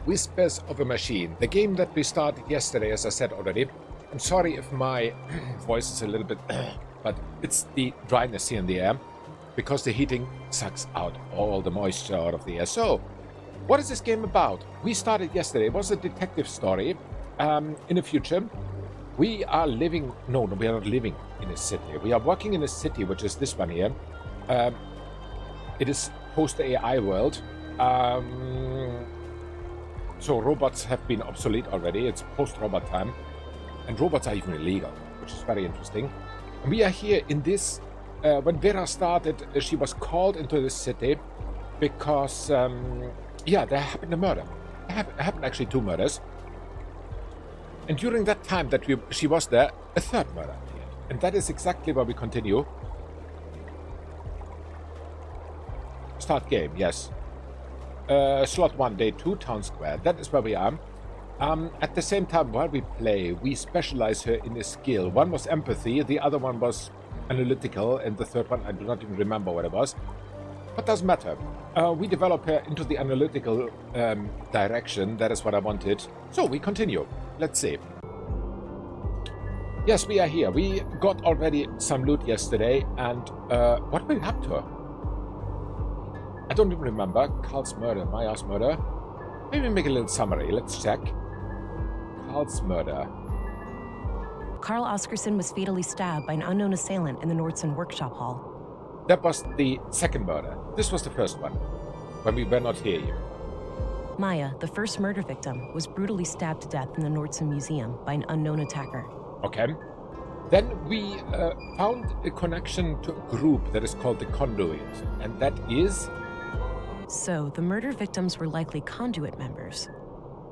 Whispers of a Machine, the game that we started yesterday, as I said already. I'm sorry if my voice is a little bit, but it's the dryness here in the air, because the heating sucks out all the moisture out of the air. So, what is this game about? We started yesterday. It was a detective story. In the future, we are living... No, we are not living in a city. We are working in a city, which is this one here. It is post-AI world. So robots have been obsolete already. It's post-robot time. And robots are even illegal, which is very interesting. And we are here in this... when Vera started, she was called into this city because... there happened a murder. There happened actually 2 murders. And during that time that she was there, a 3rd murder appeared. And that is exactly where we continue. Start game, yes. Slot 1, day 2, town square. That is where we are. At the same time, while we play, we specialize her in a skill. One was empathy, the other one was analytical, and the 3rd one, I do not even remember what it was. But doesn't matter. We develop her into the analytical direction. That is what I wanted. So we continue. Let's see. Yes, we are here. We got already some loot yesterday, and what were we up to? I don't even remember. Carl's murder, Maya's murder. Maybe make a little summary. Let's check. Carl's murder. Carl Oscarson was fatally stabbed by an unknown assailant in the Nordson workshop hall. That was the 2nd murder. This was the 1st one, when we were not here yet. Maya, the first murder victim, was brutally stabbed to death in the Nordson Museum by an unknown attacker. Okay. Then we found a connection to a group that is called the Conduit, and that is... So, the murder victims were likely Conduit members.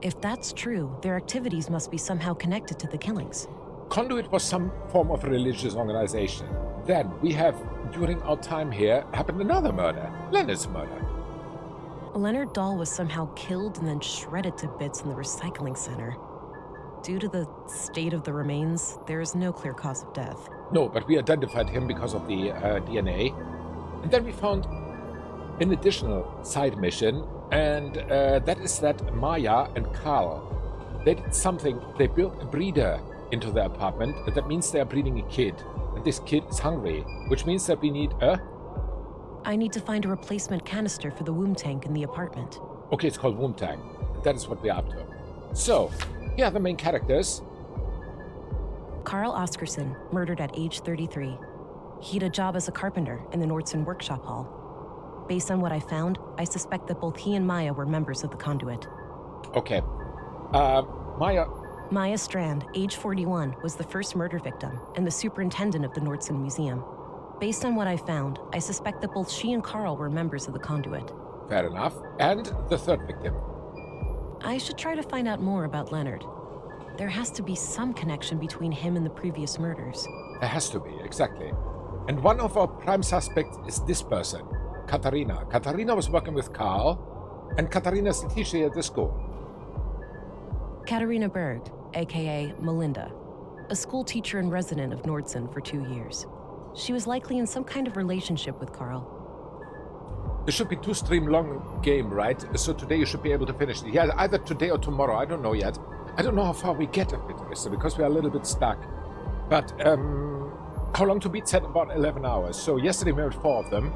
If that's true, their activities must be somehow connected to the killings. Conduit was some form of religious organization. Then we have, during our time here, happened another murder. Leonard's murder. Leonard Dahl was somehow killed and then shredded to bits in the recycling center. Due to the state of the remains, there is no clear cause of death. No, but we identified him because of the DNA. And then we found an additional side mission, and that is that Maya and Carl, they did something. They built a breeder into their apartment, and that means they are breeding a kid. And this kid is hungry, which means that we need a... I need to find a replacement canister for the womb tank in the apartment. Okay, it's called womb tank. That is what we're up to. So, here are the main characters. Carl Oscarson, murdered at age 33. He had a job as a carpenter in the Nordson workshop hall. Based on what I found, I suspect that both he and Maya were members of the Conduit. Okay. Maya Strand, age 41, was the first murder victim and the superintendent of the Nordson Museum. Based on what I found, I suspect that both she and Carl were members of the Conduit. Fair enough. And the 3rd victim. I should try to find out more about Leonard. There has to be some connection between him and the previous murders. There has to be, exactly. And one of our prime suspects is this person, Katarina. Katarina was working with Carl, and Katarina is the teacher at the school. Katarina Berg, aka Melinda, a school teacher and resident of Nordson for 2 years. She was likely in some kind of relationship with Carl. This should be 2-stream long game, right? So today you should be able to finish it. Yeah, either today or tomorrow, I don't know yet. I don't know how far we get of it, because we are a little bit stuck. But how long to beat said about 11 hours. So yesterday we had 4 of them.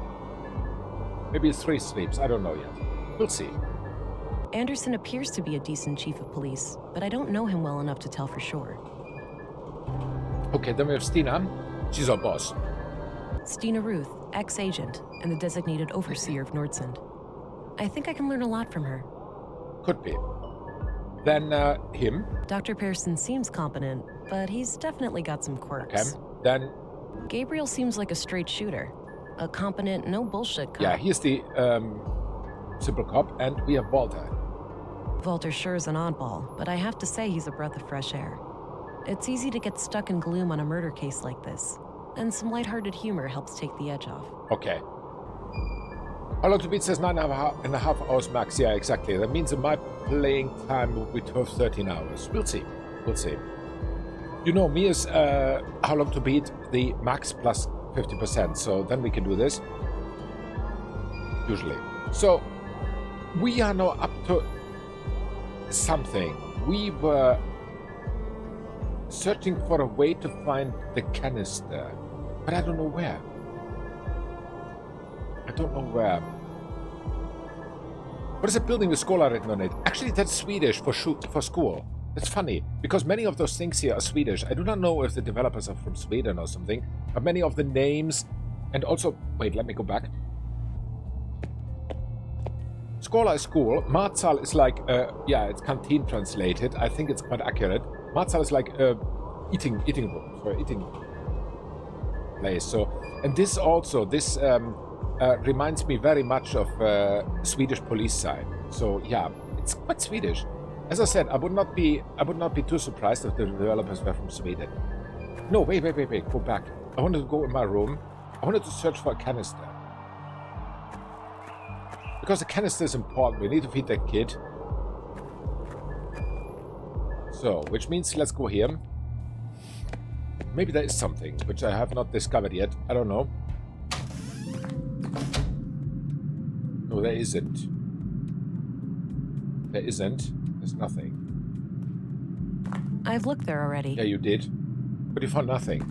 Maybe 3 sleeps, I don't know yet. We'll see. Anderson appears to be a decent chief of police, but I don't know him well enough to tell for sure. Okay, then we have Stina. She's our boss. Stina Ruth, ex-agent, and the designated overseer of Nordsund. I think I can learn a lot from her. Could be. Then, him. Dr. Pearson seems competent, but he's definitely got some quirks. Okay, then... Gabriel seems like a straight shooter. A competent, no bullshit cop. Yeah, he's the, simple cop, and we have Walter. Walter sure is an oddball, but I have to say he's a breath of fresh air. It's easy to get stuck in gloom on a murder case like this, and some lighthearted humor helps take the edge off. Okay. How long to beat says 9.5 hours max. Yeah, exactly. That means in my playing time will be 12-13 hours. We'll see. We'll see. You know, me is how long to beat the max plus 50%, so then we can do this. Usually. So, we are now up to something. We were searching for a way to find the canister, but I don't know where. What is a building with Skola written on it? Actually, that's Swedish for school. That's funny, because many of those things here are Swedish. I do not know if the developers are from Sweden or something, but many of the names, and also, wait, let me go back. Skola is school. Matsal is like, it's canteen translated. I think it's quite accurate. Matsal is like eating room, or eating place. So, and this also, reminds me very much of Swedish police side. So yeah, it's quite Swedish. As I said, I would not be too surprised if the developers were from Sweden. No, wait, go back. I wanted to go in my room. I wanted to search for a canister. Because the canister is important. We need to feed that kid. So, which means let's go here. Maybe there is something which I have not discovered yet. I don't know. No, there isn't. There's nothing. I've looked there already. Yeah, you did. But you found nothing.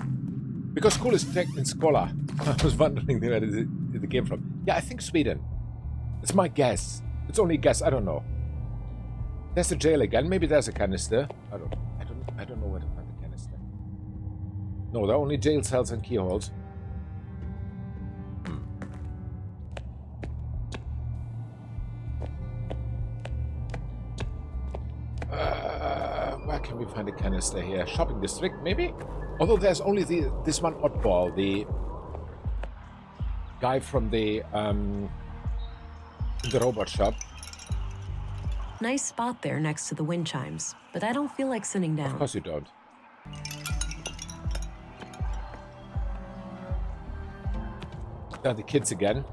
Because school is checked in Skola. I was wondering where it came from. Yeah, I think Sweden. It's my guess. It's only a guess. I don't know. There's the jail again. Maybe there's a canister. I don't know where to find the canister. No, there are only jail cells and keyholes. Where can we find a canister here? Shopping district, maybe? Although there's only this one oddball, the guy from the robot shop. Nice spot there next to the wind chimes, but I don't feel like sitting down. Of course you don't. There are the kids again.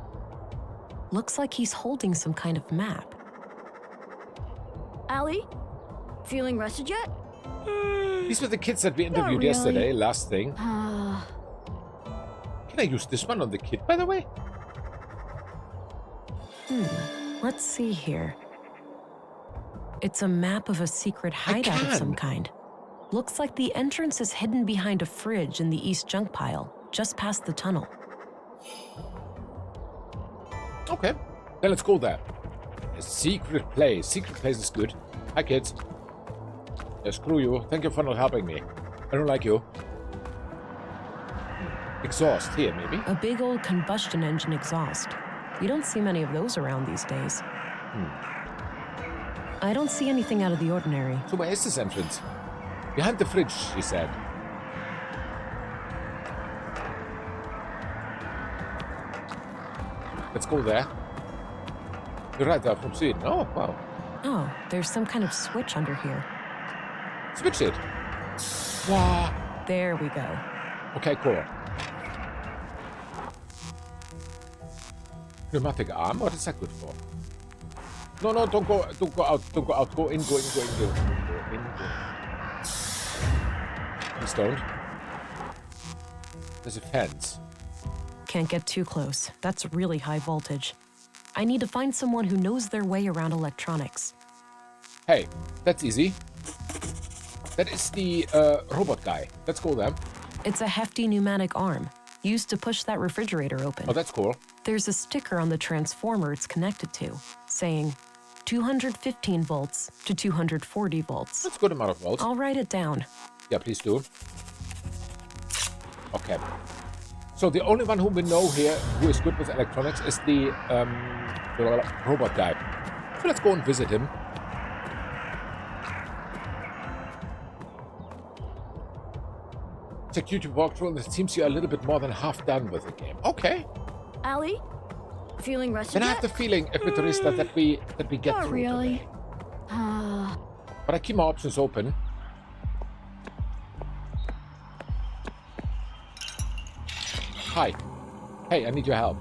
Looks like he's holding some kind of map. Allie? Feeling rested yet? These were the kids that we interviewed really. yesterday, last thing. Can I use this one on the kid, by the way? Let's see here. It's a map of a secret hideout of some kind. Looks like the entrance is hidden behind a fridge in the east junk pile, just past the tunnel. Okay, then let's go there. A secret place. Secret place is good. Hi, kids. Yeah, screw you. Thank you for not helping me. I don't like you. Exhaust here, maybe? A big old combustion engine exhaust. You don't see many of those around these days. I don't see anything out of the ordinary. So where is this entrance? Behind the fridge, she said. Let's go there. You're right, they're from Sweden. Oh, wow. Oh, there's some kind of switch under here. Switch it. Wow. There we go. Okay, cool. Pneumatic arm? What is that good for? No, don't go out. Go in. Please don't. There's a fence. Can't get too close. That's really high voltage. I need to find someone who knows their way around electronics. Hey, that's easy. That is the robot guy. Let's go there. It's a hefty pneumatic arm, used to push that refrigerator open. Oh, that's cool. There's a sticker on the transformer it's connected to, saying 215 volts to 240 volts. That's a good amount of volts. I'll write it down. Yeah, please do. Okay. So the only one who we know here who is good with electronics is the robot guy. So let's go and visit him. Check YouTube walkthrough, and it seems you're a little bit more than half done with the game. Okay. Allie? Feeling rested Then I yet? have the feeling if it is that we get Not through really. today. But I keep my options open. Hi. Hey, I need your help.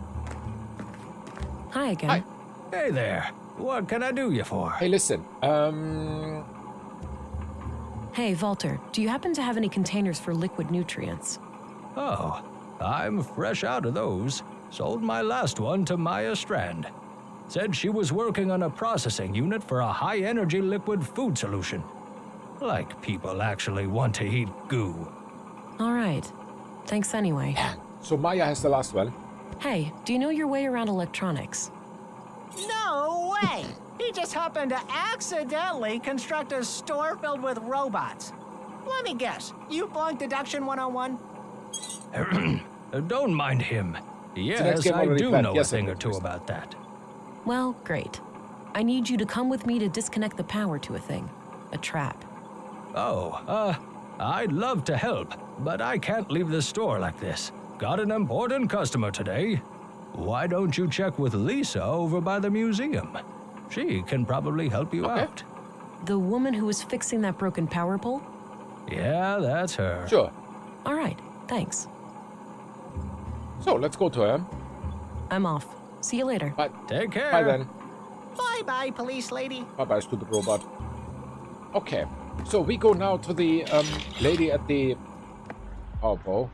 Hi again. Hi. Hey there. What can I do you for? Hey, listen. Hey, Walter, do you happen to have any containers for liquid nutrients? Oh, I'm fresh out of those. Sold my last one to Maya Strand. Said she was working on a processing unit for a high-energy liquid food solution. Like people actually want to eat goo. All right. Thanks anyway. So Maya has the last one. Hey, do you know your way around electronics? No way! He just happened to accidentally construct a store filled with robots. Let me guess, you flunked Deduction 101? Don't mind him. next Yes, game I already do planned. know Yes, a thing of or two course. about that. Well, great. I need you to come with me to disconnect the power to a thing. A trap. Oh, I'd love to help, but I can't leave the store like this. Got an important customer today. Why don't you check with Lisa over by the museum? She can probably help you Okay. out. The woman who was fixing that broken power pole? Yeah, that's her. Sure. All right, thanks. So let's go to her. I'm off. See you later. Bye. Take care. Bye then. Bye-bye, police lady. Bye-bye, stupid robot. Okay. So we go now to the lady at the power pole.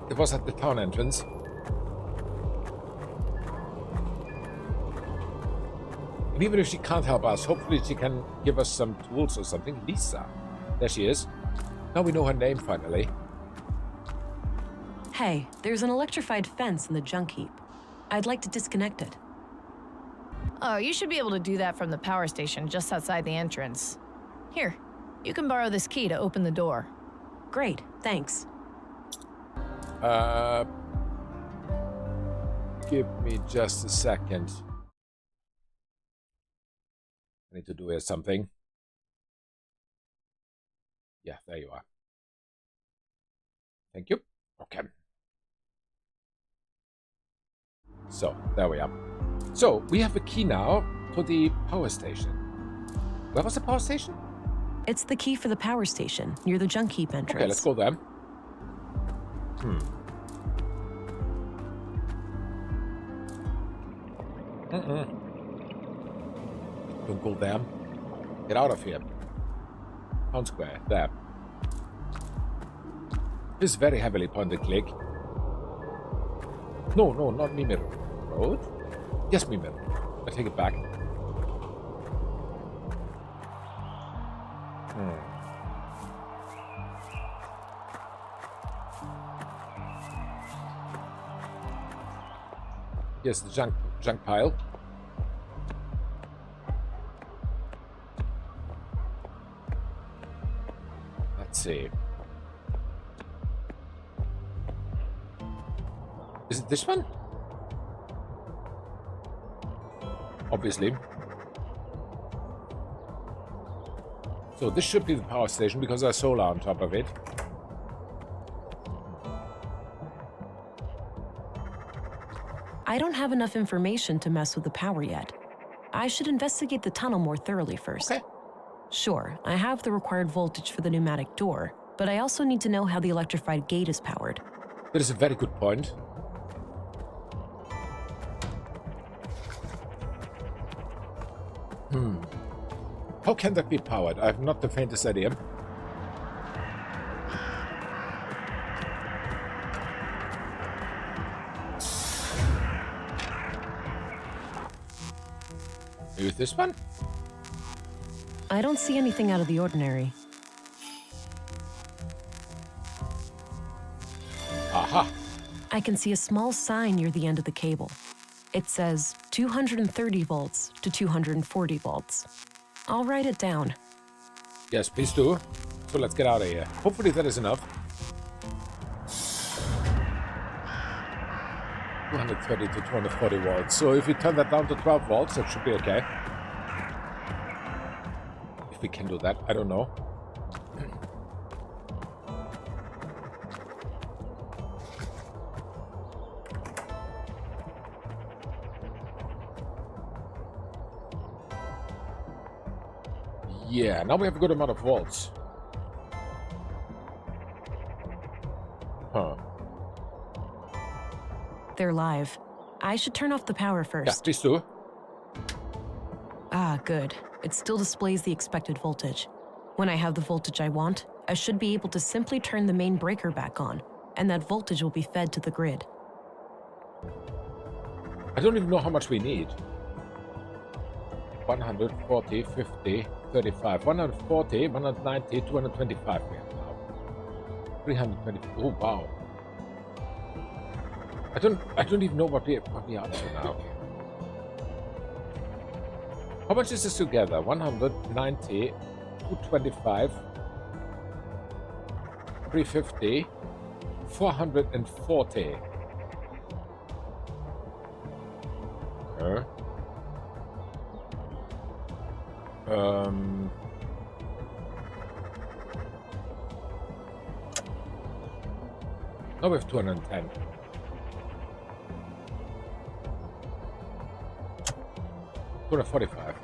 It was at the town entrance. And even if she can't help us, hopefully she can give us some tools or something. Lisa. There she is. Now we know her name finally. Hey, there's an electrified fence in the junk heap. I'd like to disconnect it. Oh, you should be able to do that from the power station just outside the entrance. Here, you can borrow this key to open the door. Great, thanks. Give me just a second. I need to do here something. Yeah, there you are. Thank you. Okay. So, there we are. So, we have a key now to the power station. Where was the power station? It's the key for the power station near the junk heap entrance. Okay, let's go there. Don't go there. Get out of here. Town square. There. This is very heavily pointed click. No, not Mimir Road. Yes, Mimir. I take it back. Here's the junk pile. Let's see. Is it this one? Obviously. So this should be the power station because there's solar on top of it. I don't have enough information to mess with the power yet. I should investigate the tunnel more thoroughly first. Okay. Sure, I have the required voltage for the pneumatic door, but I also need to know how the electrified gate is powered. That is a very good point. How can that be powered? I have not the faintest idea. Maybe this one? I don't see anything out of the ordinary. Aha! I can see a small sign near the end of the cable. It says 230 volts to 240 volts. I'll write it down. Yes, please do. So let's get out of here. Hopefully that is enough. 230 to 240 volts. So if we turn that down to 12 volts, that should be okay. If we can do that, I don't know. Yeah, now we have a good amount of volts. Huh. They're live. I should turn off the power Yeah, first. please do. Ah, good. It still displays the expected voltage. When I have the voltage I want, I should be able to simply turn the main breaker back on, and that voltage will be fed to the grid. I don't even know how much we need. 140, 50, 35. 140, 190, 225 we have now. 320. Oh, wow. I don't even know what we are up to now. How much is this together? 190, 225, 350, 440. Okay. Now we have 210. 245.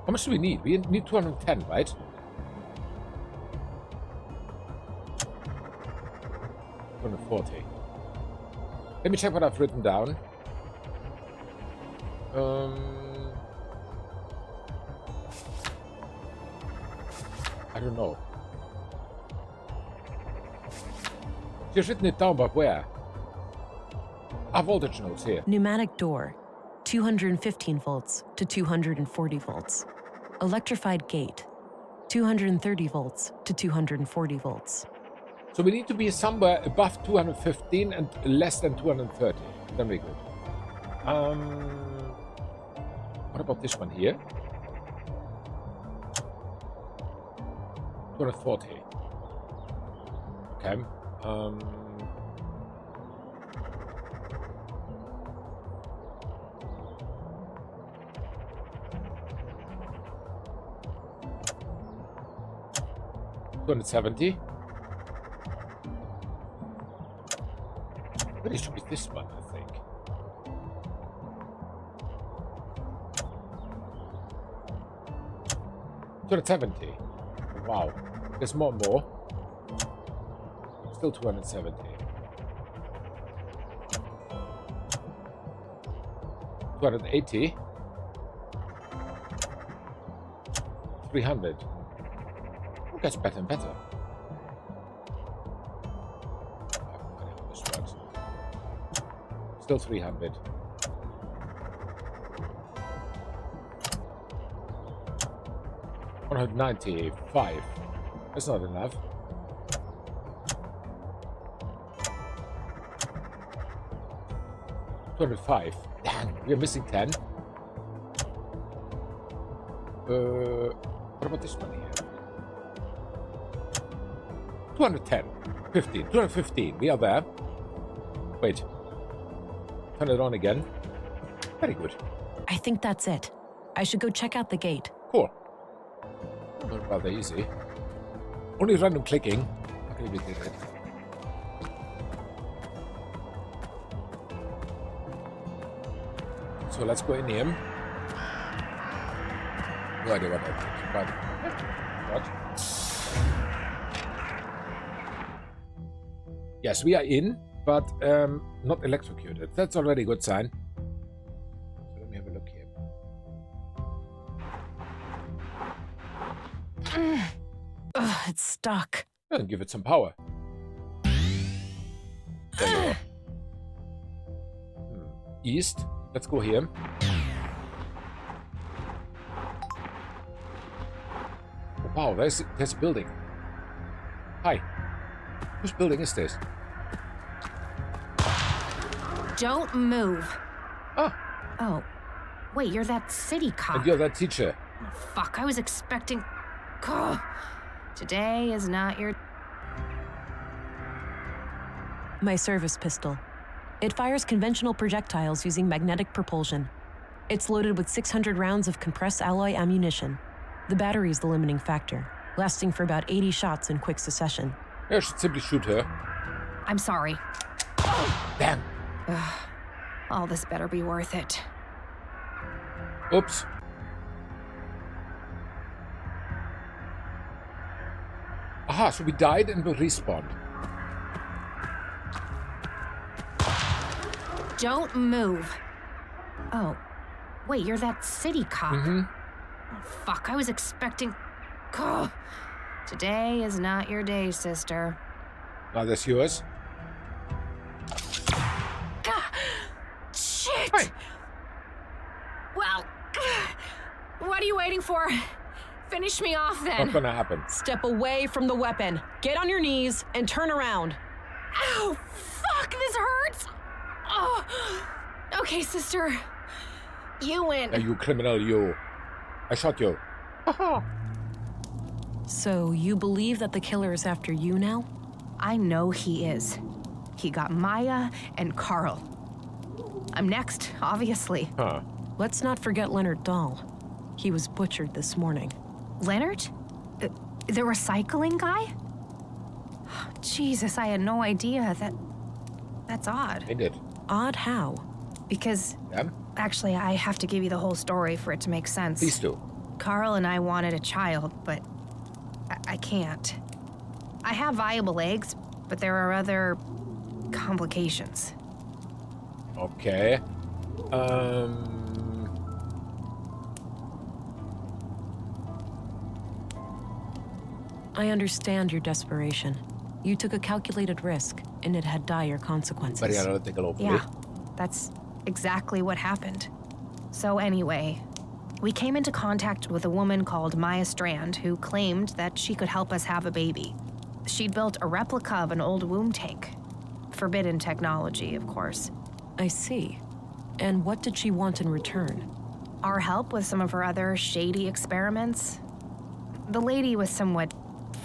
How much do we need? We need 210, right? 240. Let me check what I've written down. I don't know. You've written it down, but where? Voltage notes here. Pneumatic door, 215 volts to 240 volts. Electrified gate, 230 volts to 240 volts. So we need to be somewhere above 215 and less than 230. Then we're good. What about this one here? 240. Okay. 270. But it should be this one, I think. $270. Wow. There's more and more. Still 270. 280. 300. Oh, gets better and better. This works. Still 300. $195. That's not enough. $205. Damn, we're missing 10. What about this one here? 210. 15. 215. We are there. Wait. Turn it on again. Very good. I think that's it. I should go check out the gate. Cool. Not rather easy. Only random clicking. Okay, we did it. So let's go in here. No idea what I did, but what? Yes, we are in, but not electrocuted. That's already a good sign. So let me have a look here. Ugh, it's stuck. And give it some power. There you are. East. Let's go here. Oh, wow, there's a building. Hi. Whose building is this? Don't move. Ah, Oh, wait, you're that city cop. and you're that teacher. Fuck, I was expecting. Ugh. Today is not your. My service pistol. It fires conventional projectiles using magnetic propulsion. It's loaded with 600 rounds of compressed alloy ammunition. The battery is the limiting factor, lasting for about 80 shots in quick succession. Yeah, I should simply shoot her. I'm sorry. Damn. All this better be worth it. Oops. Aha, so we died and we respawned. Don't move. Oh, Wait, you're that city cop. Oh, fuck, I was expecting... Oh, today is not your day, sister. Are this yours? Shit! Hey. Well, what are you waiting for? Finish me off then. Not gonna happen. Step away from the weapon. Get on your knees and turn around. Ow, fuck, this hurts! Oh. Okay, sister. You win. Now, you criminal, you. I shot you. So you believe that the killer is after you now? I know he is. He got Maya and Carl. I'm next, obviously. Huh. Let's not forget Leonard Dahl. He was butchered this morning. Leonard? The recycling guy? Jesus, I had no idea. That's odd. I did. Odd how? Because, Yeah? actually, I have to give you the whole story for it to make sense. Please do. Carl and I wanted a child, but I can't. I have viable eggs, but there are other complications. Okay. I understand your desperation. You took a calculated risk, and it had dire consequences. Very analytical, hopefully. Yeah, that's exactly what happened. So anyway, we came into contact with a woman called Maya Strand who claimed that she could help us have a baby. She'd built a replica of an old womb tank. Forbidden technology, of course. I see. And what did she want in return? Our help with some of her other shady experiments. The lady was somewhat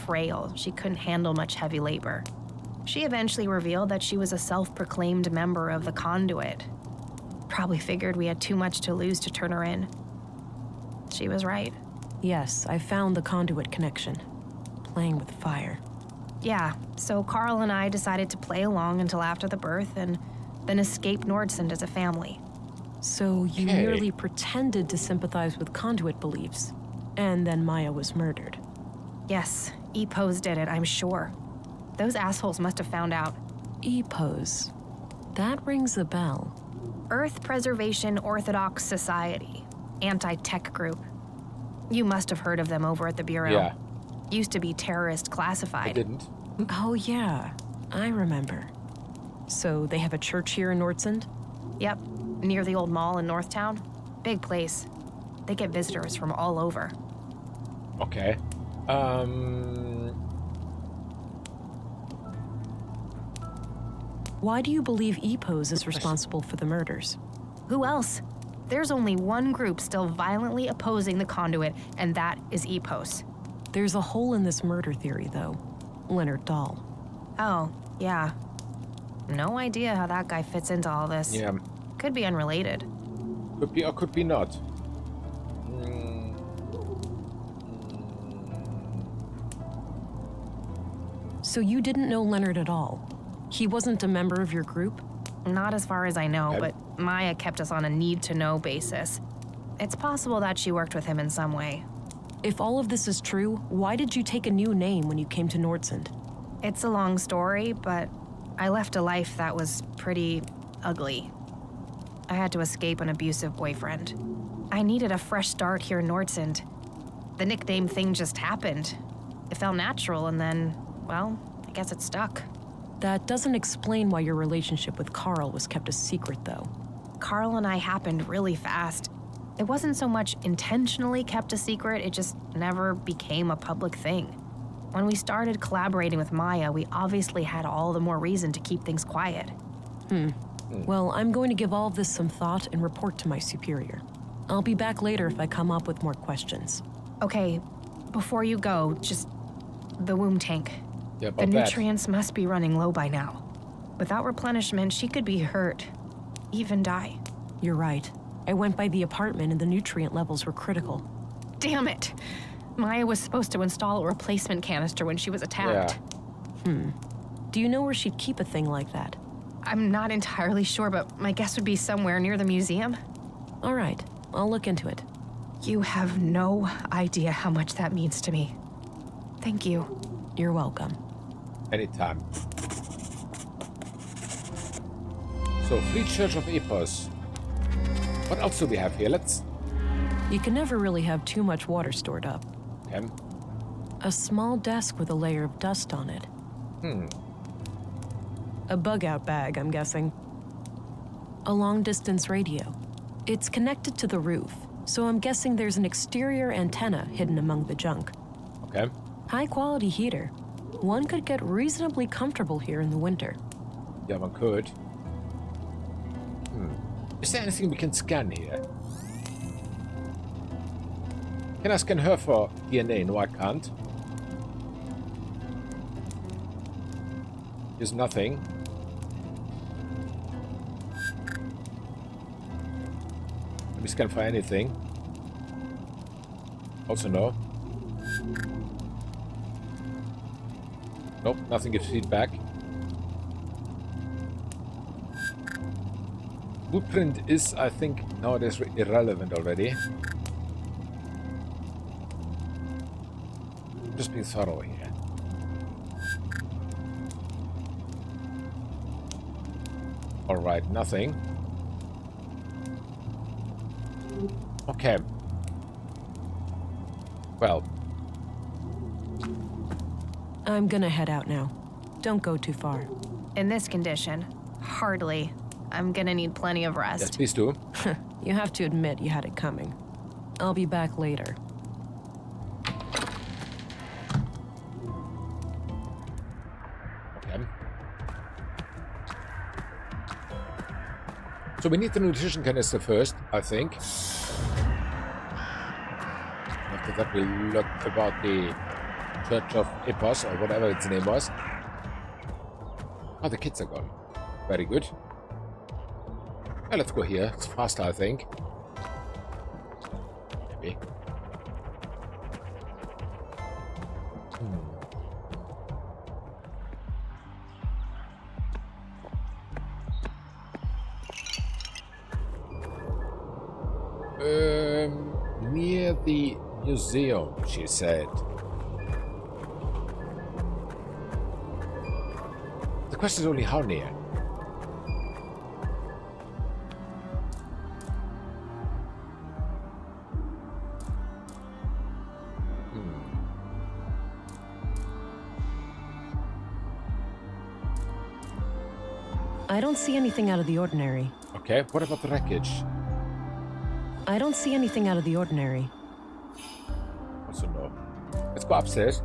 frail. She couldn't handle much heavy labor. She eventually revealed that she was a self-proclaimed member of the Conduit. Probably figured we had too much to lose to turn her in. She was right. Yes, I found the conduit connection. Playing with fire. Yeah, so Carl and I decided to play along until after the birth and then escape Nordsund as a family. So you Okay. merely pretended to sympathize with conduit beliefs, and then Maya was murdered. Yes, EPOs did it, I'm sure. Those assholes must have found out. EPOS. That rings a bell. Earth Preservation Orthodox Society. Anti-tech group. You must have heard of them over at the Bureau. Yeah. Used to be terrorist I classified. didn't. Oh yeah, I remember. So they have a church here in Nordsund? Yep, near the old mall in Northtown. Big place. They get visitors from all over. Okay. Why do you believe EPOS is responsible for the murders? Who else? There's only one group still violently opposing the Conduit, and that is EPOS. There's a hole in this murder theory, though. Leonard Dahl. Oh, yeah. No idea how that guy fits into all this. Yeah. Could be unrelated. Could be or could be not. So you didn't know Leonard at all? He wasn't a member of your group? Not as far as I know, Okay. but Maya kept us on a need-to-know basis. It's possible that she worked with him in some way. If all of this is true, why did you take a new name when you came to Nordsund? It's a long story, but I left a life that was pretty ugly. I had to escape an abusive boyfriend. I needed a fresh start here in Nordsund. The nickname thing just happened. It felt natural, and then, well, I guess it stuck. That doesn't explain why your relationship with Carl was kept a secret, though. Carl and I happened really fast. It wasn't so much intentionally kept a secret, it just never became a public thing. When we started collaborating with Maya, we obviously had all the more reason to keep things quiet. Well, I'm going to give all of this some thought and report to my superior. I'll be back later if I come up with more questions. Okay, before you go, just the womb tank. Yeah, The about that. nutrients must be running low by now. Without replenishment, she could be hurt, even die. You're right. I went by the apartment and the nutrient levels were critical. Damn it! Maya was supposed to install a replacement canister when she was attacked. Do you know where she'd keep a thing like that? I'm not entirely sure, but my guess would be somewhere near the museum. All right, I'll look into it. You have no idea how much that means to me. Thank you. You're welcome. Anytime. So, Fleet Church of Epos. What else do we have here? Let's... You can never really have too much water stored up. Okay. A small desk with a layer of dust on it. A bug-out bag, I'm guessing. A long-distance radio. It's connected to the roof, so I'm guessing there's an exterior antenna hidden among the junk. Okay. High-quality heater. One could get reasonably comfortable here in the winter. Yeah, one could. Is there anything we can scan here? Can I scan her for DNA? No, I can't. There's nothing. Let me scan for anything. Also no. Nope, nothing gives feedback. Blueprint is, I think, nowadays irrelevant already. Just being thorough here. Alright, nothing. Okay. Well. I'm gonna head out now. Don't go too far. In this condition, hardly. I'm gonna need plenty of Yes, rest. please do. You have to admit you had it coming. I'll be back later. Okay. So we need the nutrition canister first, I think. After that we'll look about the Church of Epos, or whatever its name was. Oh, the kids are gone. Very good. Well, let's go here. It's faster, I think. Maybe. Near the museum, she said. The question is only how near. I don't see anything out of the ordinary. Okay, what about the wreckage? I don't see anything out of the ordinary. Also no. Let's go upstairs.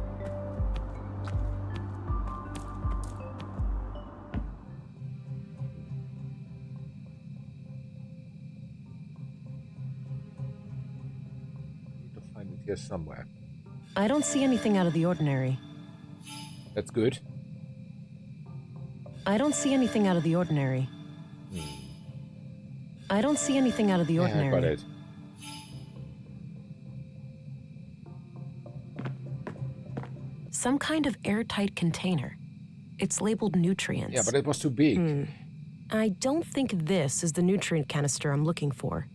Need to find it here somewhere. I don't see anything out of the ordinary. That's good. I don't see anything out of the ordinary. I don't see anything out of the ordinary. Yeah, I got it. Some kind of airtight container. It's labeled nutrients. Yeah, but it was too big. I don't think this is the nutrient canister I'm looking for.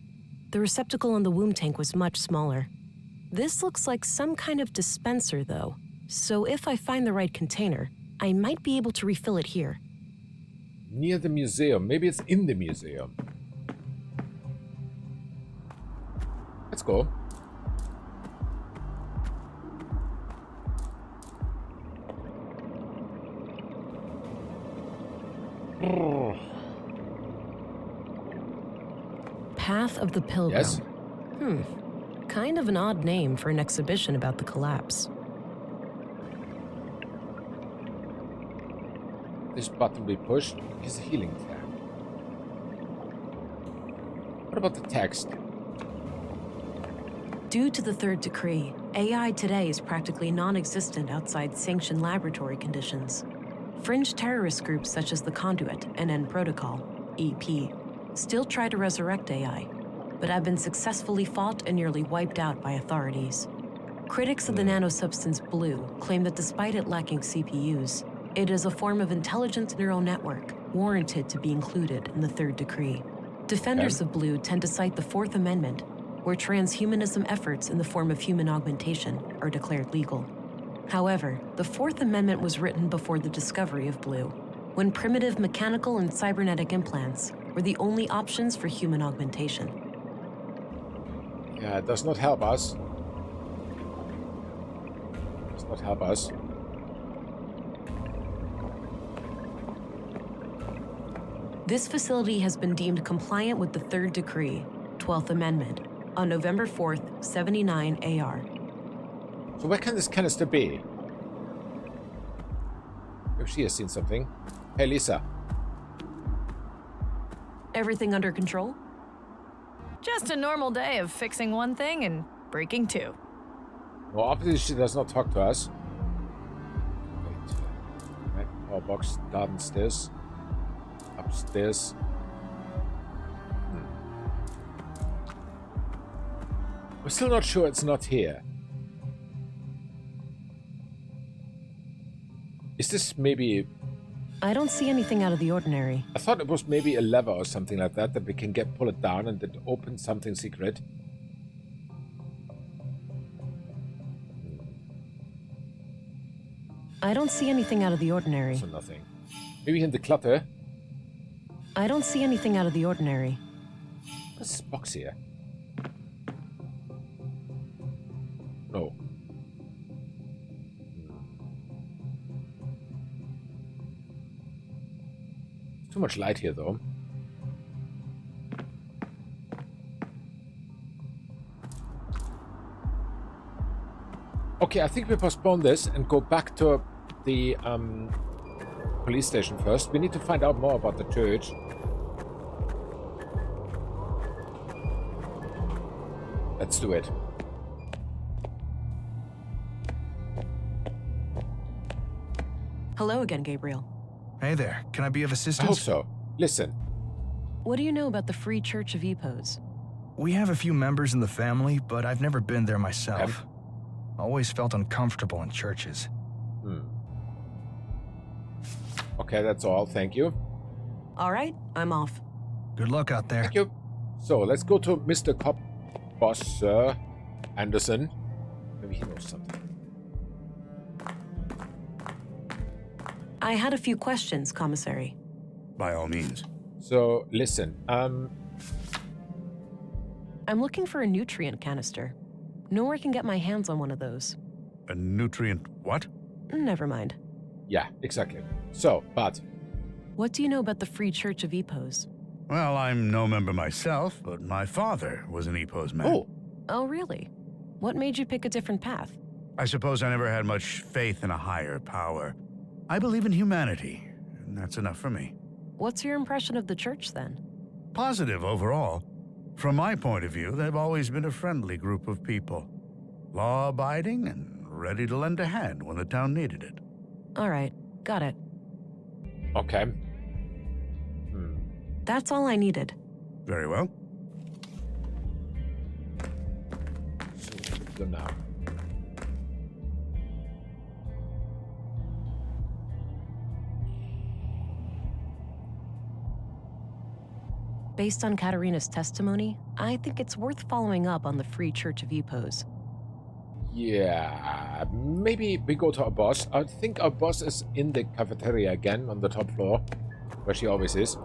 The receptacle on the womb tank was much smaller. This looks like some kind of dispenser, though. So if I find the right container, I might be able to refill it here. Near the museum. Maybe it's in the museum. Let's go. Path of the Pilgrim. Yes. Kind of an odd name for an exhibition about the collapse. This button we push is a healing tab. What about the text? Due to the third decree, AI today is practically non-existent outside sanctioned laboratory conditions. Fringe terrorist groups such as the Conduit and End Protocol, EP, still try to resurrect AI, but have been successfully fought and nearly wiped out by authorities. Critics of the nanosubstance Blue claim that despite it lacking CPUs, it is a form of intelligent neural network warranted to be included in the third decree. Defenders of Blue tend to cite the Fourth Amendment, where transhumanism efforts in the form of human augmentation are declared legal. However, the Fourth Amendment was written before the discovery of Blue, when primitive mechanical and cybernetic implants were the only options for human augmentation. Yeah, it does not help us. Does not help us. This facility has been deemed compliant with the Third Decree, 12th Amendment, on November 4th, 79 AR. So where can this canister be? If she has seen something. Hey, Lisa. Everything under control? Just a normal day of fixing one thing and breaking two. Well, obviously she does not talk to us. Wait. Right, power box downstairs. Upstairs. We're still not sure it's not here. Is this maybe... I don't see anything out of the ordinary. I thought it was maybe a lever or something like that we can pull it down and it opens something secret. I don't see anything out of the ordinary. So nothing. Maybe in the clutter. I don't see anything out of the ordinary. What's this box here? No. Too much light here, though. Okay, I think we postpone this and go back to the police station first. We need to find out more about the church. Let's do it. Hello again, Gabriel. Hey there, can I be of I assistance? hope so. Listen. What do you know about the Free Church of Epos? We have a few members in the family, but I've never been there myself. Always felt uncomfortable in churches. Okay, that's all. Thank you. All right, I'm off. Good luck out there. Thank you. So, let's go to Mr. Cop Boss, Sir Anderson. Maybe he knows something. I had a few questions, Commissary. By all means. So, listen. I'm looking for a nutrient canister. Know where I can get my hands on one of those. A nutrient what? Never mind. Yeah, exactly. So, but... What do you know about the Free Church of Epos? Well, I'm no member myself, but my father was an Epos man. Oh, really? What made you pick a different path? I suppose I never had much faith in a higher power. I believe in humanity, and that's enough for me. What's your impression of the church, then? Positive overall. From my point of view, they've always been a friendly group of people. Law-abiding and ready to lend a hand when the town needed it. All right, got it. Okay. That's all I needed. Very well. So, what do we do now? Based on Katarina's testimony, I think it's worth following up on the Free Church of Epos. Yeah, maybe we go to our boss. I think our boss is in the cafeteria again on the top floor, where she always is.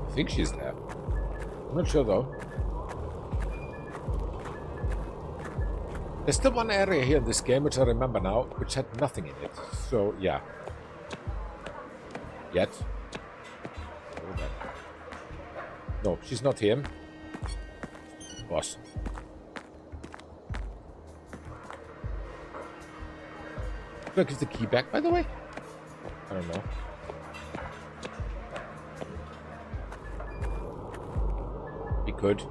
I think she's there. I'm not sure though. There's still one area here in this game, which I remember now, which had nothing in it. So, yeah. Yet. No, she's not here. Boss. Do I give the key back, by the way? I don't know. We could.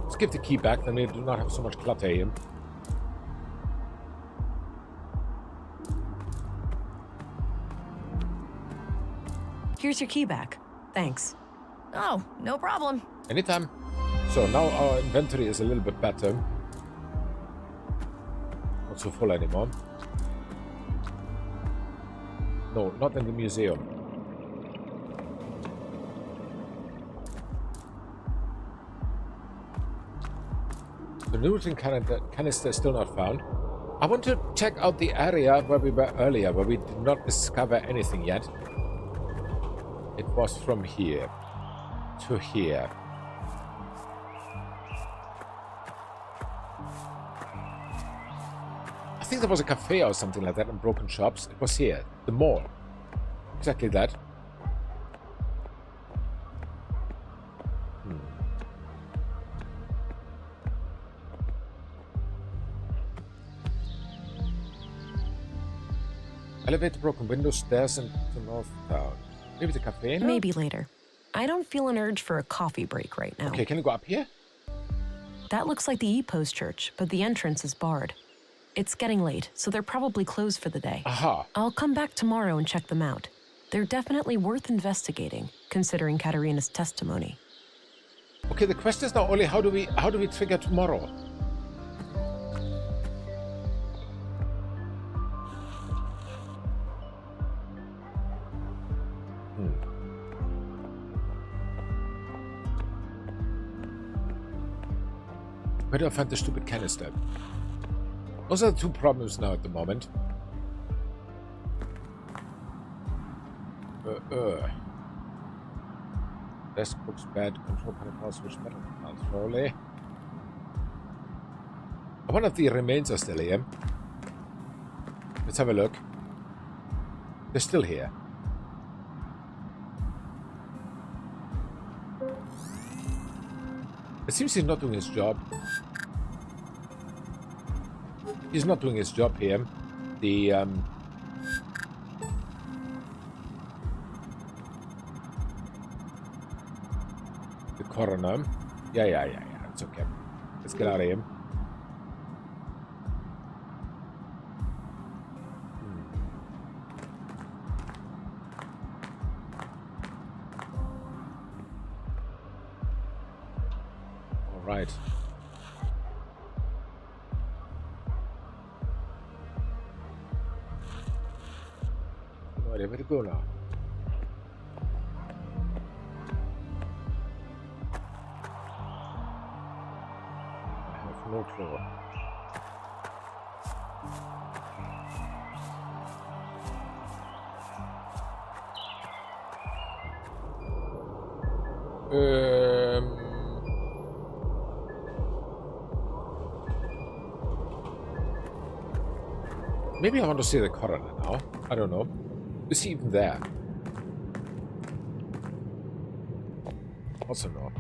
Let's give the key back, then we do not have so much clutter here. Here's your key back. Thanks. Oh, no problem. Anytime. So now our inventory is a little bit better. Not so full anymore. No, not in the museum. The nutrient canister is still not found. I want to check out the area where we were earlier, where we did not discover anything yet. It was from here. to here. I think there was a cafe or something like that and broken shops. It was here. The mall. Exactly that. Elevator, broken windows, stairs into North Town. Maybe the cafe now? Maybe later. I don't feel an urge for a coffee break right now. Okay, can you go up here? That looks like the Epos church, but the entrance is barred. It's getting late, so they're probably closed for the day. Aha. I'll come back tomorrow and check them out. They're definitely worth investigating, considering Katarina's testimony. Okay, the question is now only how do we trigger tomorrow? Where do I find the stupid canister? Those are the two problems now at the moment. Desk books bad, control panel power switch metal control. I wonder if the remains are still here. Let's have a look. They're still here. It seems he's not doing his job. He's not doing his job here. The coroner. Yeah. It's okay. Let's get out of here. All right. Where to go now? I have no clue. Maybe I want to see the coroner now. I don't know. Is he even there? Also no.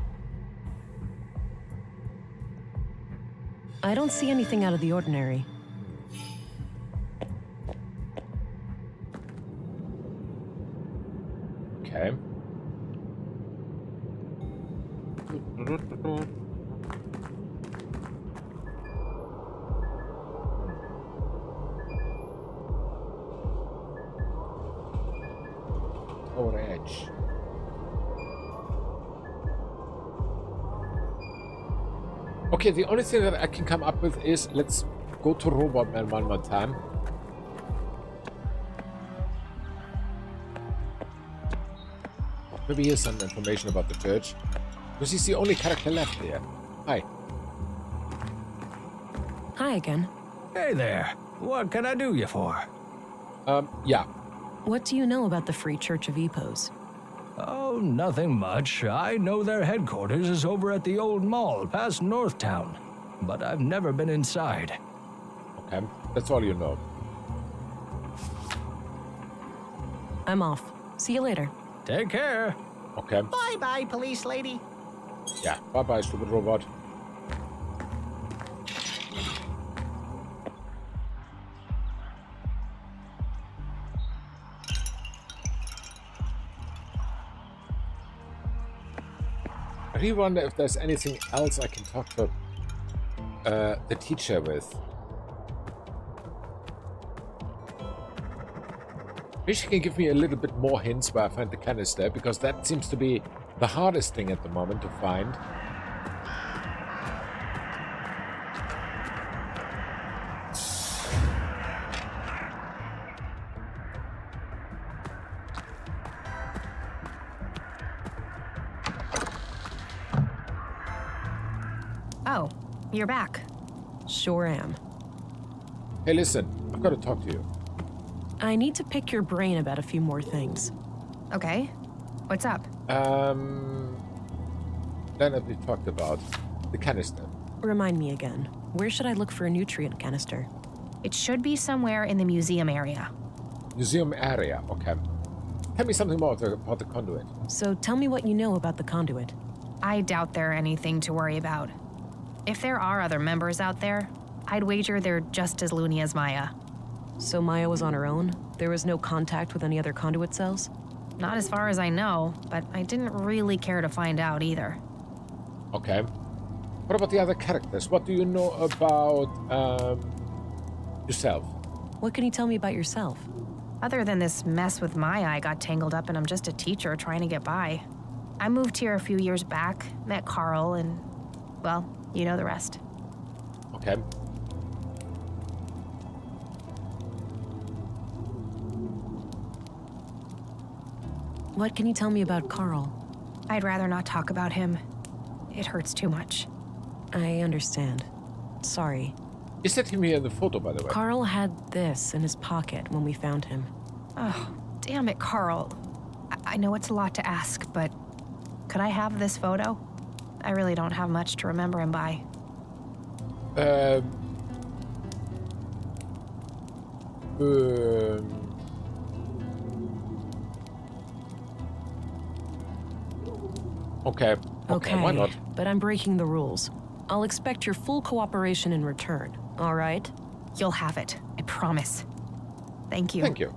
I don't see anything out of the ordinary. Okay. Lower edge. Okay, the only thing that I can come up with is let's go to Robot Man one more time. Maybe here's some information about the church. Because he's the only character left here. Hi. Hi again. Hey there. What can I do you for? Yeah. What do you know about the Free Church of Epos? Oh, nothing much. I know their headquarters is over at the old mall past Northtown, but I've never been inside. Okay, that's all you know. I'm off. See you later. Take care. Okay. Bye-bye, police lady. Yeah, bye-bye, stupid robot. I really wonder if there's anything else I can talk to the teacher with. Maybe she can give me a little bit more hints where I find the canister, because that seems to be the hardest thing at the moment to find. Oh, you're back. Sure am. Hey, listen, I've got to talk to you. I need to pick your brain about a few more things. Okay. What's up? Leonard, we talked about the canister. Remind me again. Where should I look for a nutrient canister? It should be somewhere in the museum area. Museum area, okay. Tell me something more about the conduit. So tell me what you know about the conduit. I doubt they're anything to worry about. If there are other members out there, I'd wager they're just as loony as Maya. So Maya was on her own? There was no contact with any other conduit cells? Not as far as I know, but I didn't really care to find out either. Okay. What about the other characters? What do you know about yourself? What can you tell me about yourself? Other than this mess with Maya I got tangled up in, I'm just a teacher trying to get by. I moved here a few years back, met Carl, and, well, you know the rest. Okay. What can you tell me about Carl? I'd rather not talk about him. It hurts too much. I understand. Sorry. Is that him here in the photo, by the way? Carl had this in his pocket when we found him. Oh, damn it, Carl. I know it's a lot to ask, but could I have this photo? I really don't have much to remember him by. Okay, why not? But I'm breaking the rules. I'll expect your full cooperation in return, all right? You'll have it, I promise. Thank you. Thank you.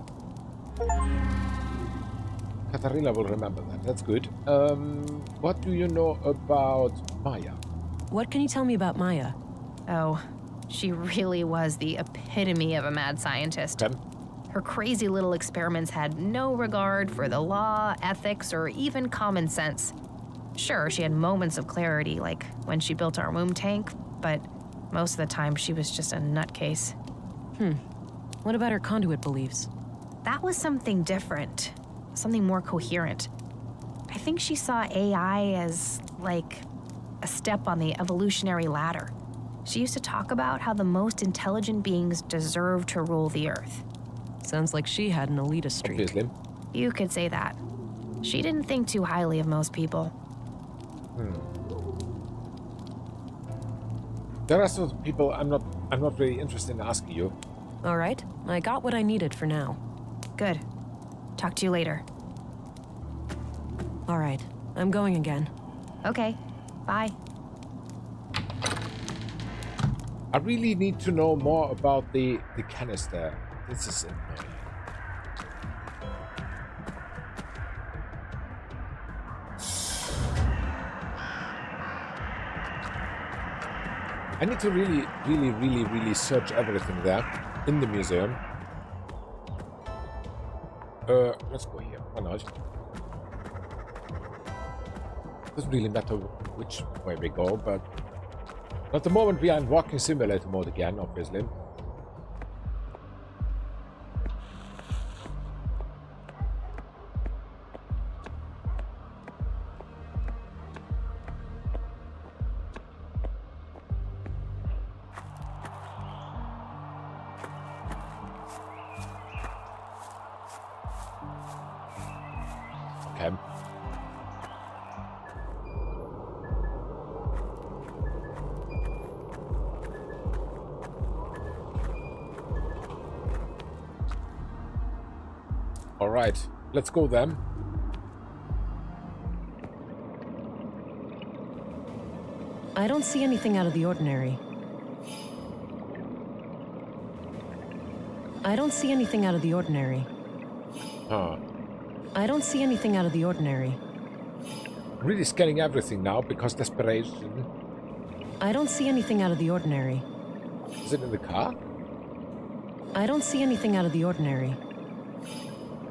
Katarina will remember that. That's good. What do you know about Maya? What can you tell me about Maya? Oh, she really was the epitome of a mad scientist. Okay. Her crazy little experiments had no regard for the law, ethics, or even common sense. Sure, she had moments of clarity, like when she built our womb tank, but most of the time she was just a nutcase. What about her conduit beliefs? That was something different, something more coherent. I think she saw AI as, like, a step on the evolutionary ladder. She used to talk about how the most intelligent beings deserve to rule the Earth. Sounds like she had an elitist streak. Obviously. You could say that. She didn't think too highly of most people. The rest of the people, I'm not really interested in asking you. All right, I got what I needed for now. Good. Talk to you later. All right, I'm going again. Okay. Bye. I really need to know more about the canister. This is annoying. I need to really search everything there in the museum. Let's go here. Why not? Doesn't really matter which way we go, but at the moment we are in walking simulator mode again, obviously. Okay. All right, let's go then. I don't see anything out of the ordinary. I don't see anything out of the ordinary. Huh. I don't see anything out of the ordinary. I'm really scanning everything now because desperation. I don't see anything out of the ordinary. Is it in the car? I don't see anything out of the ordinary.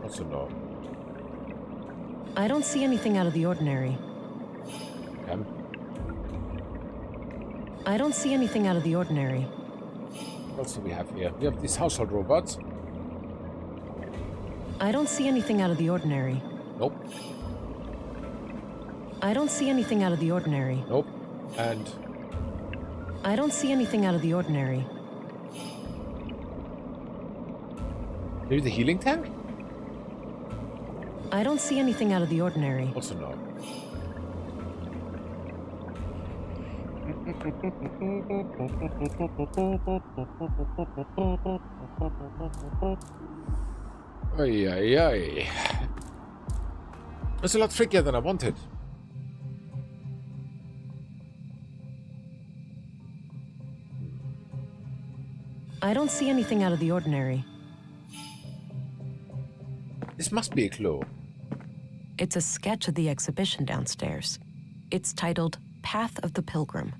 Also no. I don't see anything out of the ordinary. Okay. I don't see anything out of the ordinary. What else do we have here? We have these household robots. I don't see anything out of the ordinary. Nope. I don't see anything out of the ordinary. Nope. And I don't see anything out of the ordinary. maybe the healing tank? I don't see anything out of the ordinary. Also no. Ay, ay, ay. It's a lot trickier than I wanted. I don't see anything out of the ordinary. This must be a clue. It's a sketch of the exhibition downstairs. It's titled Path of the Pilgrim.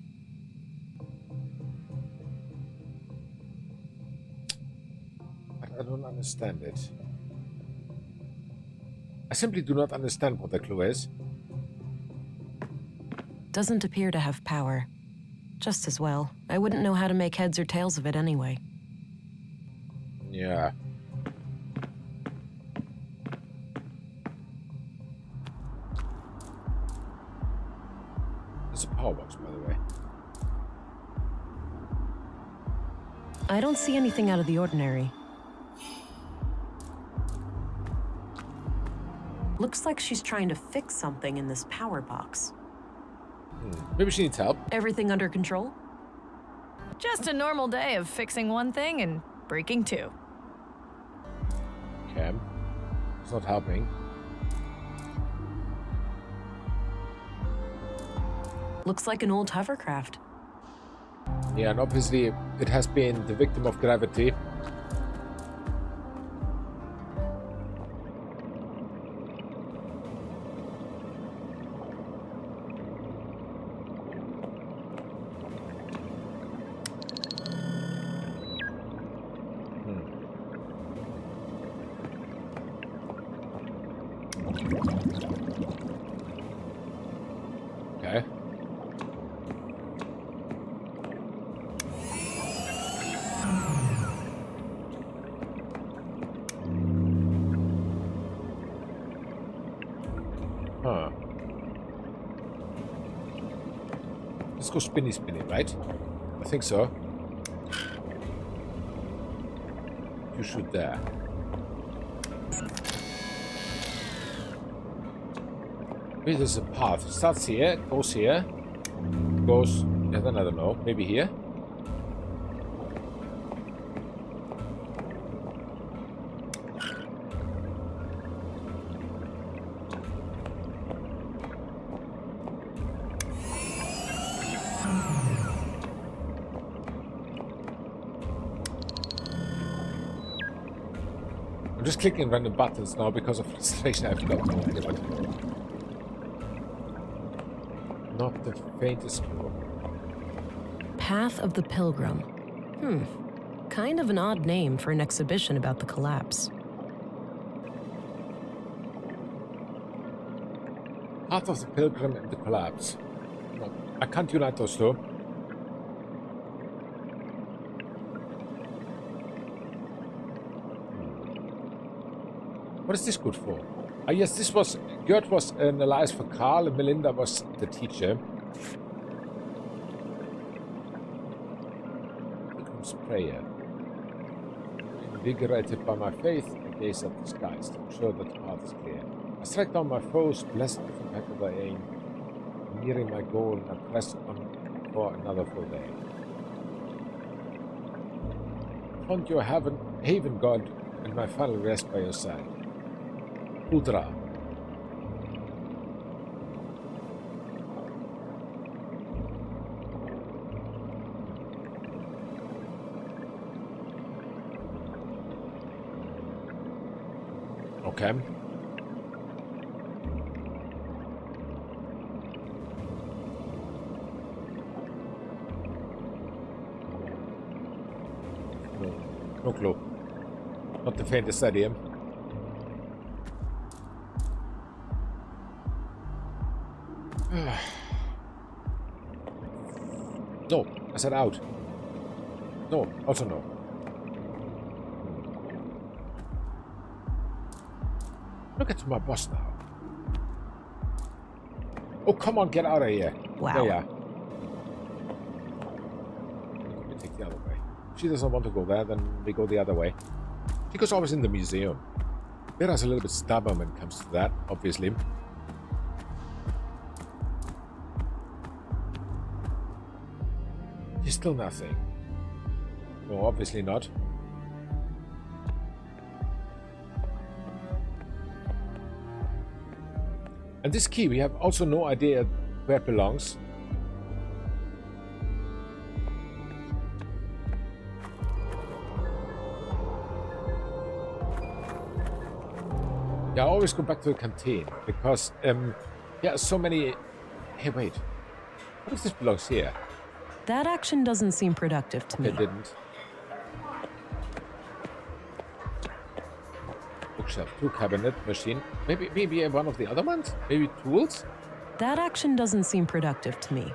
I don't understand it. I simply do not understand what the clue is. Doesn't appear to have power. Just as well. I wouldn't know how to make heads or tails of it anyway. Yeah. It's a power box, by the way. I don't see anything out of the ordinary. Looks like she's trying to fix something in this power box. Maybe she needs help. Everything under control? Just a normal day of fixing one thing and breaking two. Okay. It's not helping. Looks like an old hovercraft. Yeah, and obviously it has been the victim of gravity. Okay. Huh. Let's go spinny spinny, right? I think so. You should there. Maybe there's a path. Starts here, goes here, goes, yeah, then I don't know, maybe here? I'm just clicking random buttons now because of frustration. I've got no idea what to do. Not the faintest clue. Path of the Pilgrim. Kind of an odd name for an exhibition about the collapse. Path of the Pilgrim and the Collapse. No, I can't unite those two. What is this good for? Ah, yes, this was... Gert was an alliance for Carl, and Melinda was the teacher. Pilgrim's Prayer. Invigorated by my faith, I gaze at the skies to ensure that the path is clear. I strike down my foes, blessed with the back of thy aim. Nearing my goal, and I press on for another full day. Found your haven, God, and my final rest by your side. Udra. Okay. No clue. Not the faintest idea. No, I said out. No, also no. Look at my boss now. Oh, come on, get out of here. Wow. There you are. Let me take the other way. If she doesn't want to go there, then we go the other way. She goes always in the museum. Vera's a little bit stubborn when it comes to that, obviously. Still nothing. No, obviously not. And this key, we have also no idea where it belongs. Yeah, I always go back to the canteen because, yeah, so many... Hey, wait. What if this belongs here? That action doesn't seem productive to me. It didn't. Bookshelf, tool cabinet, machine. Maybe one of the other ones? Maybe tools? That action doesn't seem productive to me.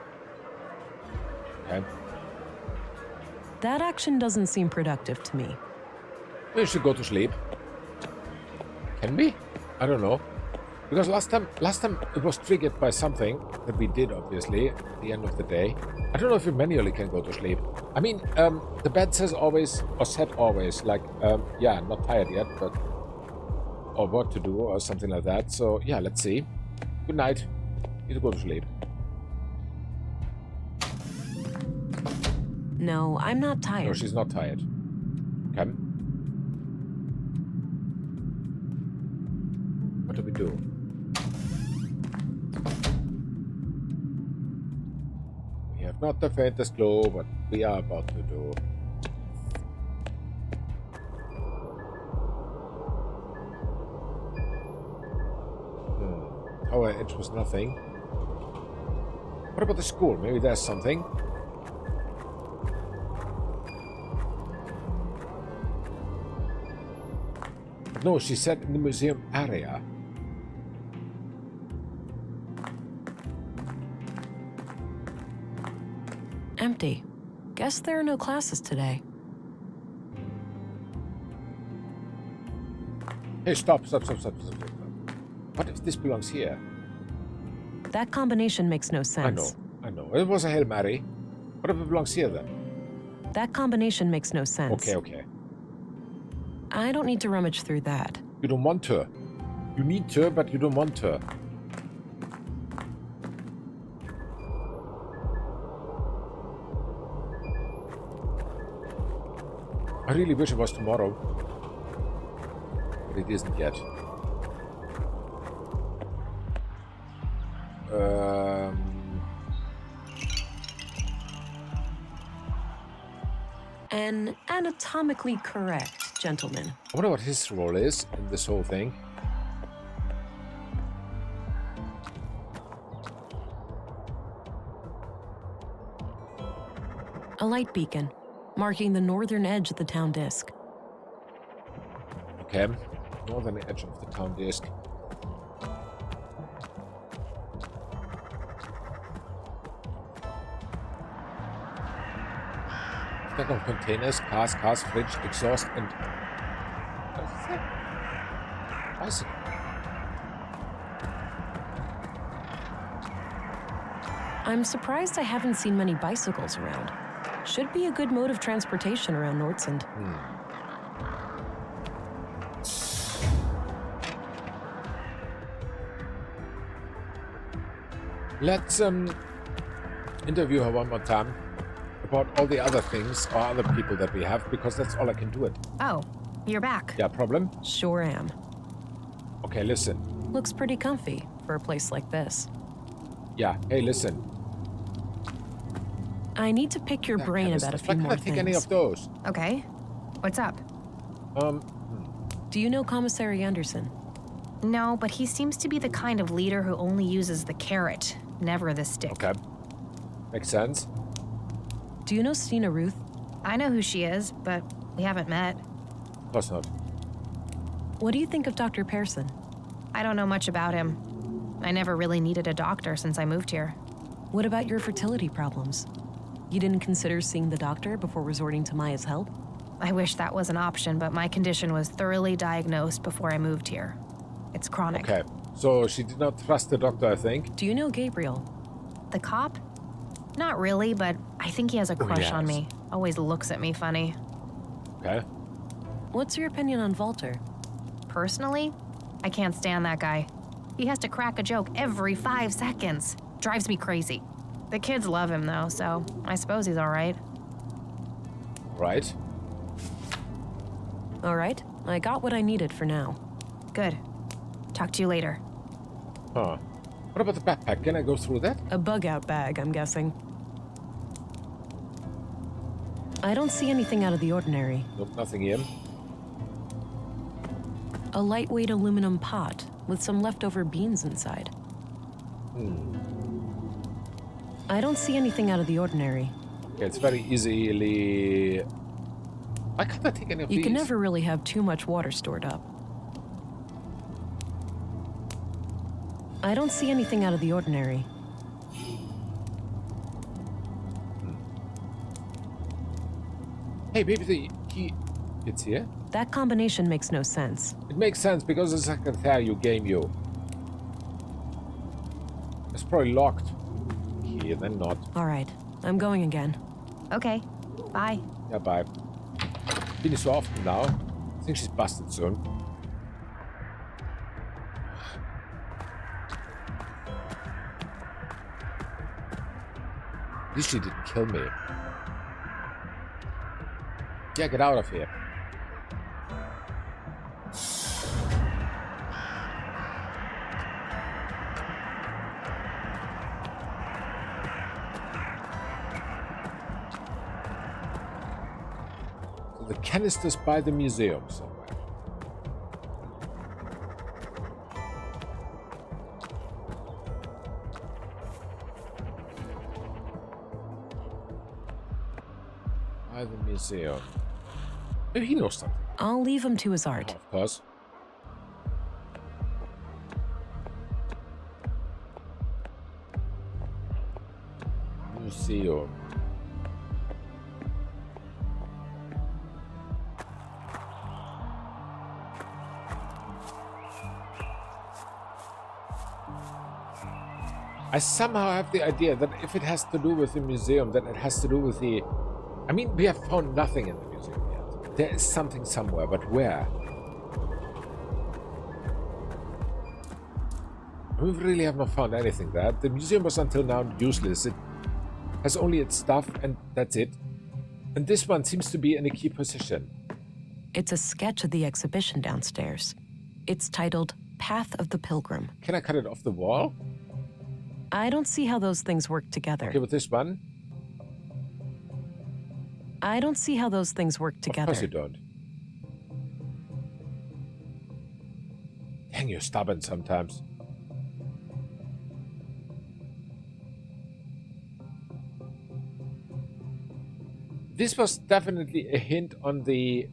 Okay. That action doesn't seem productive to me. We should go to sleep. Can we? I don't know. Because last time it was triggered by something that we did, obviously, at the end of the day. I don't know if you manually can go to sleep. I mean, the bed says always, or said always, like, yeah, not tired yet, but... or what to do, or something like that. So, yeah, let's see. Good night. Need to go to sleep. No, I'm not tired. No, she's not tired. Okay. What do we do? We have not the faintest clue what we are about to do. Tower edge was nothing. What about the school? Maybe there's something. No, she said in the museum area. Empty. Guess there are no classes today. Hey, stop. What if this belongs here? That combination makes no sense. I know. It was a Hail Mary. What if it belongs here then? That combination makes no sense. Okay. I don't need to rummage through that. You don't want to. You need to, but you don't want to. I really wish it was tomorrow. But it isn't yet. An anatomically correct gentleman. I wonder what his role is in this whole thing. A light beacon, marking the northern edge of the town disk. Okay. Northern edge of the town disk. Stack of containers, cars, fridge, exhaust, and... What is that? Bicycle. I'm surprised I haven't seen many bicycles around. Should be a good mode of transportation around Nordsund. Let's interview her one more time about all the other things or other people that we have, because that's all I can do it. Oh, you're back. Yeah, problem? Sure am. Okay, listen. Looks pretty comfy for a place like this. Yeah, hey, listen. I need to pick your brain about a few more things. Why can't I take any of those? Okay. What's up? Do you know Commissary Anderson? No, but he seems to be the kind of leader who only uses the carrot, never the stick. Okay. Makes sense. Do you know Stina Ruth? I know who she is, but we haven't met. Of course not. What do you think of Dr. Pearson? I don't know much about him. I never really needed a doctor since I moved here. What about your fertility problems? You didn't consider seeing the doctor before resorting to Maya's help? I wish that was an option, but my condition was thoroughly diagnosed before I moved here. It's chronic. Okay, so she did not trust the doctor, I think. Do you know Gabriel? The cop? Not really, but I think he has a crush on yes. me. Always looks at me funny. Okay. What's your opinion on Walter? Personally, I can't stand that guy. He has to crack a joke every 5 seconds. Drives me crazy. The kids love him, though, so I suppose he's all right. Right? All right, I got what I needed for now. Good. Talk to you later. Huh. What about the backpack? Can I go through that? A bug-out bag, I'm guessing. I don't see anything out of the ordinary. Nope, nothing here. A lightweight aluminum pot with some leftover beans inside. I don't see anything out of the ordinary. Okay, it's very easily... Why can't I take any of these? You can never really have too much water stored up. I don't see anything out of the ordinary. Hey, maybe the key... It's here? That combination makes no sense. It makes sense because the secretary game you. It's probably locked. Here, then not. All right, I'm going again. Okay. Bye. Yeah, bye. Been so often now. I think she's busted soon. At least she didn't kill me. Yeah, get out of here. So the canister's by the museum somewhere. By the museum. Maybe he knows something. I'll leave him to his art. Of course. Museum. I somehow have the idea that if it has to do with the museum, then it has to do with the... I mean, we have found nothing in the museum yet. There is something somewhere, but where? We really have not found anything there. The museum was until now useless. It has only its stuff, and that's it. And this one seems to be in a key position. It's a sketch of the exhibition downstairs. It's titled Path of the Pilgrim. Can I cut it off the wall? I don't see how those things work together. Okay, with this one? I don't see how those things work Of together. course you don't. Dang, you're stubborn sometimes. This was definitely a hint on the...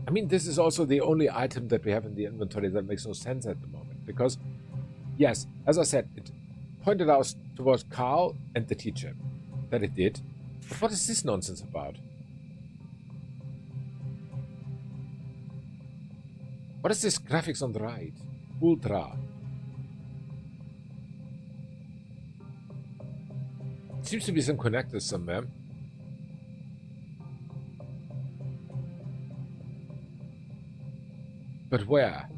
I mean, this is also the only item that we have in the inventory that makes no sense at the moment. Because, yes, as I said, it pointed out towards Carl and the teacher that it did. But what is this nonsense about? What is this graphics on the right? Ultra. Seems to be some connectors somewhere. But where?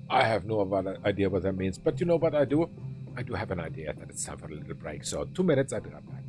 I have no idea what that means, but you know what I do? I do have an idea that it's time for a little break, so 2 minutes, I'll be right back.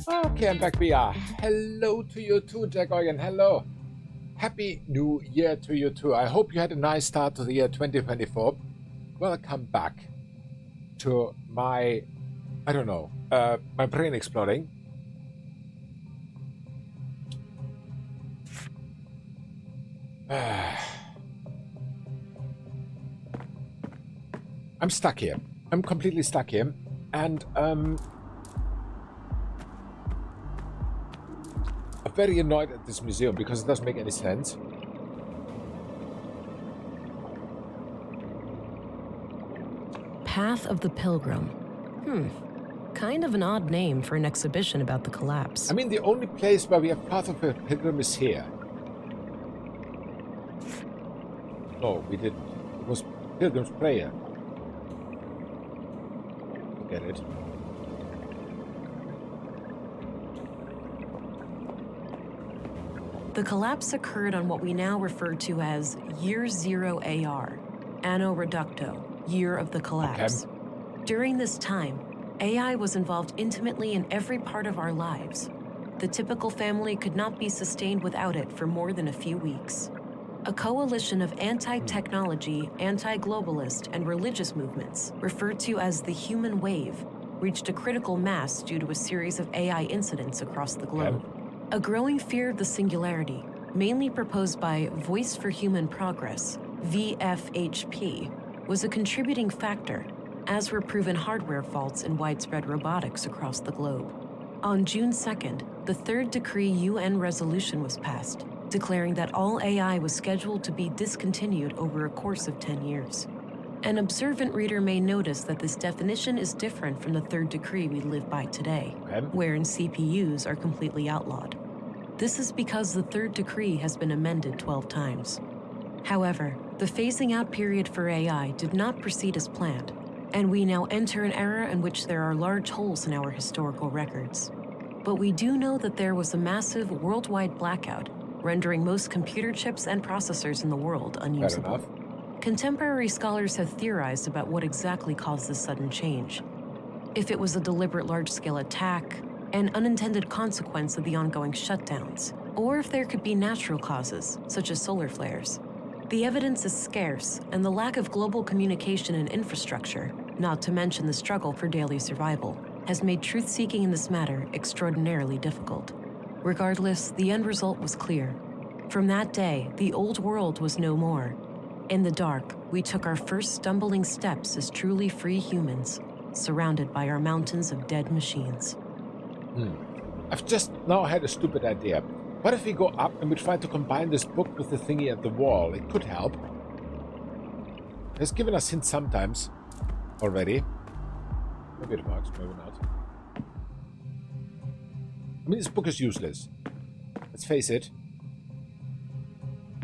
Okay, I'm back, Vera. Hello to you too, Jack Eugen. Hello. Happy New Year to you too. I hope you had a nice start to the year 2024. Welcome back to my, I don't know, my brain exploding. I'm stuck here. I'm completely stuck here. And I'm very annoyed at this museum because it doesn't make any sense. Path of the Pilgrim. Kind of an odd name for an exhibition about the collapse. I mean, the only place where we have Path of the Pilgrim is here. No, we didn't. It was Pilgrim's Prayer. Forget it. The collapse occurred on what we now refer to as Year Zero AR, Anno Reducto, Year of the Collapse. Okay. During this time, AI was involved intimately in every part of our lives. The typical family could not be sustained without it for more than a few weeks. A coalition of anti-technology, anti-globalist, and religious movements, referred to as the Human Wave, reached a critical mass due to a series of AI incidents across the globe. A growing fear of the singularity, mainly proposed by Voice for Human Progress, VFHP, was a contributing factor, as were proven hardware faults in widespread robotics across the globe. On June 2nd, the third decree UN resolution was passed, declaring that all AI was scheduled to be discontinued over a course of 10 years. An observant reader may notice that this definition is different from the third decree we live by today, wherein CPUs are completely outlawed. This is because the third decree has been amended 12 times. However, the phasing out period for AI did not proceed as planned, and we now enter an era in which there are large holes in our historical records. But we do know that there was a massive worldwide blackout, rendering most computer chips and processors in the world unusable. Fair enough. Contemporary scholars have theorized about what exactly caused this sudden change. If it was a deliberate large-scale attack, an unintended consequence of the ongoing shutdowns, or if there could be natural causes, such as solar flares. The evidence is scarce, and the lack of global communication and infrastructure, not to mention the struggle for daily survival, has made truth-seeking in this matter extraordinarily difficult. Regardless, the end result was clear. From that day, the old world was no more. In the dark, we took our first stumbling steps as truly free humans, surrounded by our mountains of dead machines. I've just now had a stupid idea. What if we go up and we try to combine this book with the thingy at the wall? It could help. It's given us hints sometimes already. Maybe it works, maybe not. I mean, this book is useless. Let's face it.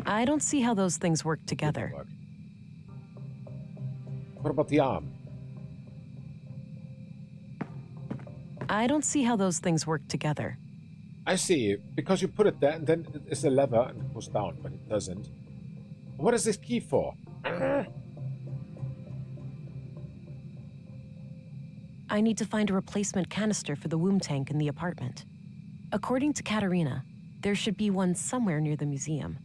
I don't see how those things work together. What about the arm? I don't see how those things work together. I see, because you put it there and then it's a lever and it goes down, but it doesn't. What is this key for? I need to find a replacement canister for the womb tank in the apartment. According to Katerina, there should be one somewhere near the museum.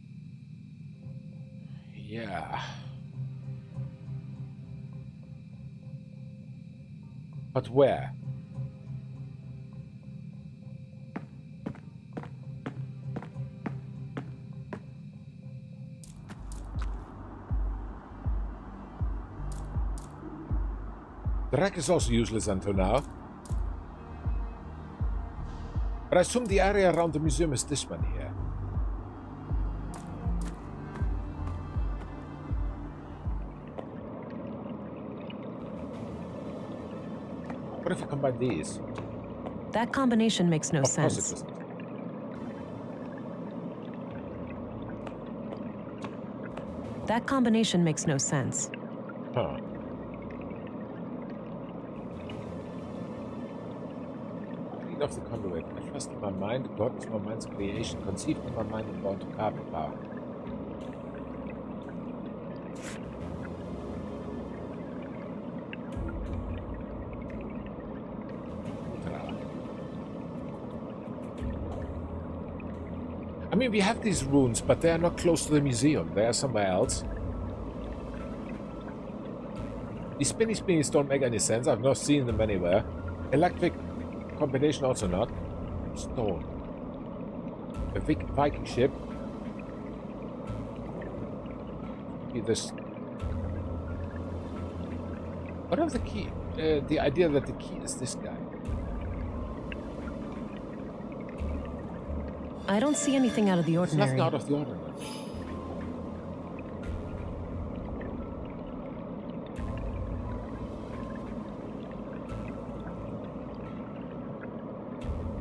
Yeah. But where? The rack is also useless until now. But I assume the area around the museum is this one here. What if we combine these? That combination makes no Of course sense. it doesn't. That combination makes no sense. Huh. Read off the conduit. I trust in my mind. God is my mind's creation, conceived in my mind and born to carbon power. I mean, we have these runes, but they are not close to the museum. They are somewhere else. These spinny spinnies don't make any sense. I've not seen them anywhere. Electric combination also not. Stone. A Viking ship. Be this. What of the key? The idea that the key is this guy. I don't see anything out of the There's ordinary. nothing out of the ordinary.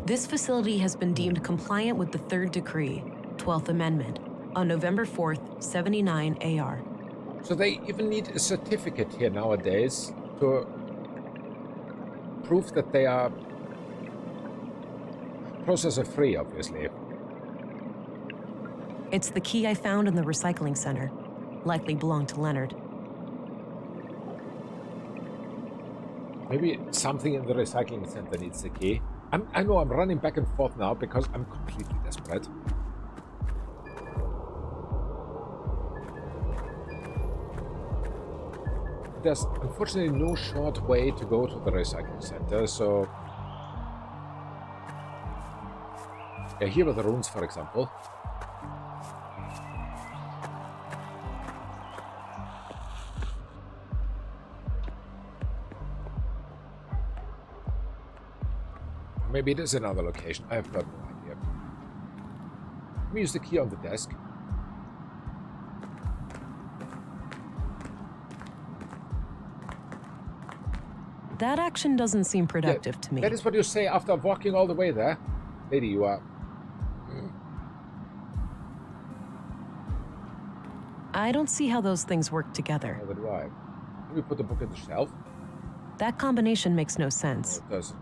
This facility has been deemed compliant with the Third Decree, 12th Amendment, on November 4th, 79 AR. So they even need a certificate here nowadays to prove that they are processor-free, obviously. It's the key I found in the recycling center. Likely belonged to Leonard. Maybe something in the recycling center needs the key. I know I'm running back and forth now because I'm completely desperate. There's unfortunately no short way to go to the recycling center, so... Yeah, here are the runes, for example. Maybe it is another location. I have got no idea. Let me use the key on the desk. That action doesn't seem productive to me. That is what you say after walking all the way there. Lady, you are... I don't see how those things work together. Neither do I. Can we put the book in the shelf? That combination makes no sense. No, it doesn't.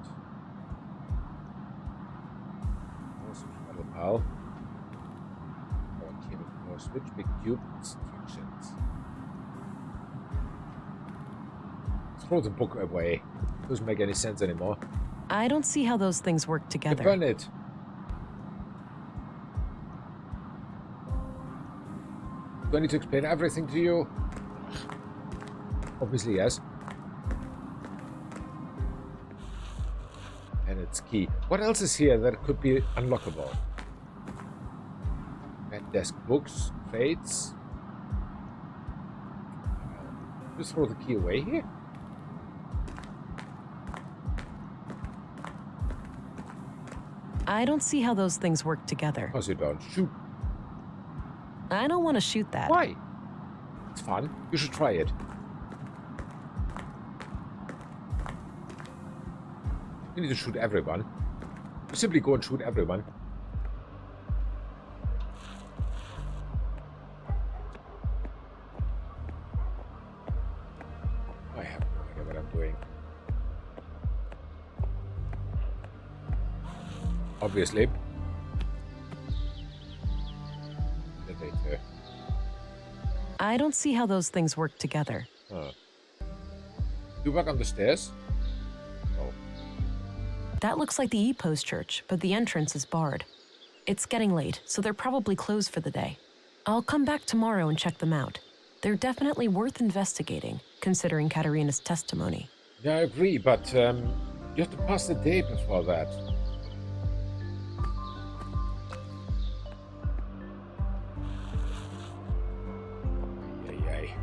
Metal pile. Cable power switch, big cube, instructions. Throw the book away. It doesn't make any sense anymore. I don't see how those things work You together. burn it. Do I need to explain everything to you? Obviously, yes. And it's key. What else is here that could be unlockable? Red desk books, crates. Just throw the key away here. I don't see how those things work together. Of course you don't. Shoot. I don't want to shoot that. Why? It's fun. You should try it. You need to shoot everyone. You simply go and shoot everyone. I have no idea what I'm doing. Obviously. Elevator. I don't see how those things work together. Huh. You work on the stairs? Oh. That looks like the E-Post Church, but the entrance is barred. It's getting late, so they're probably closed for the day. I'll come back tomorrow and check them out. They're definitely worth investigating, considering Katerina's testimony. Yeah, I agree, but you have to pass the day before that. Yay.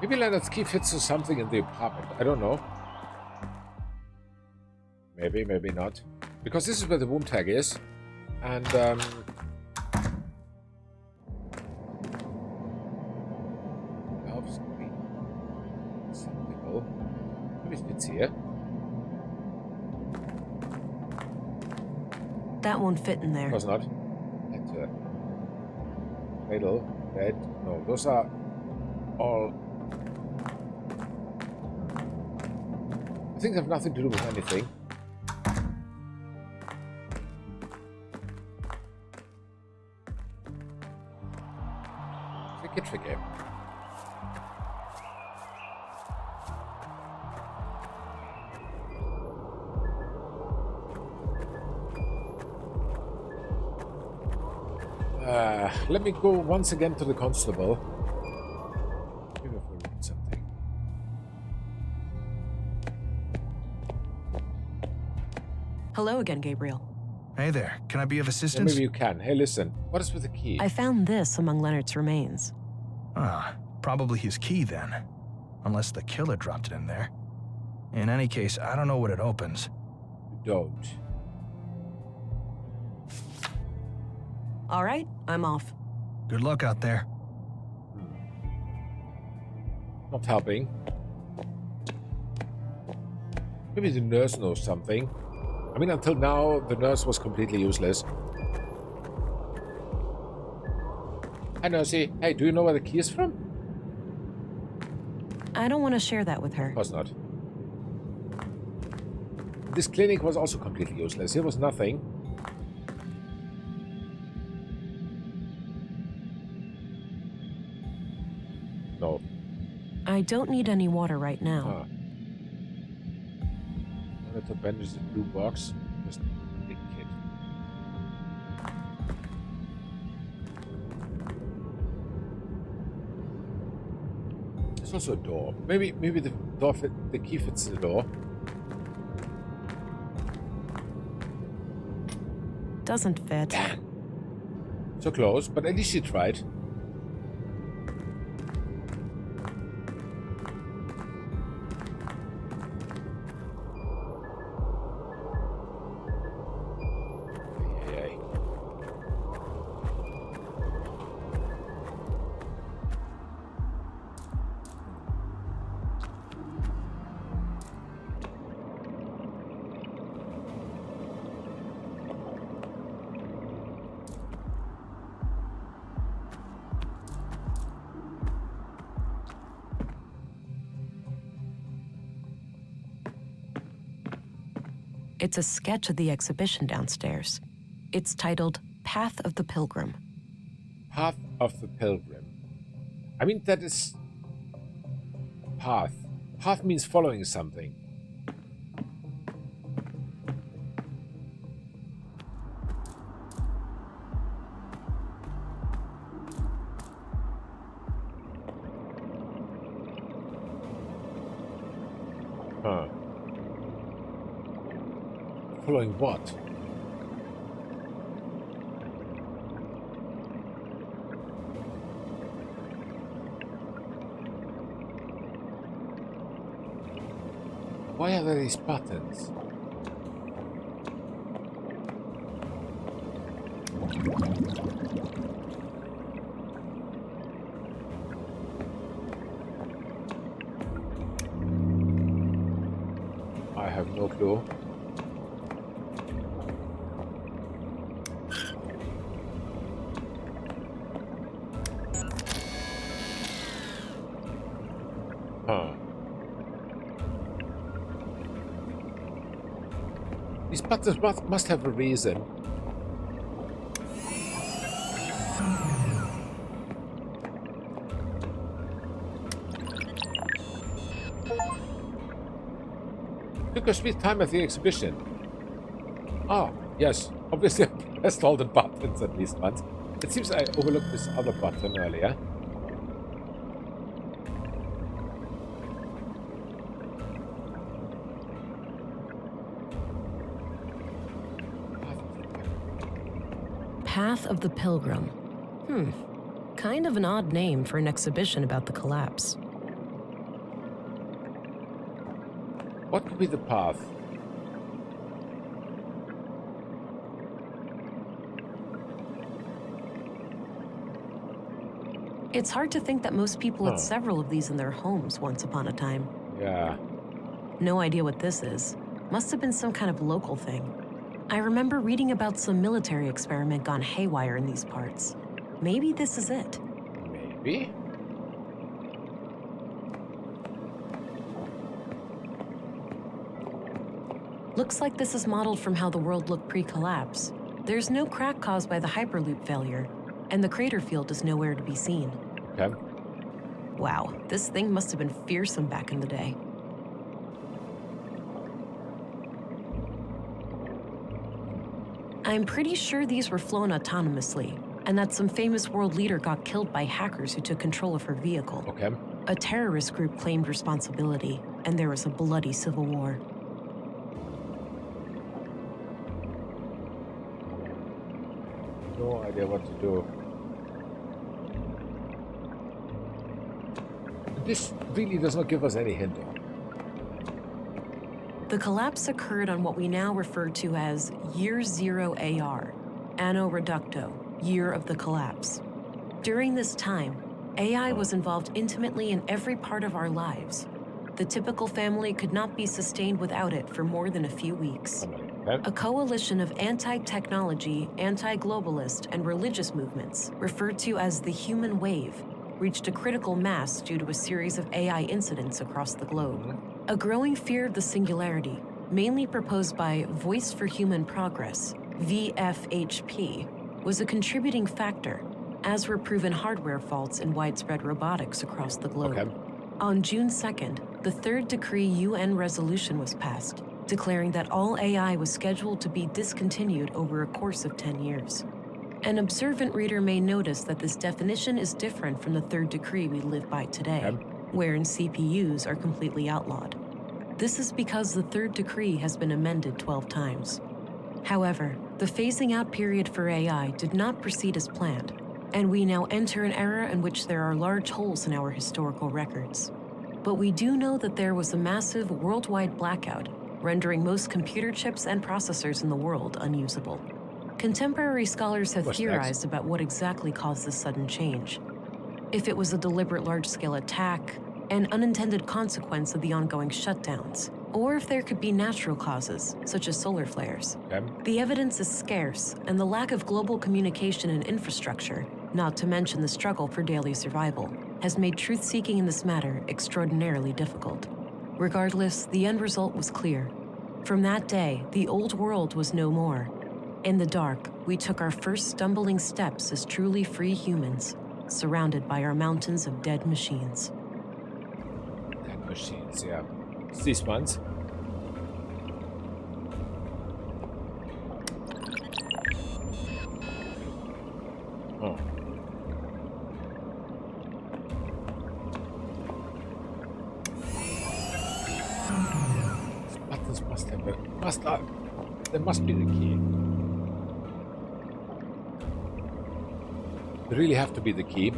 Maybe Leonard's key fits to something in the apartment. I don't know. Maybe, maybe not. Because this is where the womb tag is. And, valve screen. Something. Maybe it fits here. That won't fit in there. Of course not. That, cradle, bed. No, those are all... Things have nothing to do with anything. tricky. Let me go once again to the constable. Maybe if I read something. Hello again, Gabriel. Hey there, can I be of Yeah, assistance? maybe you can. Hey, listen. What is with the key? I found this among Leonard's remains. Ah, probably his key then. Unless the killer dropped it in there. In any case, I don't know what it opens. You don't. All right, I'm off. Good luck out there. Not helping. Maybe the nurse knows something. I mean, until now, the nurse was completely useless. Hi, nursey. Hey, do you know where the key is from? I don't want to share that with her. Of course not. This clinic was also completely useless. Here was nothing. No. I don't need any water right now. To bandage the blue box. Just big kid. There's also a door. Maybe the door the key fits the door. Doesn't fit. Damn. So close, but at least she tried. It's a sketch of the exhibition downstairs. It's titled Path of the Pilgrim. Path of the Pilgrim. I mean, that is... Path. Path means following something. Huh. Following what? Why are there these buttons? I have no clue. Huh. These buttons must have a reason. Took a sweet time at the exhibition. Ah, yes. Obviously I pressed all the buttons at least once. It seems I overlooked this other button earlier. Path of the Pilgrim. Kind of an odd name for an exhibition about the collapse. What could be the path? It's hard to think that most people had several of these in their homes once upon a time. Yeah. No idea what this is. Must have been some kind of local thing. I remember reading about some military experiment gone haywire in these parts. Maybe this is it. Maybe? Looks like this is modeled from how the world looked pre-collapse. There's no crack caused by the Hyperloop failure, and the crater field is nowhere to be seen. Okay. Wow, this thing must have been fearsome back in the day. I'm pretty sure these were flown autonomously, and that some famous world leader got killed by hackers who took control of her vehicle. Okay. A terrorist group claimed responsibility, and there was a bloody civil war. No idea what to do. This really does not give us any hint on. The collapse occurred on what we now refer to as Year Zero AR, Anno Reducto, Year of the Collapse. During this time, AI was involved intimately in every part of our lives. The typical family could not be sustained without it for more than a few weeks. Okay. A coalition of anti-technology, anti-globalist, and religious movements, referred to as the human wave, reached a critical mass due to a series of AI incidents across the globe. A growing fear of the singularity, mainly proposed by Voice for Human Progress, VFHP, was a contributing factor, as were proven hardware faults in widespread robotics across the globe. Okay. On June 2nd, the third decree UN resolution was passed, declaring that all AI was scheduled to be discontinued over a course of 10 years. An observant reader may notice that this definition is different from the third decree we live by today, wherein CPUs are completely outlawed. This is because the third decree has been amended 12 times. However, the phasing out period for AI did not proceed as planned, and we now enter an era in which there are large holes in our historical records. But we do know that there was a massive worldwide blackout, rendering most computer chips and processors in the world unusable. Contemporary scholars have theorized about what exactly caused this sudden change. If it was a deliberate large-scale attack, an unintended consequence of the ongoing shutdowns, or if there could be natural causes, such as solar flares. The evidence is scarce, and the lack of global communication and infrastructure, not to mention the struggle for daily survival, has made truth-seeking in this matter extraordinarily difficult. Regardless, the end result was clear. From that day, the old world was no more. In the dark, we took our first stumbling steps as truly free humans, surrounded by our mountains of dead machines. Dead machines, yeah. It's these ones. Oh. These buttons must have there must be the key. They really have to be the key.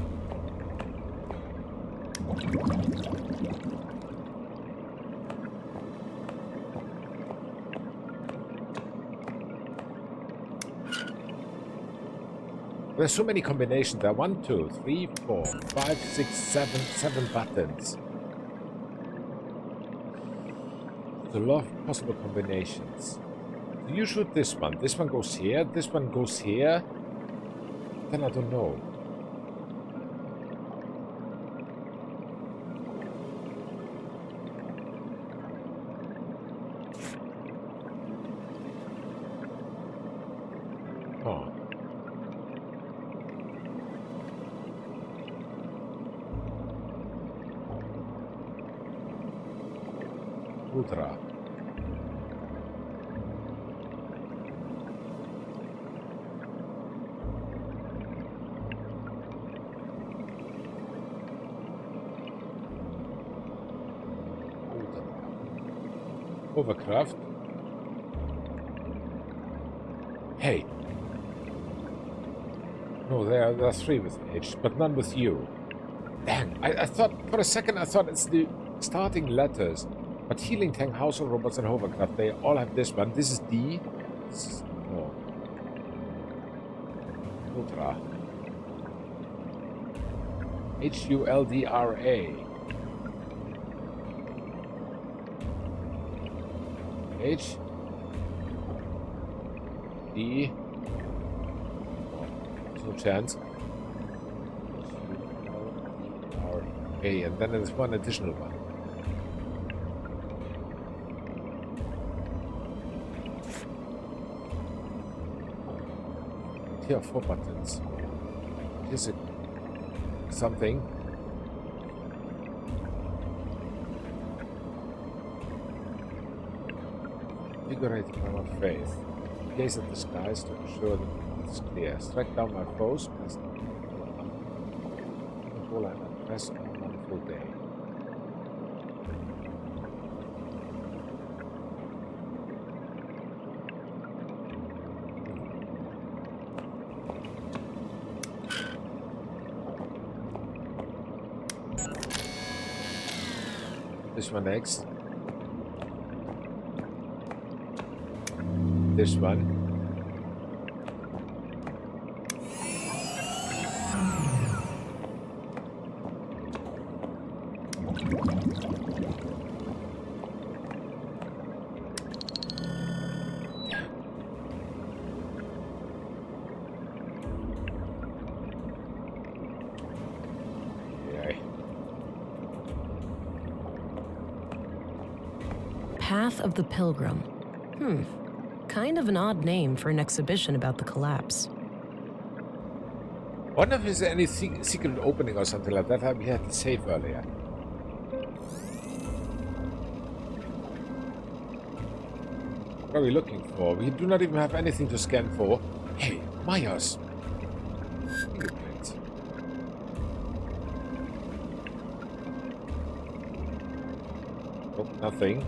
There's so many combinations there. 1, 2, 3, 4, 5, 6, 7 buttons. There's a lot of possible combinations. So you shoot this one. This one goes here. This one goes here. Then I don't know. Oh. Ultra. Overcraft. Hey. No, there are 3 with H, but none with U. Dang, I thought, for a second, I thought it's the starting letters. But Healing Tank, Household Robots, and Hovercraft, they all have this one. This is D. This is, no. Ultra. H-U-L-D-R-A. H. D. Oh, there's no chance. H-U-L-D-R-A. And then there's one additional one. Here are 4 buttons. Here's a something. Vigorate power of faith. Gaze at the skies to ensure that it is clear. Strike down my foes. Press control and press on a wonderful day. This one next. This one. Path of the Pilgrim. Kind of an odd name for an exhibition about the collapse. Wonder if there's any secret opening or something like that. We had to save earlier. What are we looking for? We do not even have anything to scan for. Hey, Maya's fingerprints. Nope, nothing.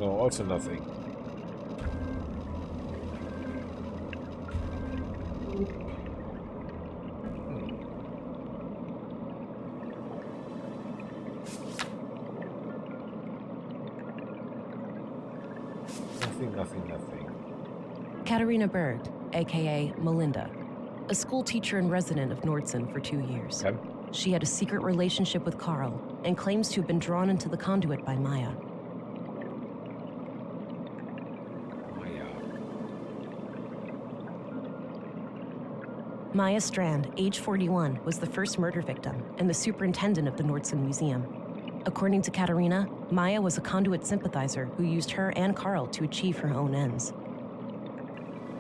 No, also nothing. Nothing. Katarina Berg, aka Melinda, a school teacher and resident of Nordson for 2 years. Okay. She had a secret relationship with Carl and claims to have been drawn into the conduit by Maya. Maya Strand, age 41, was the first murder victim and the superintendent of the Nordson Museum. According to Katarina, Maya was a conduit sympathizer who used her and Carl to achieve her own ends.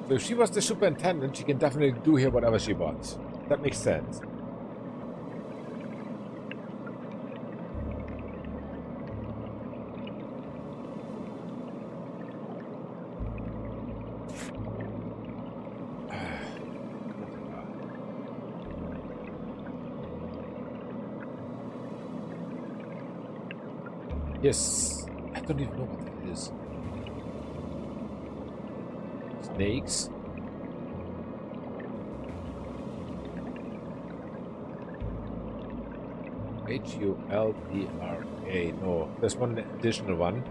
So if she was the superintendent, she can definitely do here whatever she wants. That makes sense. Yes, I don't even know what that is. Snakes. H-U-L-D-R-A. No, there's one additional one.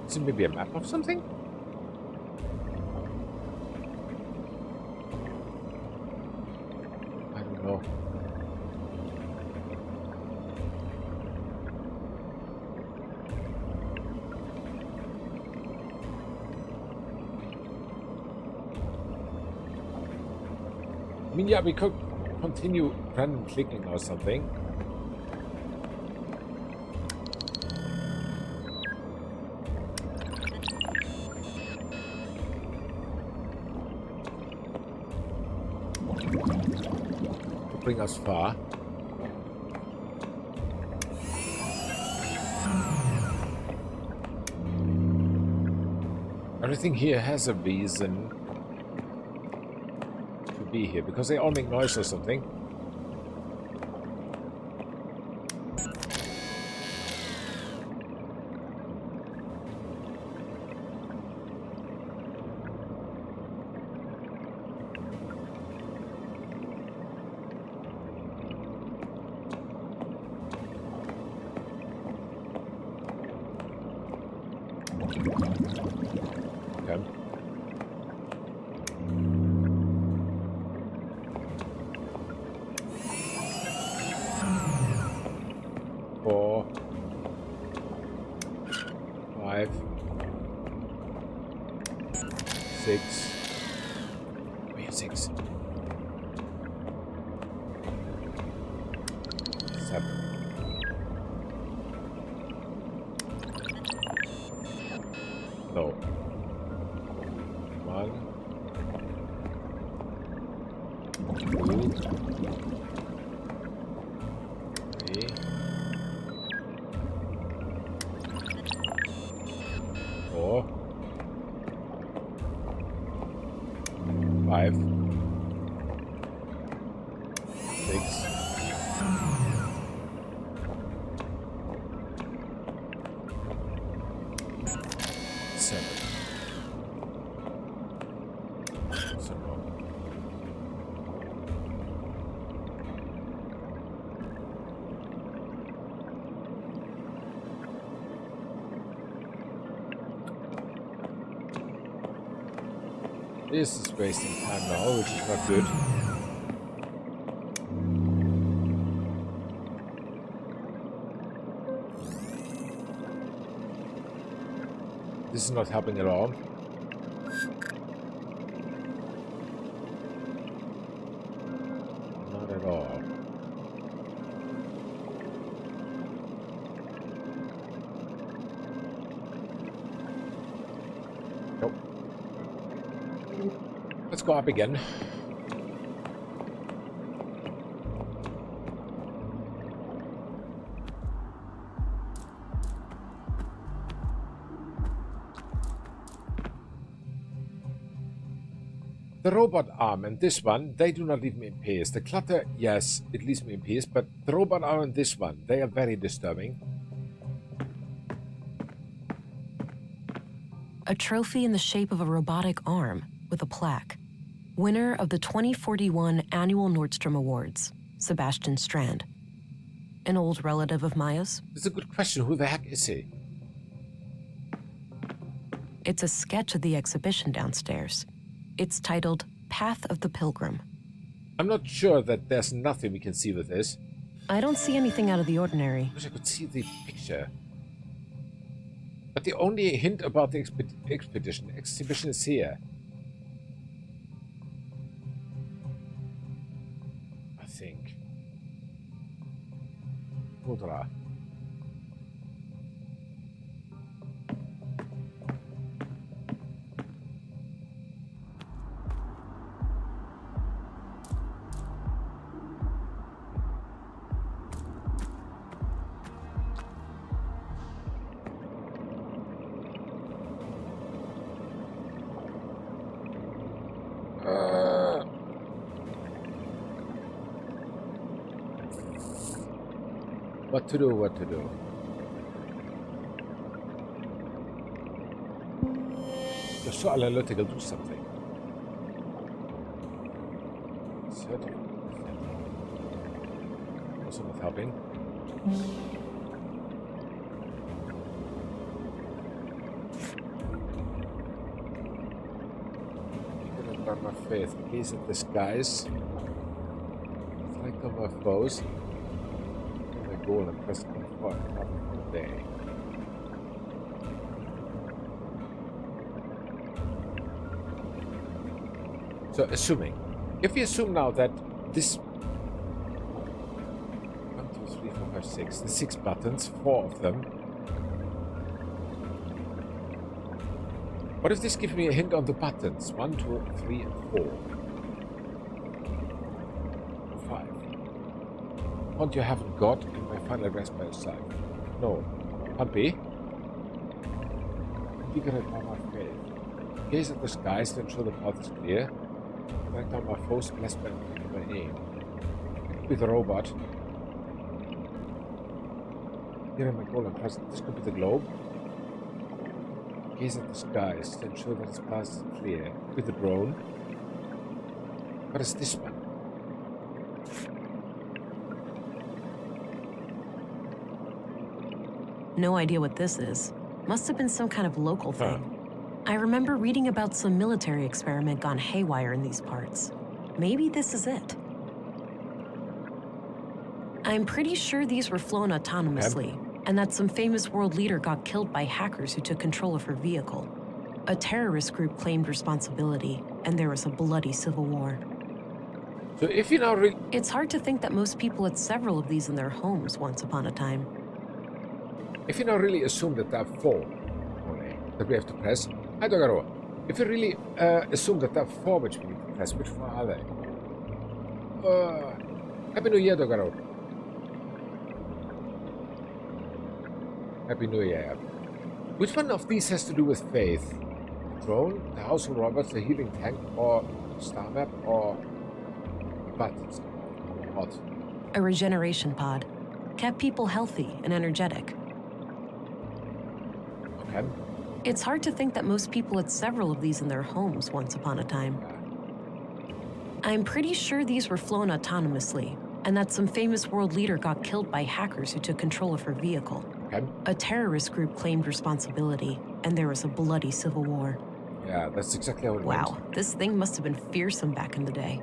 Is it maybe a map of something? I don't know. I mean, yeah, we could continue random clicking or something. To bring us far. Everything here has a reason be here because they all make noise or something. Okay. 4, 5, 6. We have 6. 7. 3. 4. 5. 6. 7. Some more. This is wasting time now, which is not good. This is not helping at all. Not at all. Nope. Let's go up again. The robot arm and this one, they do not leave me in peace. The clutter, yes, it leaves me in peace, but the robot arm and this one, they are very disturbing. A trophy in the shape of a robotic arm with a plaque. Winner of the 2041 Annual Nordstrom Awards, Sebastian Strand. An old relative of Maya's? It's a good question. Who the heck is he? It's a sketch of the exhibition downstairs. It's titled Path of the Pilgrim. I'm not sure that there's nothing we can see with this. I don't see anything out of the ordinary. I wish I could see the picture. But the only hint about the exhibition is here. I think. Mudra. What to do, what to do. You're so analytical, do something. Also not helping. On my faith, peace and disguise. Reflect on my foes. My goal and press for the day. So assuming, if we assume now that this 1, 2, 3, 4, 5, 6, the 6 buttons, 4 of them. What if this gives me a hint on the buttons? 1, 2, 3, and 4. 5. What you haven't got in my final rest by your side. No. Pumpy. Figure it by my faith. Gaze at the skies to ensure the path is clear. Write down my foes, blessed by my aim. With a robot. Here are my goal and present. This could be the globe. Gaze at the skies to ensure that its path is clear. With the drone. What is this one? No idea what this is. Must have been some kind of local thing. I remember reading about some military experiment gone haywire in these parts. Maybe this is it. I'm pretty sure these were flown autonomously, and that some famous world leader got killed by hackers who took control of her vehicle. A terrorist group claimed responsibility, and there was a bloody civil war. So if you now It's hard to think that most people had several of these in their homes once upon a time. If you now really assume that there are 4 that we have to press, if you really assume that there are 4 which we need to press, which 4 are they? Happy New Year, Dogaro. Happy New Year. Which one of these has to do with faith? The drone, the household robots, the healing tank, or star map, or buttons? What? A regeneration pod. Kept people healthy and energetic. Okay. It's hard to think that most people had several of these in their homes once upon a time. I'm pretty sure these were flown autonomously, and that some famous world leader got killed by hackers who took control of her vehicle. Okay. A terrorist group claimed responsibility, and there was a bloody civil war. Yeah, that's exactly how it went. Wow, this thing must have been fearsome back in the day.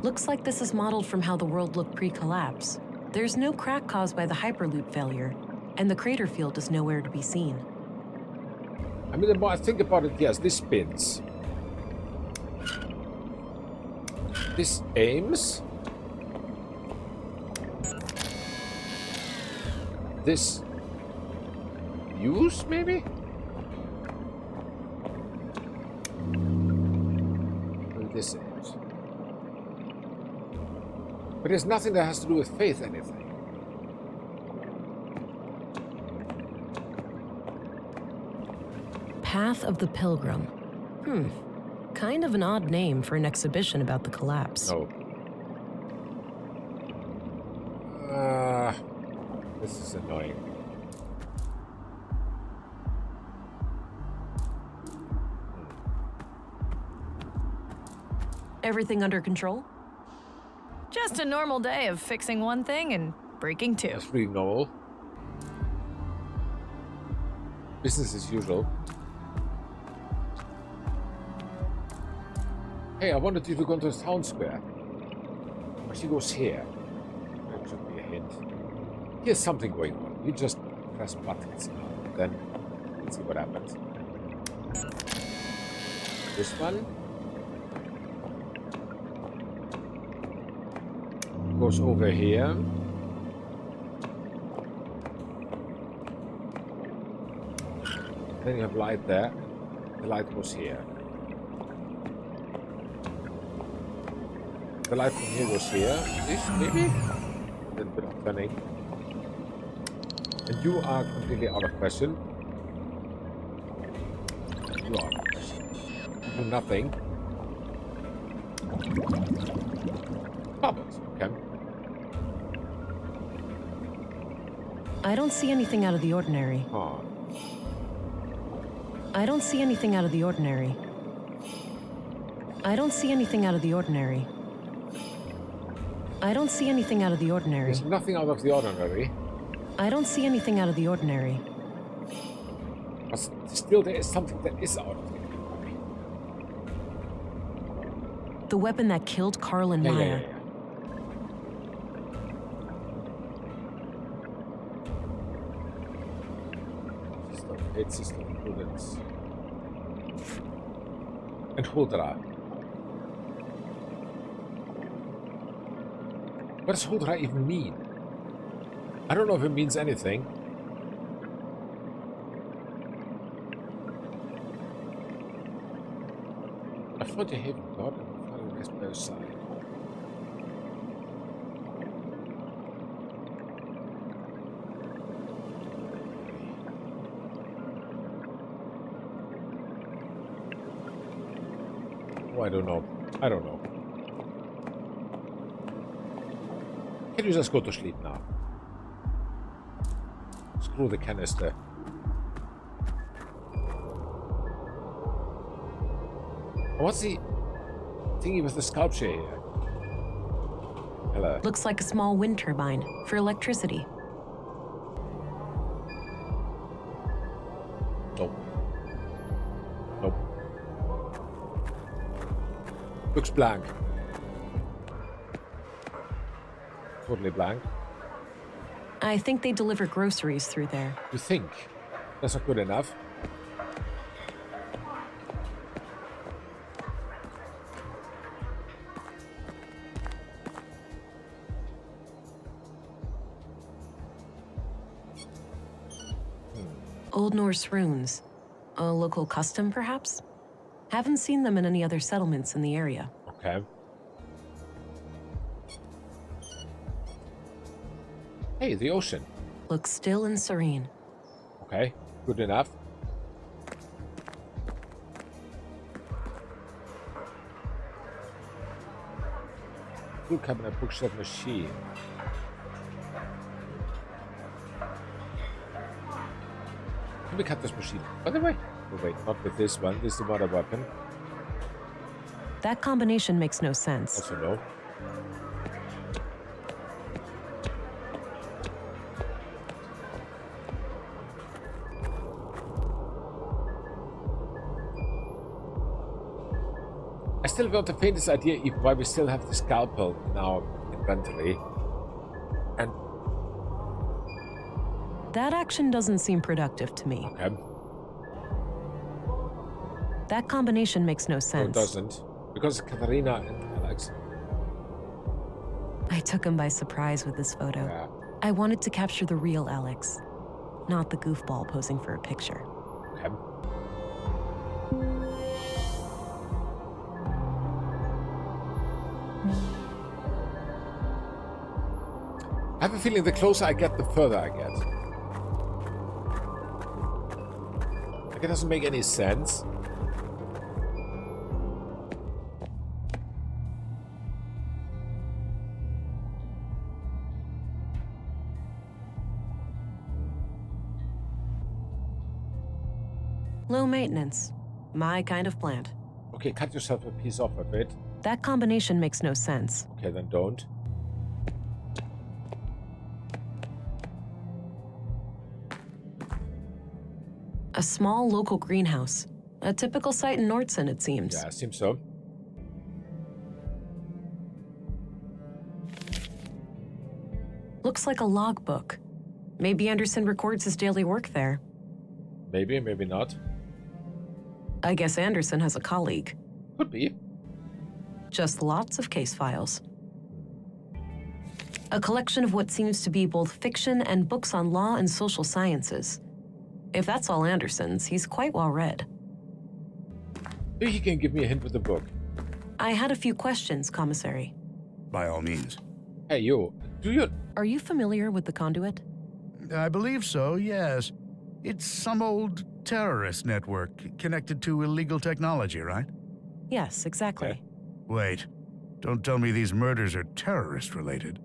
Looks like this is modeled from how the world looked pre-collapse. There's no crack caused by the Hyperloop failure, and the crater field is nowhere to be seen. I mean, the more I think about it, yes, this spins. This aims. This use, maybe? And this aims. But there's nothing that has to do with faith, anything. Path of the Pilgrim. Kind of an odd name for an exhibition about the collapse. No. This is annoying. Everything under control? Just a normal day of fixing one thing and breaking two. That's pretty normal. Business as usual. Hey, I wanted you to go to the town square. But she goes here. That should be a hint. Here's something going on. You just press buttons now. Then let's see what happens. This one goes over here. Then you have light there. The light goes here. The light from here goes here. This, maybe? A little bit of turning. And you are completely out of question. You are out of question. You do nothing. Bubbles, okay. I don't see anything out of the ordinary. Huh. I don't see anything out of the ordinary. I don't see anything out of the ordinary. I don't see anything out of the ordinary. There's nothing out of the ordinary. I don't see anything out of the ordinary. But still, there is something that is out of the ordinary. The weapon that killed Carl and Maya. Yeah. System, hate system, prudence. And Huldra. What does Huldra even mean? I don't know if it means anything. I found a hidden god and found a raspberry side. Oh, I don't know. I don't know. Can you just go to sleep now? Screw the canister. What's the thingy with the sculpture here? Hello. Looks like a small wind turbine for electricity. Nope. Nope. Looks blank. Totally blank. I think they deliver groceries through there. You think? That's not good enough. Old Norse runes. A local custom, perhaps? Haven't seen them in any other settlements in the area. Okay. Hey, the ocean. Looks still and serene. Okay, good enough. Tool cabinet, bookshelf, machine. Can we cut this machine? By the way. Oh, wait, not with this one. This is the water weapon. That combination makes no sense. Also no. I still don't have the faintest idea even why we still have the scalpel in our inventory. And That action doesn't seem productive to me. okay, That combination makes no no, it sense. doesn't. Because Katharina and Alex. I took him by surprise with this photo. Yeah. I wanted to capture the real Alex, not the goofball posing for a picture. Okay. I have a feeling the closer I get, the further I get. Like, it doesn't make any sense. Low maintenance. My kind of plant. Okay, cut yourself a piece off of it. That combination makes no sense. Okay, then don't. A small local greenhouse. A typical site in Nordson, it seems. Yeah, seems so. Looks like a logbook. Maybe Anderson records his daily work there. Maybe, maybe not. I guess Anderson has a colleague. Could be. Just lots of case files. A collection of what seems to be both fiction and books on law and social sciences. If that's all Anderson's, he's quite well read. Maybe he can give me a hint with the book. I had a few questions, Commissary. By all means. Hey, you. Do you... Are you familiar with the Conduit? I believe so, yes. It's some old terrorist network connected to illegal technology, right? Yes, exactly. Okay. Wait, don't tell me these murders are terrorist-related.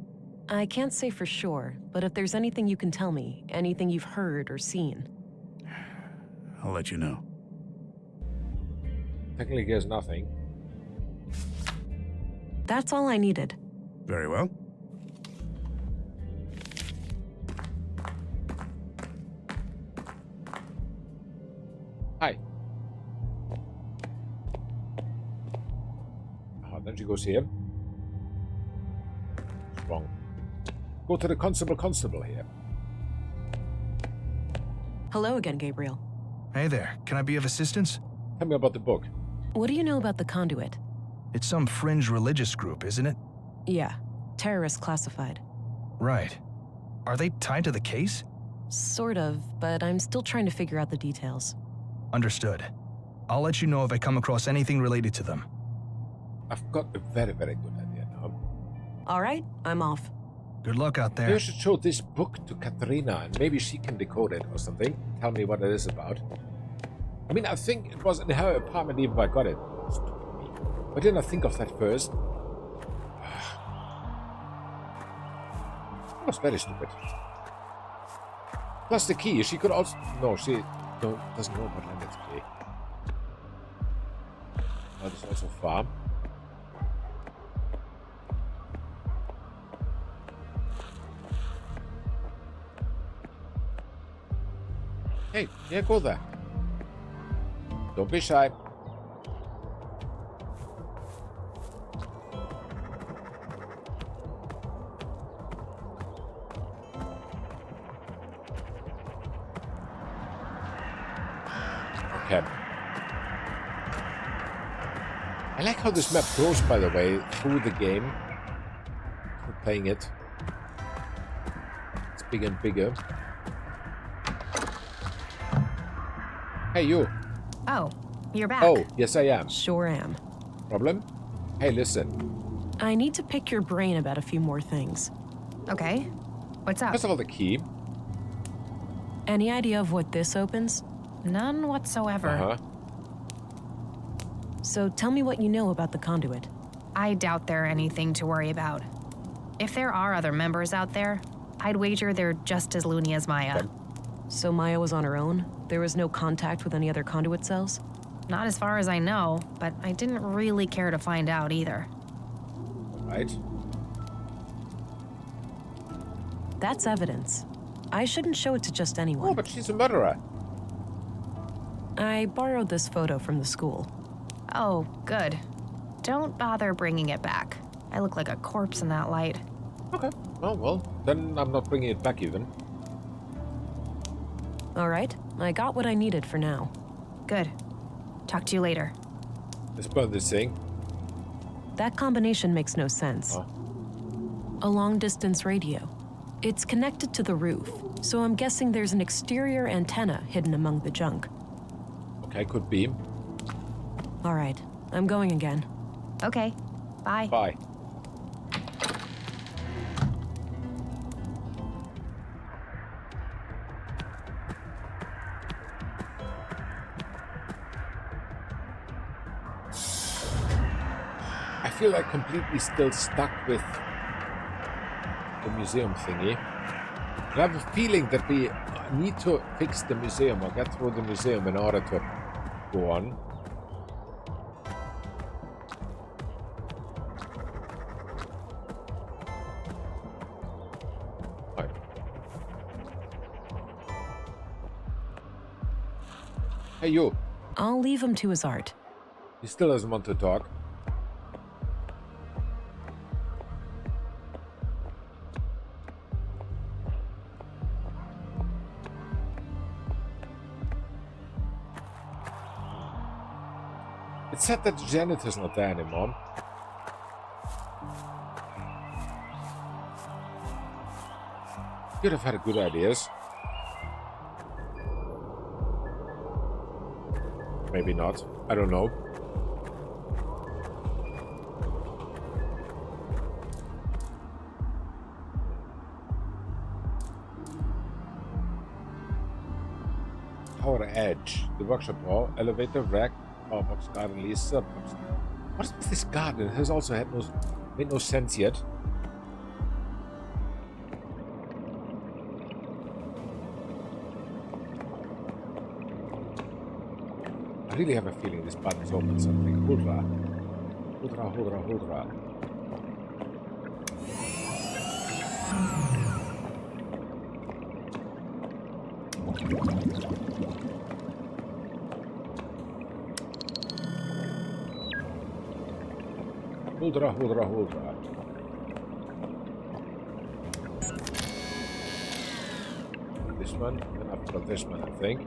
I can't say for sure, but if there's anything you can tell me, anything you've heard or seen. I'll let you know. Technically, he has nothing. That's all I needed. Very well. Hi. Then she goes here. Wrong. Go to the constable here. Hello again, Gabriel. Hey there, can I be of assistance? Tell me about the book. What do you know about the Conduit? It's some fringe religious group, isn't it? Yeah, terrorist classified. Right. Are they tied to the case? Sort of, but I'm still trying to figure out the details. Understood. I'll let you know if I come across anything related to them. I've got a very, very good idea now. All right, I'm off. Good luck out Maybe I there. should show this book to Katharina, and maybe she can decode it or something. Tell me what it is about. I mean, I think it was in her apartment even when I got it. Stupid me. Why didn't I think of that first? That was very stupid. Plus the key, she could also... No, she doesn't know about Leonard's key. That is also farm. Hey, yeah, go there. Don't be shy. Okay. I like how this map grows, by the way, through the game. Through playing it. It's bigger and bigger. Hey, you. Oh, you're back. Oh, yes I am. Sure am. Problem? Hey, listen. I need to pick your brain about a few more things. Okay. What's up? First of all, the key. Any idea of what this opens? None whatsoever. Uh-huh. So tell me what you know about the conduit. I doubt they're anything to worry about. If there are other members out there, I'd wager they're just as loony as Maya. Okay. So Maya was on her own? There was no contact with any other conduit cells? Not as far as I know, but I didn't really care to find out either. Right. That's evidence. I shouldn't show it to just anyone. Oh, but she's a murderer. I borrowed this photo from the school. Oh, good. Don't bother bringing it back. I look like a corpse in that light. Okay. Oh, well, then I'm not bringing it back even. All right, I got what I needed for now. Good. Talk to you later. Let's burn this thing. That combination makes no sense. Oh. A long-distance radio. It's connected to the roof, so I'm guessing there's an exterior antenna hidden among the junk. Okay, could be. All right, I'm going again. Okay. Bye. Bye. I feel like completely still stuck with the museum thingy. I have a feeling that we need to fix the museum or get through the museum in order to go on. Right. Hey, you. I'll leave him to his art. He still doesn't want to talk. It's sad that the janitor's not there anymore. Could have had good ideas. Maybe not. I don't know. Tower edge. The workshop hall, elevator, rack, power box, garden lease. What is with this garden? It has also made no sense yet. I really have a feeling this button's open something. Hoodra. Hoodra, hoodra, hoodra. Hoodra, hoodra, hoodra. This one, and I've got this one, I think.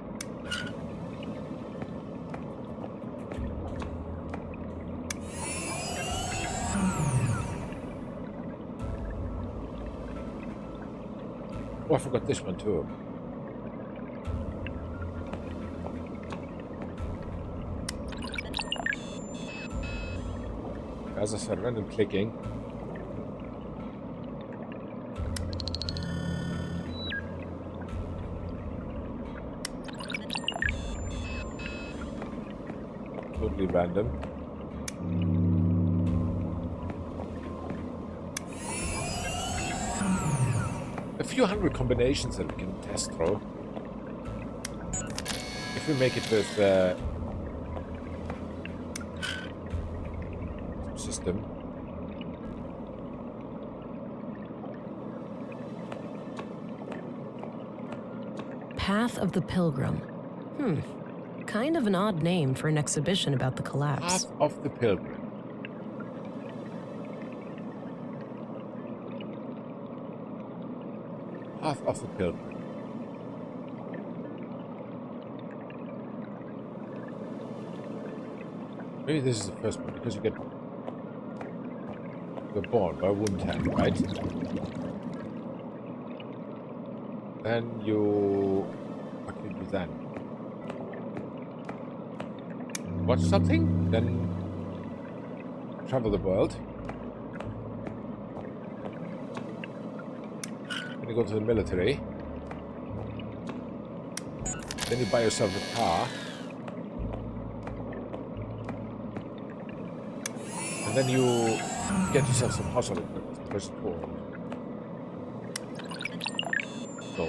Oh, I forgot this one too. As I said, random clicking. Totally random. A few hundred combinations that we can test through. If we make it with system. Path of the Pilgrim. Kind of an odd name for an exhibition about the collapse. Path of the Pilgrim. Path of the Pilgrim. Maybe this is the first one, because you're born by a wound hand, right? Then you... What can you do then? watch something, then travel the world. Then you go to the military. Then you buy yourself a car. And then you get yourself some household equipment. First of all. So.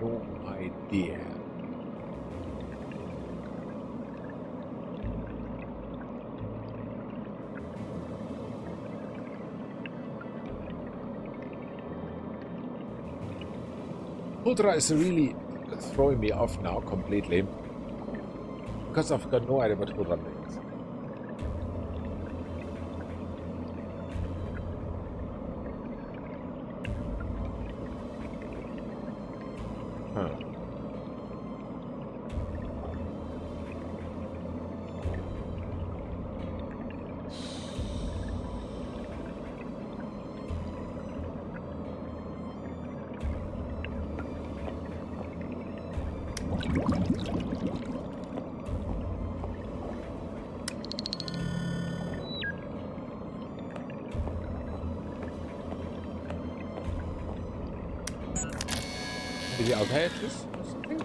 No idea. Ultra is really throwing me off now completely because I've got no idea what Ultra means. The outer edges or something?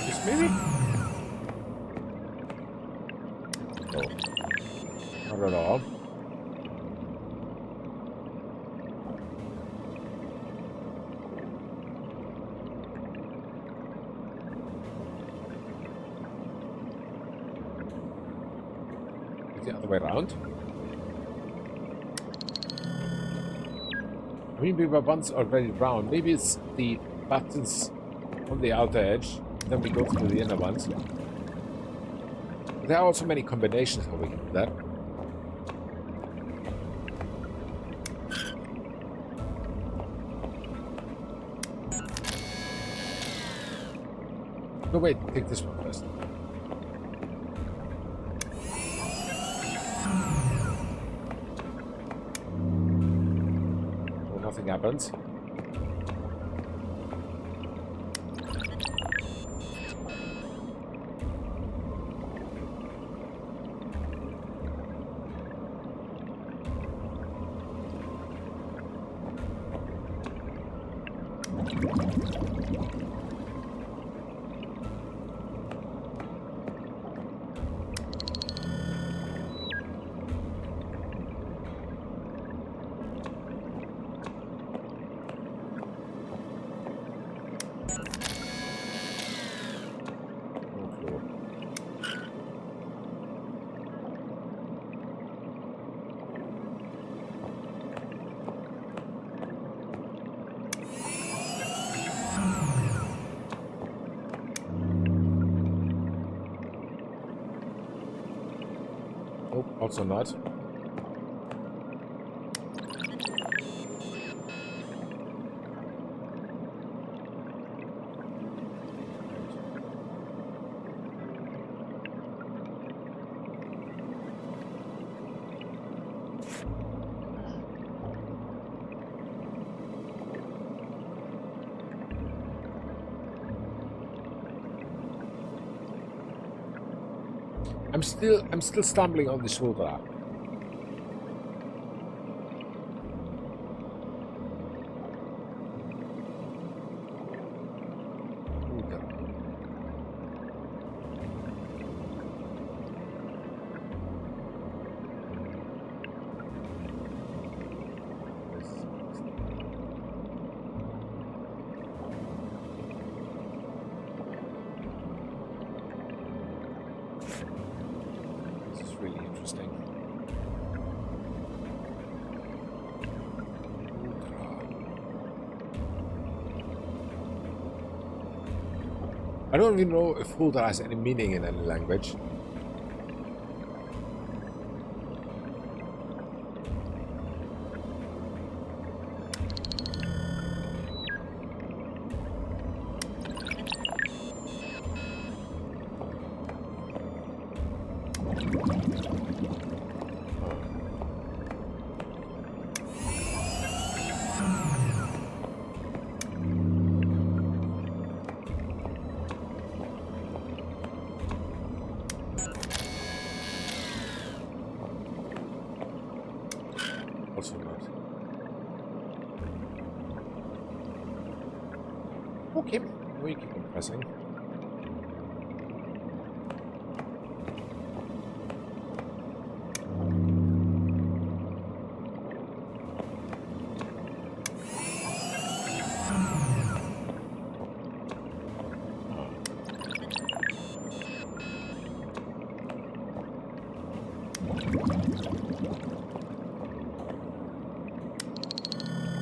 This maybe? Oh. Not at all. The other way around. I mean, we were once already round. Maybe it's the buttons on the outer edge, then we go through the inner ones. There are also many combinations how we can do that. No, wait, take this one first. Nothing happens. Nope, also not. I'm still stumbling on the shoulder. Really interesting. I don't even know if Hulda has any meaning in any language. Also not. Okay, we keep on pressing.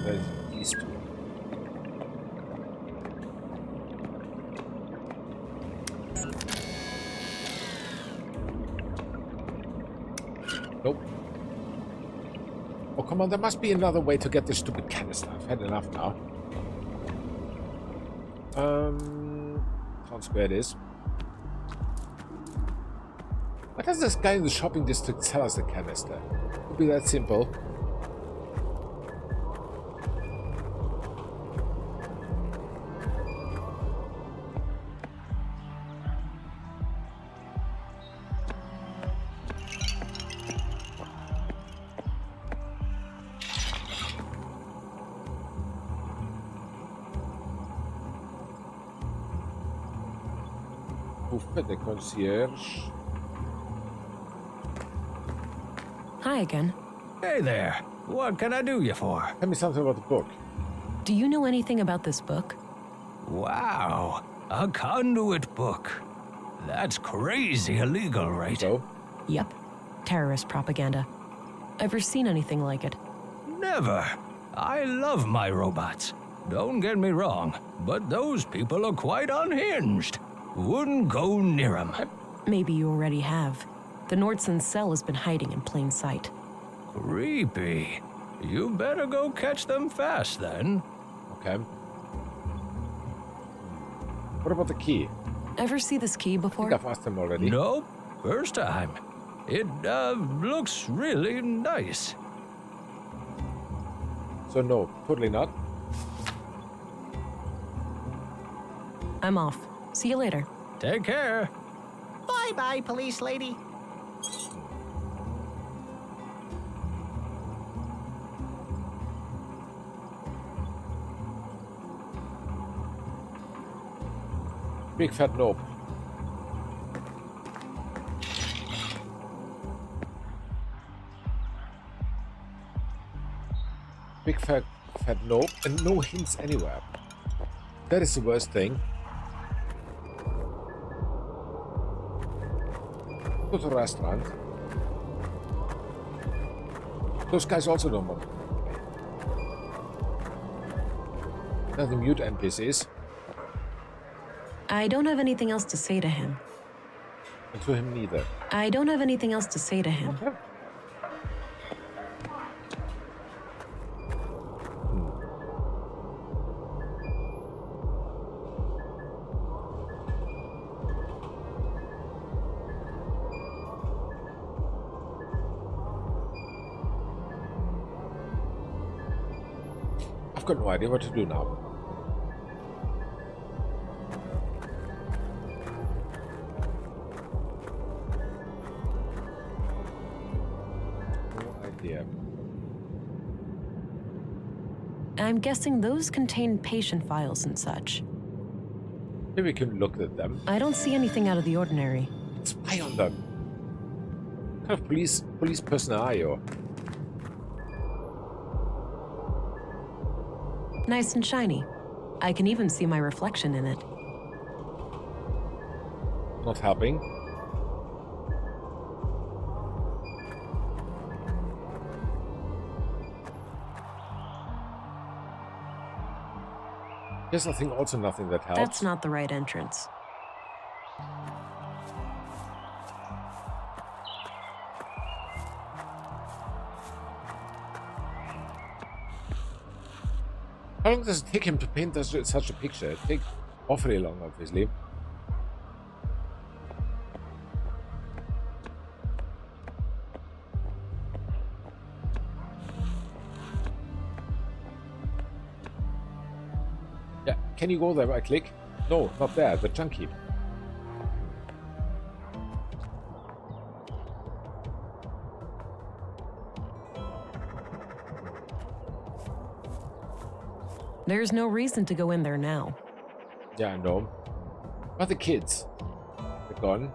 There's these two. Nope. Oh, come on, there must be another way to get this stupid canister. I've had enough now. Town Square it is. Why does this guy in the shopping district sell us the canister? Could be that simple. Buffet de concierge. Hi again. Hey there. What can I do you for? Tell me something about the book. Do you know anything about this book? Wow. A conduit book. That's crazy illegal, right? So, Yep. Terrorist propaganda. Ever seen anything like it? Never. I love my robots. Don't get me wrong, but those people are quite unhinged. Wouldn't go near 'em. Maybe you already have. The Nordson cell has been hiding in plain sight. Creepy. You better go catch them fast, then. okay. What about the key? Ever see this key I before? think I've asked him already. Nope. First time. It, looks really nice. So no, totally not. I'm off. See you later. Take care. Bye-bye, police lady. Big fat nope. Big fat nope and no hints anywhere. That is the worst thing. Go to the restaurant. Those guys also don't want to play. Now the mute NPCs. I don't have anything else to say to him. And to him neither. I don't have anything else to say to him. Okay. I've got no idea what to do now. No idea. I'm guessing those contain patient files and such. Maybe we can look at them. I don't see anything out of the ordinary. Spy on them. What kind of police person are you? Nice and shiny. I can even see my reflection in it. Not helping. Here's nothing, also nothing that helps. That's not the right entrance. How long does it take him to paint such a picture? It takes awfully long, obviously. Can you go there by click? No, not there. The junk heap. There's no reason to go in there now. Yeah, I know. But the kids, they're gone.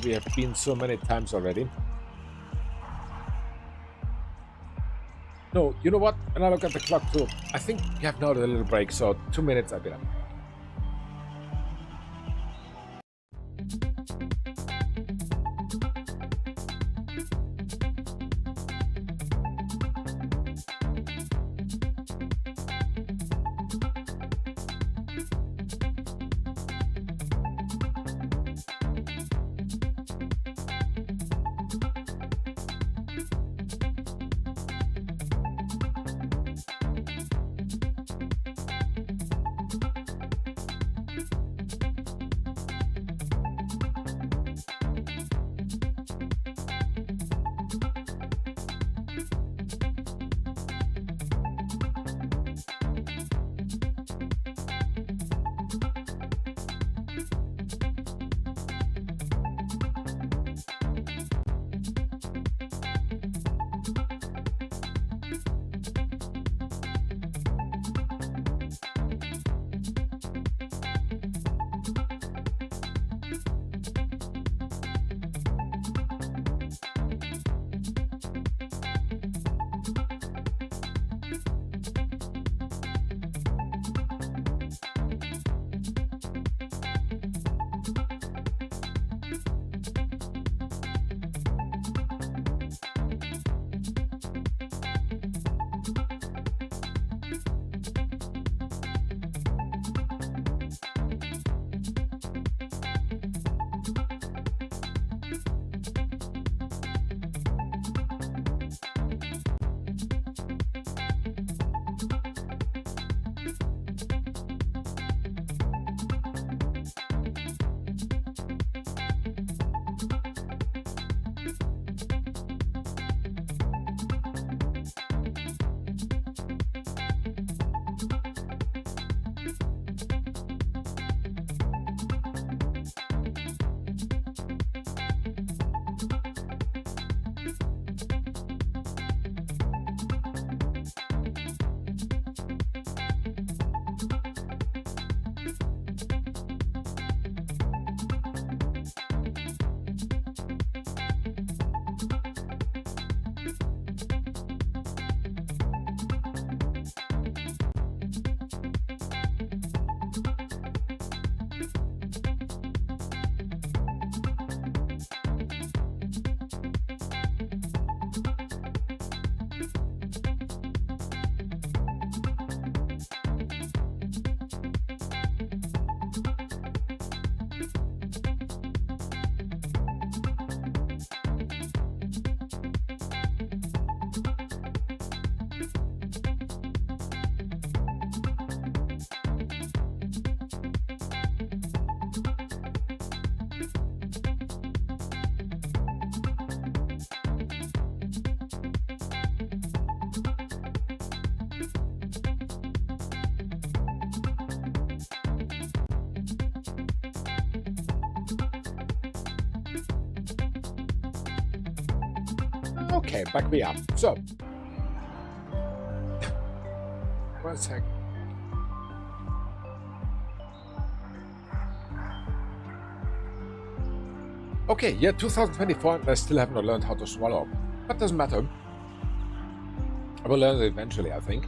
We have been so many times already. No, you know what? And I look at the clock too. I think we have now a little break, so 2 minutes I'll be done. Okay, back we are. So, 1 sec. Okay, yeah, 2024, and I still have not learned how to swallow. But doesn't matter. I will learn it eventually, I think.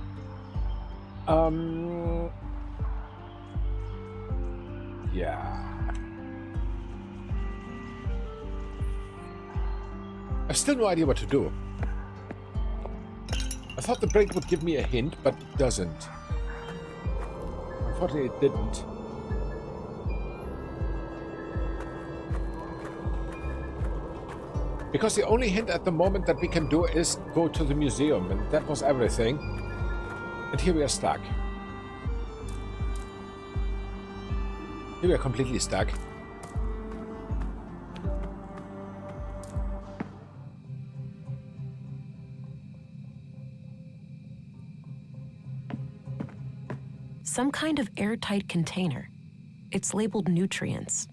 Yeah. I've still no idea what to do. I thought the break would give me a hint, but it doesn't. Unfortunately, it didn't. Because the only hint at the moment that we can do is go to the museum, and that was everything. And here we are stuck. Here we are completely stuck. Some kind of airtight container. It's labeled nutrients.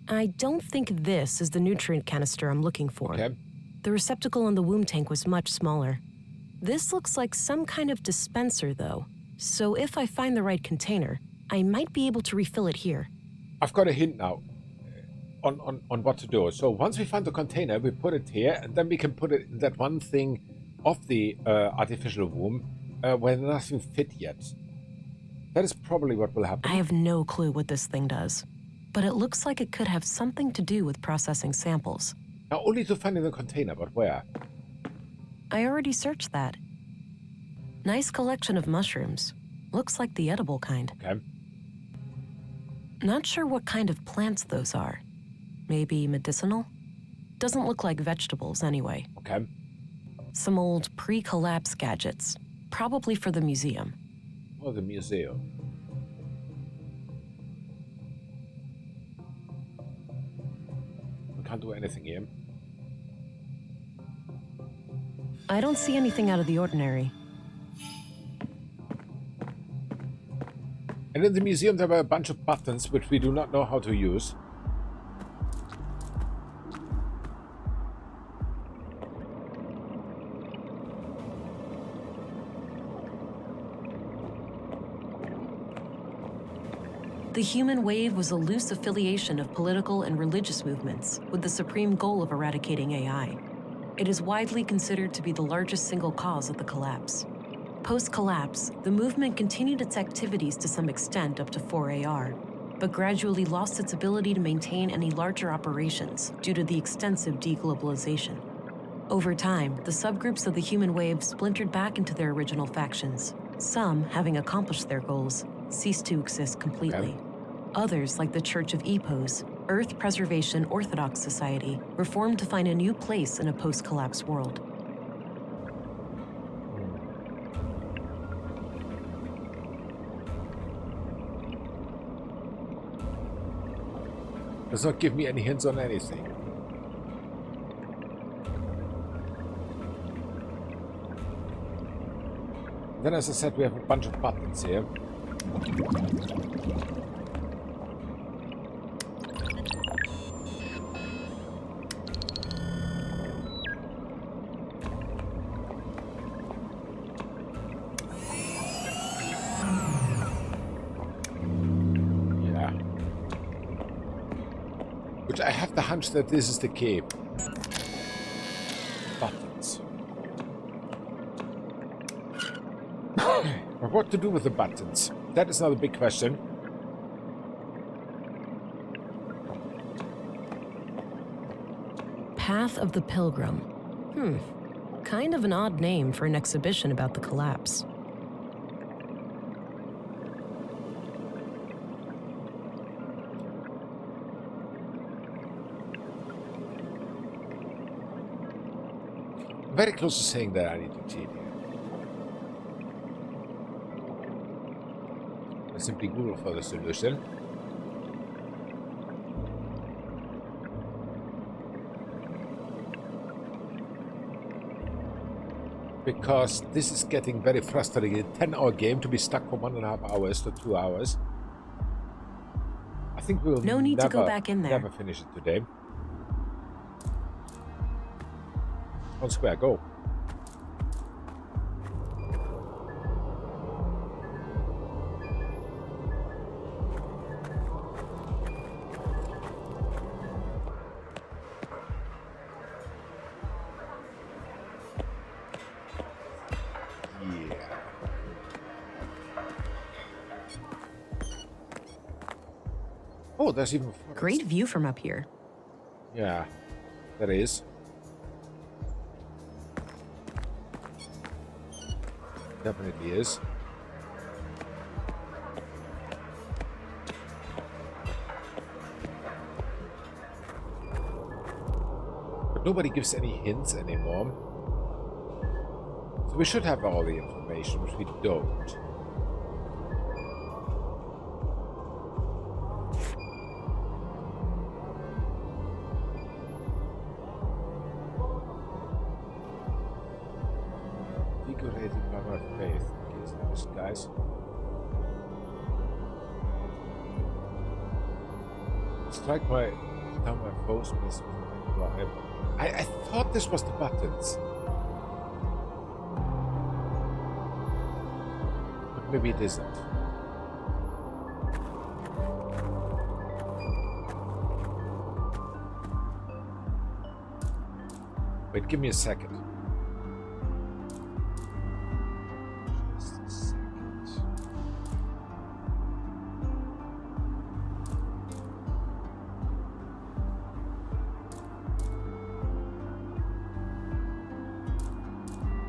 I don't think this is the nutrient canister I'm looking for. Okay. The receptacle on the womb tank was much smaller. This looks like some kind of dispenser, though. So if I find the right container, I might be able to refill it here. I've got a hint now on what to do. So once we find the container, we put it here, and then we can put it in that one thing of the artificial womb where nothing fit yet. That is probably what will happen. I have no clue what this thing does, but it looks like it could have something to do with processing samples. Now, only to find in the container, but where? I already searched that. Nice collection of mushrooms. Looks like the edible kind. Okay. Not sure what kind of plants those are. Maybe medicinal? Doesn't look like vegetables anyway. Okay. Some old pre-collapse gadgets. Probably for the museum. Oh, the museum. We can't do anything here. I don't see anything out of the ordinary. And in the museum there were a bunch of buttons which we do not know how to use. The human wave was a loose affiliation of political and religious movements with the supreme goal of eradicating AI. It is widely considered to be the largest single cause of the collapse. Post-collapse, the movement continued its activities to some extent up to 4AR, but gradually lost its ability to maintain any larger operations due to the extensive deglobalization. Over time, the subgroups of the human wave splintered back into their original factions. Some, having accomplished their goals, ceased to exist completely. Others, like the Church of Epos, Earth Preservation Orthodox Society, were formed to find a new place in a post-collapse world. Does not give me any hints on anything. Then, as I said, we have a bunch of buttons here. Yeah. Which I have the hunch that this is the key. Buttons. But what to do with the buttons? That is not a big question. Path of the Pilgrim. Kind of an odd name for an exhibition about the collapse. Very close to saying that I need to cheat here. I simply Google for the solution. Because this is getting very frustrating. A 10-hour game to be stuck for 1.5 hours to 2 hours. I think we'll No need to go back in there. Never finish it today. On square, go. Oh, there's even forest. Great view from up here. Yeah, that is. Definitely is. But nobody gives any hints anymore. So we should have all the information, which we don't. guys. Strike down my foes with my drive. I thought this was the buttons. But maybe it isn't. Wait, give me a second. Just a second.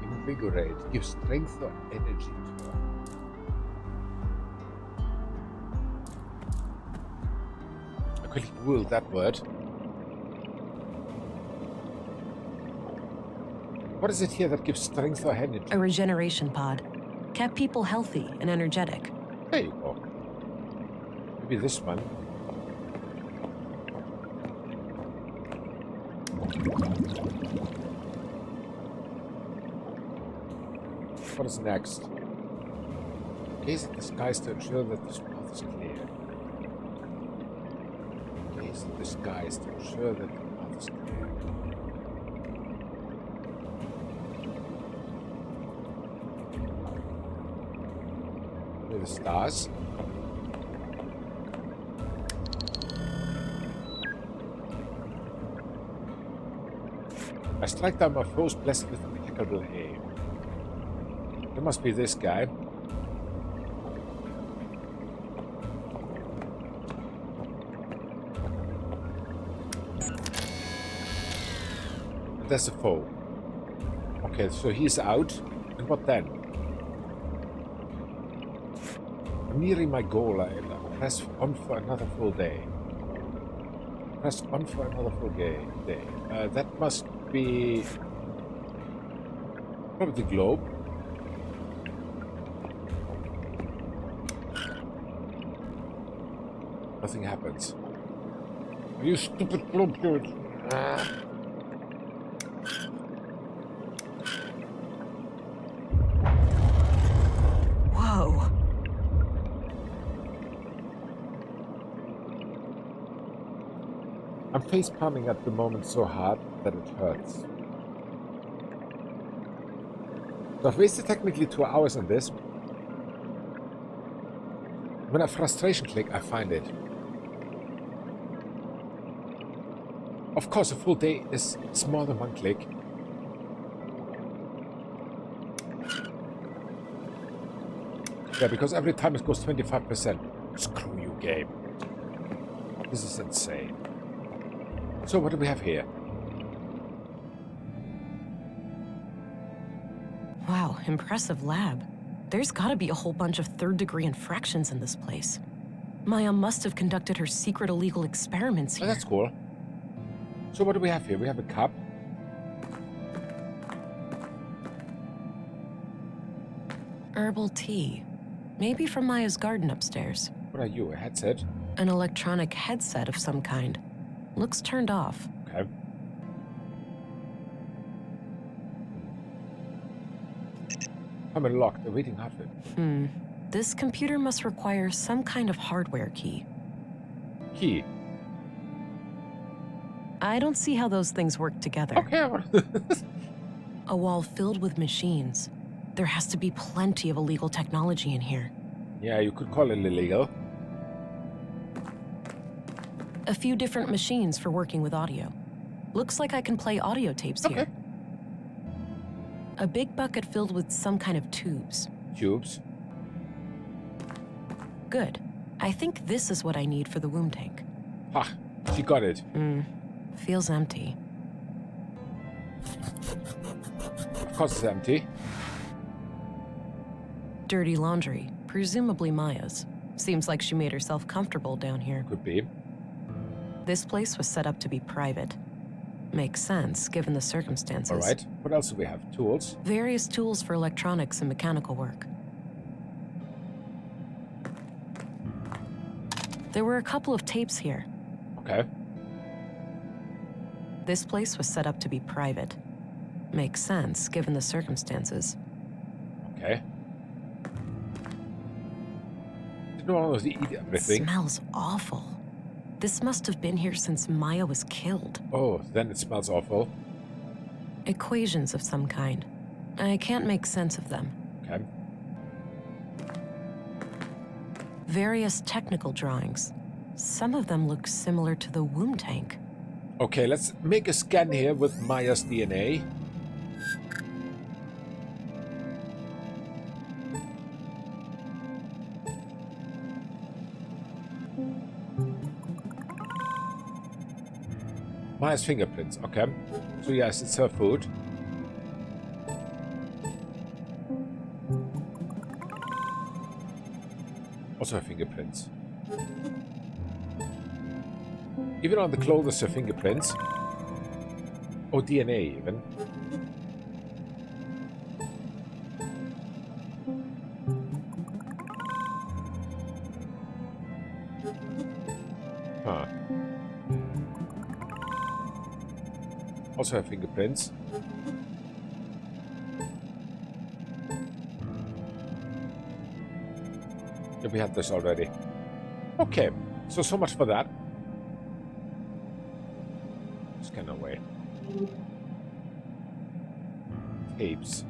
Invigorate. Give strength or energy to her. I quickly Googled that word. What is it here that gives strength or energy? A regeneration pod. Kept people healthy and energetic. There you go. Maybe this one. What is next? Gaze at the skies to ensure that the path is clear. Gaze at the skies to ensure that the path is clear. With the stars. I strike down my foes blessed with impeccable aim. There must be this guy. And there's a foe. Okay, so he's out. And what then? I'm nearing my goal. I press on for another full day. Press on for another full day. That must be probably the globe. Nothing happens. Are you stupid globe dude? Whoa. I'm face palming at the moment so hard that it hurts. So I've wasted technically 2 hours on this. When I frustration click, I find it. Of course, a full day is more than 1 click. Yeah, because every time it goes 25%. Screw you, game. This is insane. So what do we have here? Wow, impressive lab. There's gotta be a whole bunch of third-degree infractions in this place. Maya must have conducted her secret illegal experiments here. Oh, that's cool. So what do we have here? We have a cup. Herbal tea. Maybe from Maya's garden upstairs. What are you, a headset? An electronic headset of some kind. Looks turned off. Okay. I'm unlocked, awaiting hardware. This computer must require some kind of hardware key. Key. I don't see how those things work together. Okay. A wall filled with machines. There has to be plenty of illegal technology in here. Yeah, you could call it illegal. A few different machines for working with audio. Looks like I can play audio tapes here. A big bucket filled with some kind of tubes. Tubes. Good. I think this is what I need for the womb tank. Ha! She got it. Feels empty. Of course it's empty. Dirty laundry, presumably Maya's. Seems like she made herself comfortable down here. Could be. This place was set up to be private. Makes sense, given the circumstances. All right. What else do we have? Tools. Various tools for electronics and mechanical work. There were a couple of tapes here. Okay. This place was set up to be private. Makes sense, given the circumstances. Okay. don't want to eat everything. Smells awful. This must have been here since Maya was killed. Oh, then it smells awful. Equations of some kind. I can't make sense of them. Okay. Various technical drawings. Some of them look similar to the womb tank. Okay, let's make a scan here with Maya's DNA. Maya's fingerprints, okay. So yes, it's her food. Also her fingerprints. Even on the clothes, her fingerprints. Or DNA, even. Huh. Also her fingerprints. Yeah, we had this already. Okay, so much for that. Scan away. Tapes.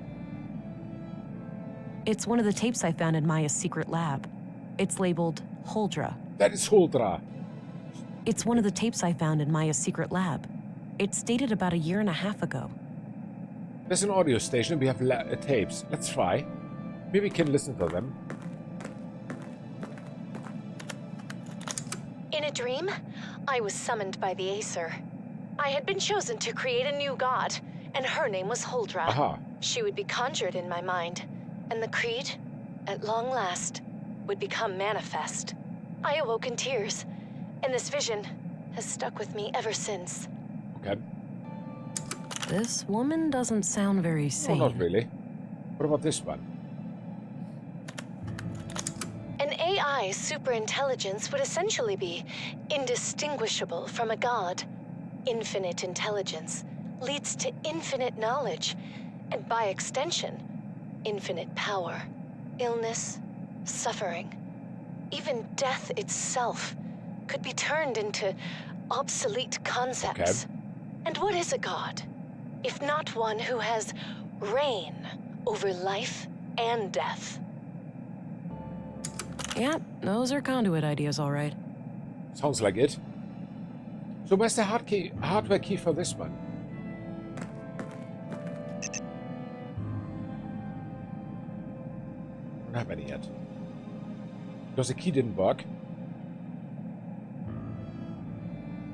It's one of the tapes I found in Maya's secret lab. It's labeled Huldra. That is Huldra. It's one of the tapes I found in Maya's secret lab. It's dated about 1.5 years ago. There's an audio station. We have tapes. Let's try. Maybe we can listen to them. In a dream, I was summoned by the Acer. I had been chosen to create a new god, and her name was Huldra. Aha. She would be conjured in my mind, and the creed, at long last, would become manifest. I awoke in tears, and this vision has stuck with me ever since. Okay. This woman doesn't sound very sane. No, not really. What about this one? An AI's superintelligence would essentially be indistinguishable from a god. Infinite intelligence leads to infinite knowledge, and by extension, infinite power. Illness, suffering, even death itself could be turned into obsolete concepts. Okay. And what is a god, if not one who has reign over life and death? Yeah, those are conduit ideas, all right. Sounds like it. So where's the hardware key for this one? Don't have any yet. Because the key didn't work.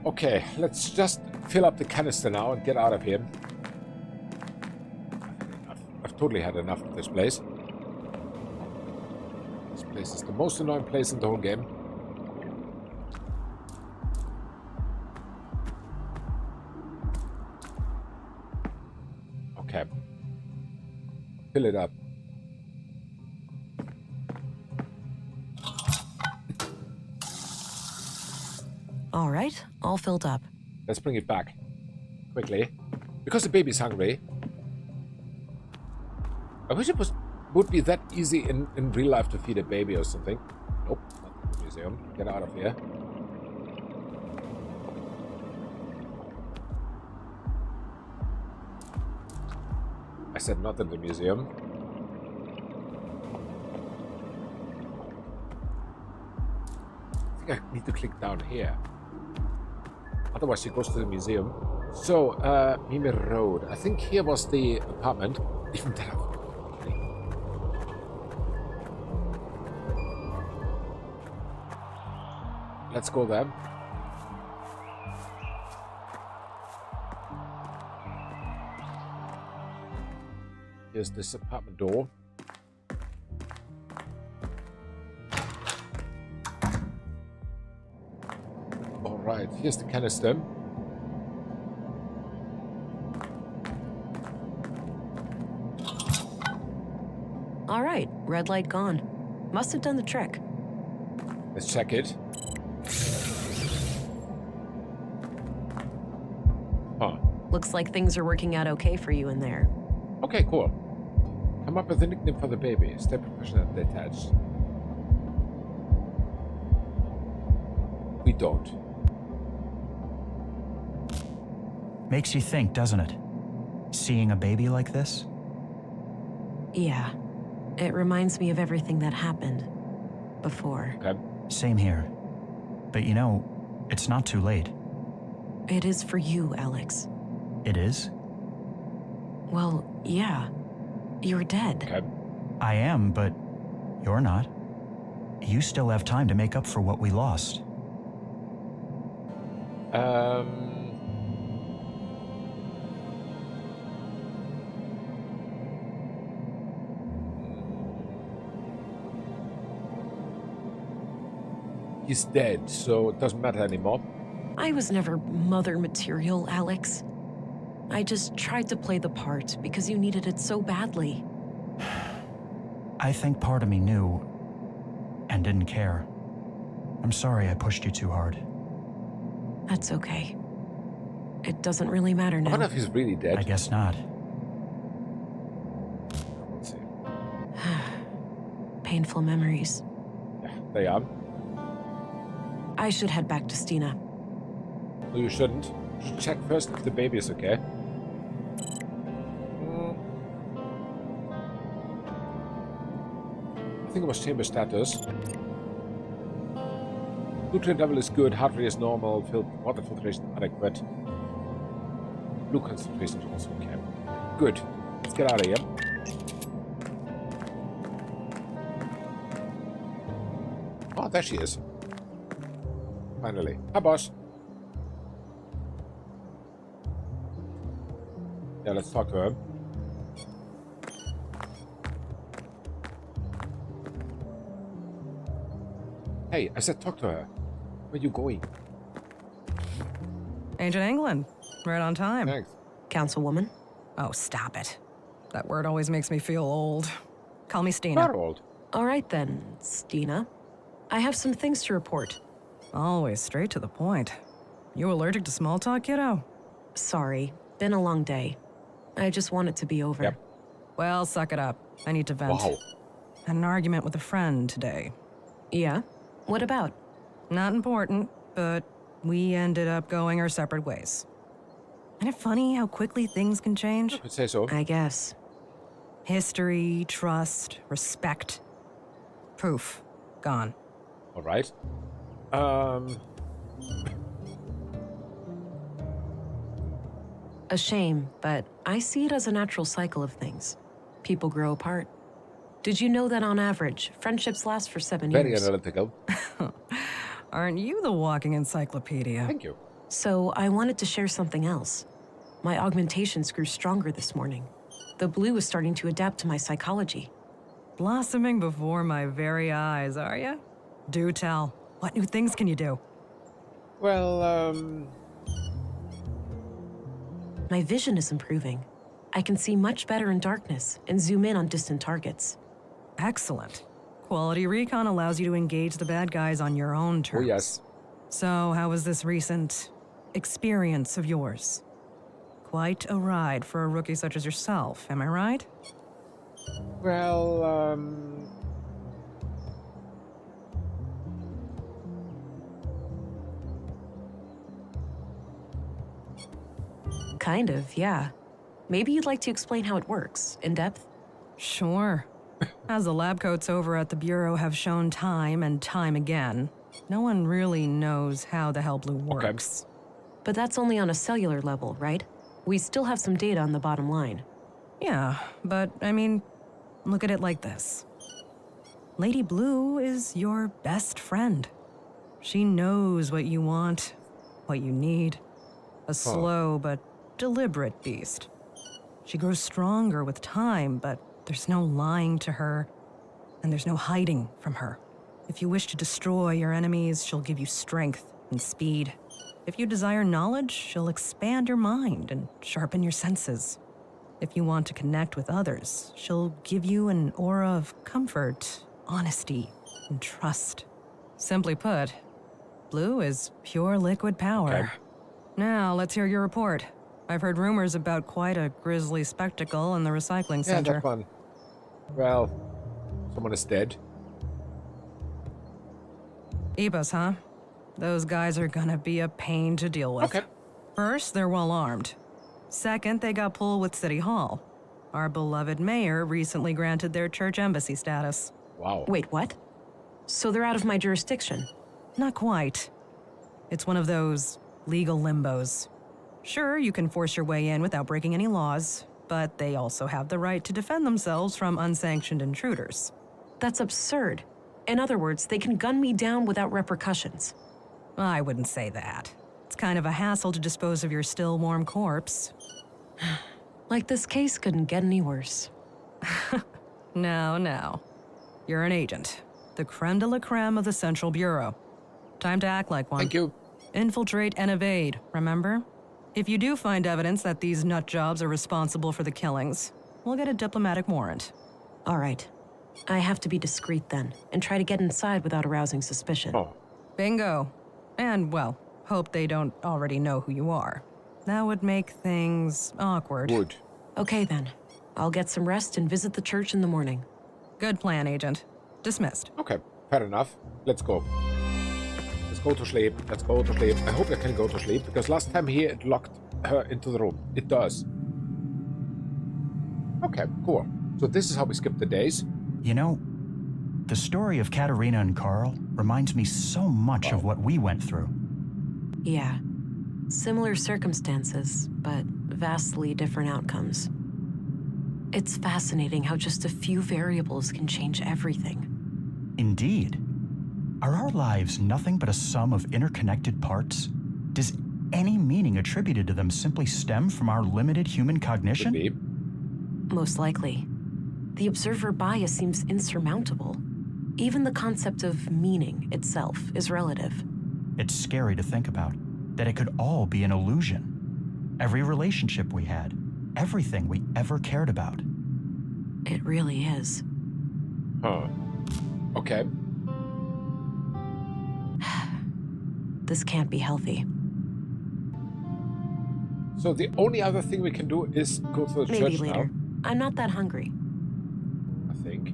Okay, let's just fill up the canister now and get out of here. I've totally had enough of this place. This place is the most annoying place in the whole game. Okay. Fill it up. All right, all filled up. Let's bring it back. Quickly. Because the baby's hungry. I wish it would be that easy in real life to feed a baby or something. Nope, not in the museum. Get out of here. I said not in the museum. I think I need to click down here. Otherwise, she goes to the museum. So, Mimi Road. I think here was the apartment. Even that. Let's go there. Here's this apartment door. Alright, here's the canister. All right, red light gone. Must have done the trick. Let's check it. Huh. Looks like things are working out okay for you in there. Okay, cool. Come up with a nickname for the baby. Stay professional and detached. We don't. Makes you think, doesn't it? Seeing a baby like this? Yeah. It reminds me of everything that happened before. Okay. Same here. But you know, it's not too late. It is for you, Alex. It is? Well, yeah. You're dead. Okay. I am, but you're not. You still have time to make up for what we lost. He's dead, so it doesn't matter anymore. I was never mother material, Alex. I just tried to play the part because you needed it so badly. I think part of me knew and didn't care. I'm sorry I pushed you too hard. That's okay. It doesn't really matter I now. wonder if he's really dead. I guess not. Let's see. Painful memories. Yeah, they are. I should head back to Stina. No, you shouldn't. You should check first if the baby is okay. I think it was chamber status. Nutrient level is good, heart rate is normal, water filtration adequate. Blue concentration is also okay. Good. Let's get out of here. Oh, there she is. Finally. Hi, boss. Yeah, let's talk to her. Hey, I said talk to her. Where are you going? Ancient England. Right on time. Thanks. Councilwoman? Oh, stop it. That word always makes me feel old. Call me Stina. Not old. All right then, Stina. I have some things to report. Always straight to the point. You allergic to small talk, kiddo? Sorry. Been a long day. I just want it to be over. Yep. Well, suck it up. I need to vent. Wow. Had an argument with a friend today. Yeah? What about? Not important, but we ended up going our separate ways. Isn't it funny how quickly things can change? I could say so. I guess. History, trust, respect. Poof. Gone. All right. A shame, but I see it as a natural cycle of things. People grow apart. Did you know that on average, friendships last for 7 Very years? analytical. Aren't you the walking encyclopedia? Thank you. So I wanted to share something else. My augmentations grew stronger this morning. The blue is starting to adapt to my psychology. Blossoming before my very eyes, are ya? Do tell. What new things can you do? Well, My vision is improving. I can see much better in darkness and zoom in on distant targets. Excellent. Quality recon allows you to engage the bad guys on your own terms. oh yes. So, how was this recent experience of yours? Quite a ride for a rookie such as yourself, am I right? Well, Kind of, yeah. Maybe you'd like to explain how it works, in depth? Sure. As the lab coats over at the Bureau have shown time and time again, no one really knows how the hell blue works. But that's only on a cellular level, right? We still have some data on the bottom line. Yeah, but I mean, look at it like this. Lady Blue is your best friend. She knows what you want, what you need. A slow but deliberate beast. She grows stronger with time, but there's no lying to her, and there's no hiding from her. If you wish to destroy your enemies, she'll give you strength and speed. If you desire knowledge, she'll expand your mind and sharpen your senses. If you want to connect with others, she'll give you an aura of comfort, honesty, and trust. Simply put, Blue is pure liquid power. Okay. Now, let's hear your report. I've heard rumors about quite a grisly spectacle in the recycling yeah, center. that one. Well, someone is dead. Ebus, huh? Those guys are gonna be a pain to deal with. Okay. First, they're well armed. Second, they got pulled with City Hall. Our beloved mayor recently granted their church embassy status. Wow. Wait, what? So they're out of my jurisdiction? Not quite. It's one of those legal limbos. Sure, you can force your way in without breaking any laws, but they also have the right to defend themselves from unsanctioned intruders. That's absurd. In other words, they can gun me down without repercussions. I wouldn't say that. It's kind of a hassle to dispose of your still warm corpse. Like this case couldn't get any worse. No. You're an agent. The creme de la creme of the Central Bureau. Time to act like one. Thank you. Infiltrate and evade, remember? If you do find evidence that these nut jobs are responsible for the killings, we'll get a diplomatic warrant. All right. I have to be discreet then, and try to get inside without arousing suspicion. Oh. Bingo. And, well, hope they don't already know who you are. That would make things awkward. Would. Okay then. I'll get some rest and visit the church in the morning. Good plan, Agent. Dismissed. Okay, fair enough. Let's go. Let's go to sleep. Let's go to sleep. I hope I can go to sleep, because last time here it locked her into the room. It does. Okay, cool. So this is how we skip the days. You know, the story of Katerina and Carl reminds me so much of what we went through. Yeah. Similar circumstances, but vastly different outcomes. It's fascinating how just a few variables can change everything. Indeed. Are our lives nothing but a sum of interconnected parts? Does any meaning attributed to them simply stem from our limited human cognition? Could be. Most likely. The observer bias seems insurmountable. Even the concept of meaning itself is relative. It's scary to think about, that it could all be an illusion. Every relationship we had, everything we ever cared about. It really is. Huh. Okay. This can't be healthy. So the only other thing we can do is go to the Maybe church later. now. I'm not that hungry. I think.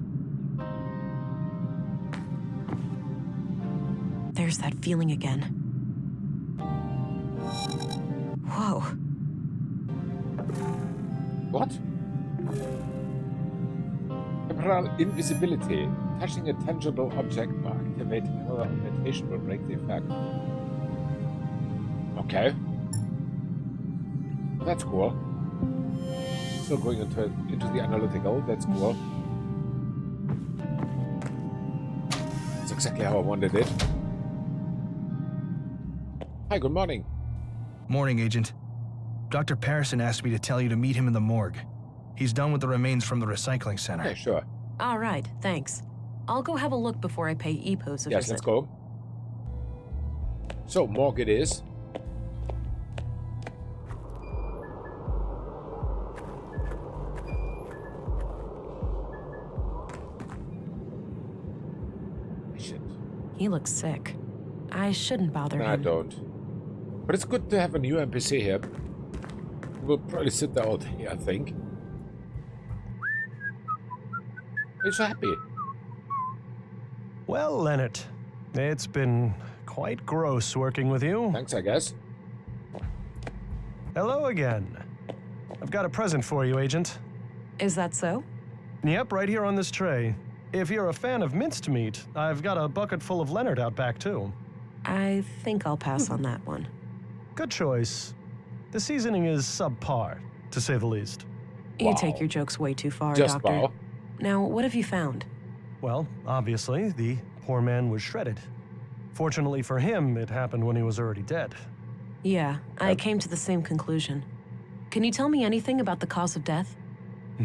There's that feeling again. Whoa. What? Temporal invisibility. Touching a tangible object or activating another augmentation will break the effect. Okay. That's cool. Still going into the analytical. That's cool. That's exactly how I wanted it. Hi, good morning. Morning, Agent. Dr. Patterson asked me to tell you to meet him in the morgue. He's done with the remains from the recycling center. Okay, sure. All right, thanks. I'll go have a look before I pay EPOS a Yes, visit. let's go. So, morgue it is. Shit. He looks sick. I shouldn't bother No, him. I don't. But it's good to have a new NPC here. We'll probably sit there all day, I think. Are you so happy? Well, Leonard, it's been quite gross working with you. Thanks, I guess. Hello again. I've got a present for you, Agent. Is that so? Yep, right here on this tray. If you're a fan of minced meat, I've got a bucket full of Leonard out back, too. I think I'll pass on that one. Good choice. The seasoning is subpar, to say the least. You take your jokes way too far, Just Doctor. wow. Now, what have you found? Well, obviously, the poor man was shredded. Fortunately for him, it happened when he was already dead. Yeah, I came to the same conclusion. Can you tell me anything about the cause of death?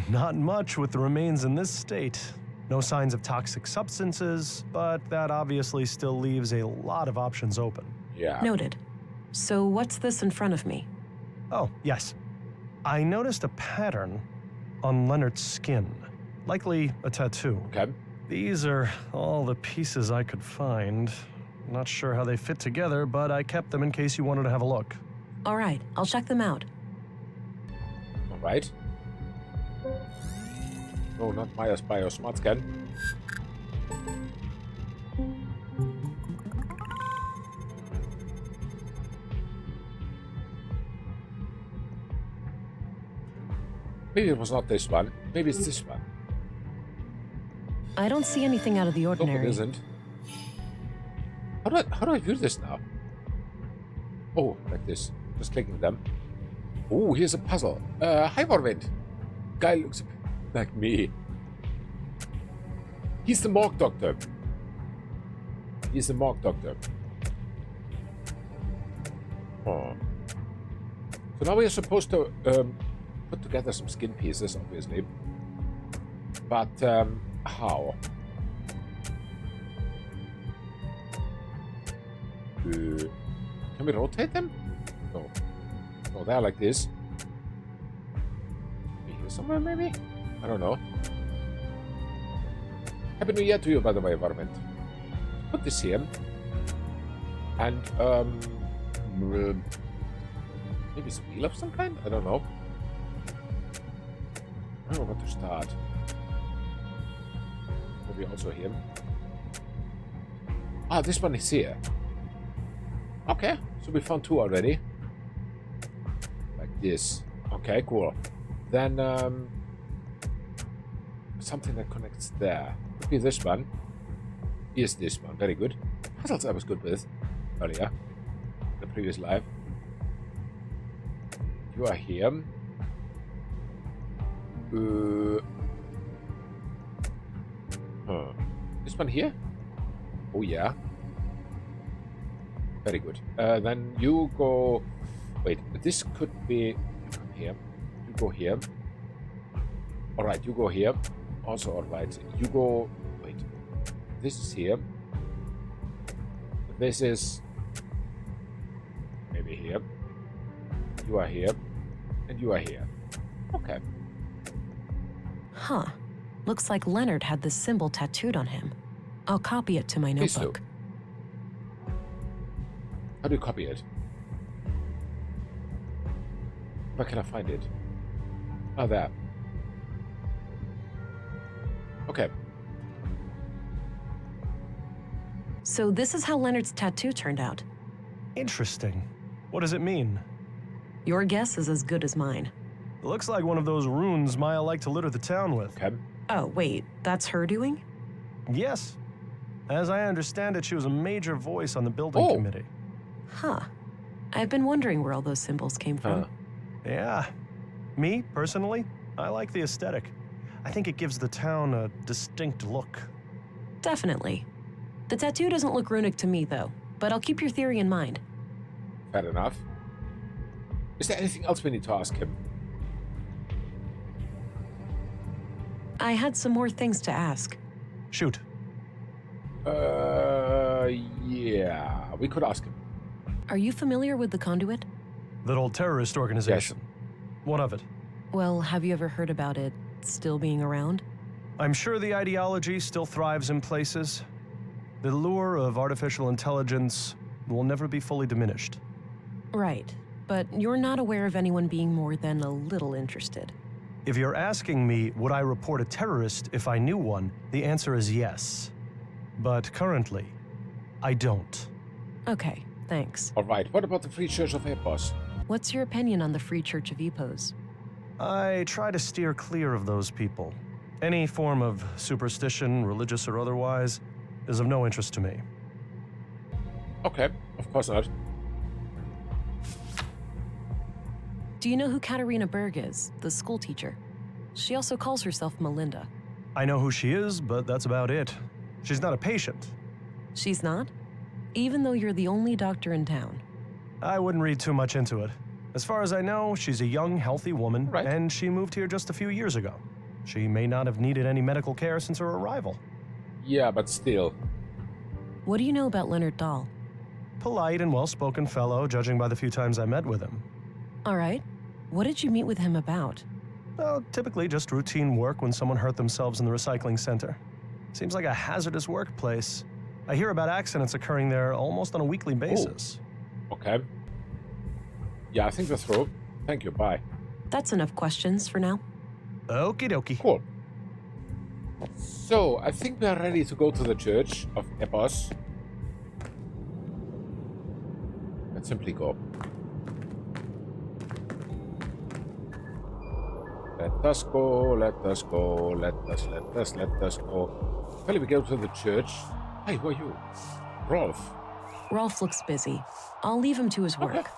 Not much with the remains in this state. No signs of toxic substances, but that obviously still leaves a lot of options open. Yeah. Noted. So what's this in front of me? Oh, yes. I noticed a pattern on Leonard's skin. Likely a tattoo. Okay. These are all the pieces I could find. Not sure how they fit together, but I kept them in case you wanted to have a look. All right, I'll check them out. All right. No, not Myers Bio Smart Scan. Maybe it was not this one. Maybe it's this one. I don't see anything out of the Nope, ordinary. it isn't. How do I view this now? Oh, like this. Just clicking them. Oh, here's a puzzle. Hi, Morvind. Guy looks a bit like me. He's the morgue doctor. He's the morgue doctor. Oh. So now we are supposed to put together some skin pieces, obviously. But how? Can we rotate them? No. No, they're like this. Here somewhere, maybe? I don't know. Happy New Year to you, by the way, Varmint. Put this here. And, maybe it's a wheel of some kind? I don't know. I don't know what to start. Maybe also here. Ah, this one is here. Okay, so we found two already. Like this. Okay, cool. Then, something that connects there. Could be this one. Here's this one. Very good. Puzzles I was good with earlier. In the previous live. You are here. This one here? Oh, yeah. Very good. Then you go... Wait, this could be... You come here. You go here. Alright, you go here. Also alright. You go... Wait. This is here. This is... Maybe here. You are here. And you are here. Okay. Huh. Looks like Leonard had this symbol tattooed on him. I'll copy it to my Please notebook. do. How do you copy it? Where can I find it? Oh, there. Okay. So this is how Leonard's tattoo turned out. Interesting. What does it mean? Your guess is as good as mine. It looks like one of those runes Maya liked to litter the town with. Okay. Oh, wait, that's her doing? Yes. As I understand it, she was a major voice on the building committee. Huh. I've been wondering where all those symbols came from. Yeah. Me, personally, I like the aesthetic. I think it gives the town a distinct look. Definitely. The tattoo doesn't look runic to me, though, but I'll keep your theory in mind. Fair enough. Is there anything else we need to ask him? I had some more things to ask. Shoot. Yeah, we could ask him. Are you familiar with the Conduit? That old terrorist organization. Yes. What of it? Well, have you ever heard about it still being around? I'm sure the ideology still thrives in places. The lure of artificial intelligence will never be fully diminished. Right, but you're not aware of anyone being more than a little interested. If you're asking me, would I report a terrorist if I knew one, the answer is yes. But currently, I don't. Okay, thanks. All right, what about the Free Church of Epos? What's your opinion on the Free Church of Epos? I try to steer clear of those people. Any form of superstition, religious or otherwise, is of no interest to me. Okay, of course not. Do you know who Katarina Berg is, the school teacher? She also calls herself Melinda. I know who she is, but that's about it. She's not a patient. She's not? Even though you're the only doctor in town. I wouldn't read too much into it. As far as I know, she's a young, healthy woman, and she moved here just a few years ago. She may not have needed any medical care since her arrival. Yeah, but still. What do you know about Leonard Dahl? Polite and well-spoken fellow, judging by the few times I met with him. All right. What did you meet with him about? Well, typically just routine work when someone hurt themselves in the recycling center. Seems like a hazardous workplace. I hear about accidents occurring there almost on a weekly basis. Oh. Okay. Yeah, I think we're through. Thank you, bye. That's enough questions for now. Okie dokie. Cool. So, I think we are ready to go to the Church of Epos. Let's simply go. Let us go, let us go, let us go. Finally, we go to the church. Hey, who are you? Rolf. Rolf looks busy. I'll leave him to his work. Okay.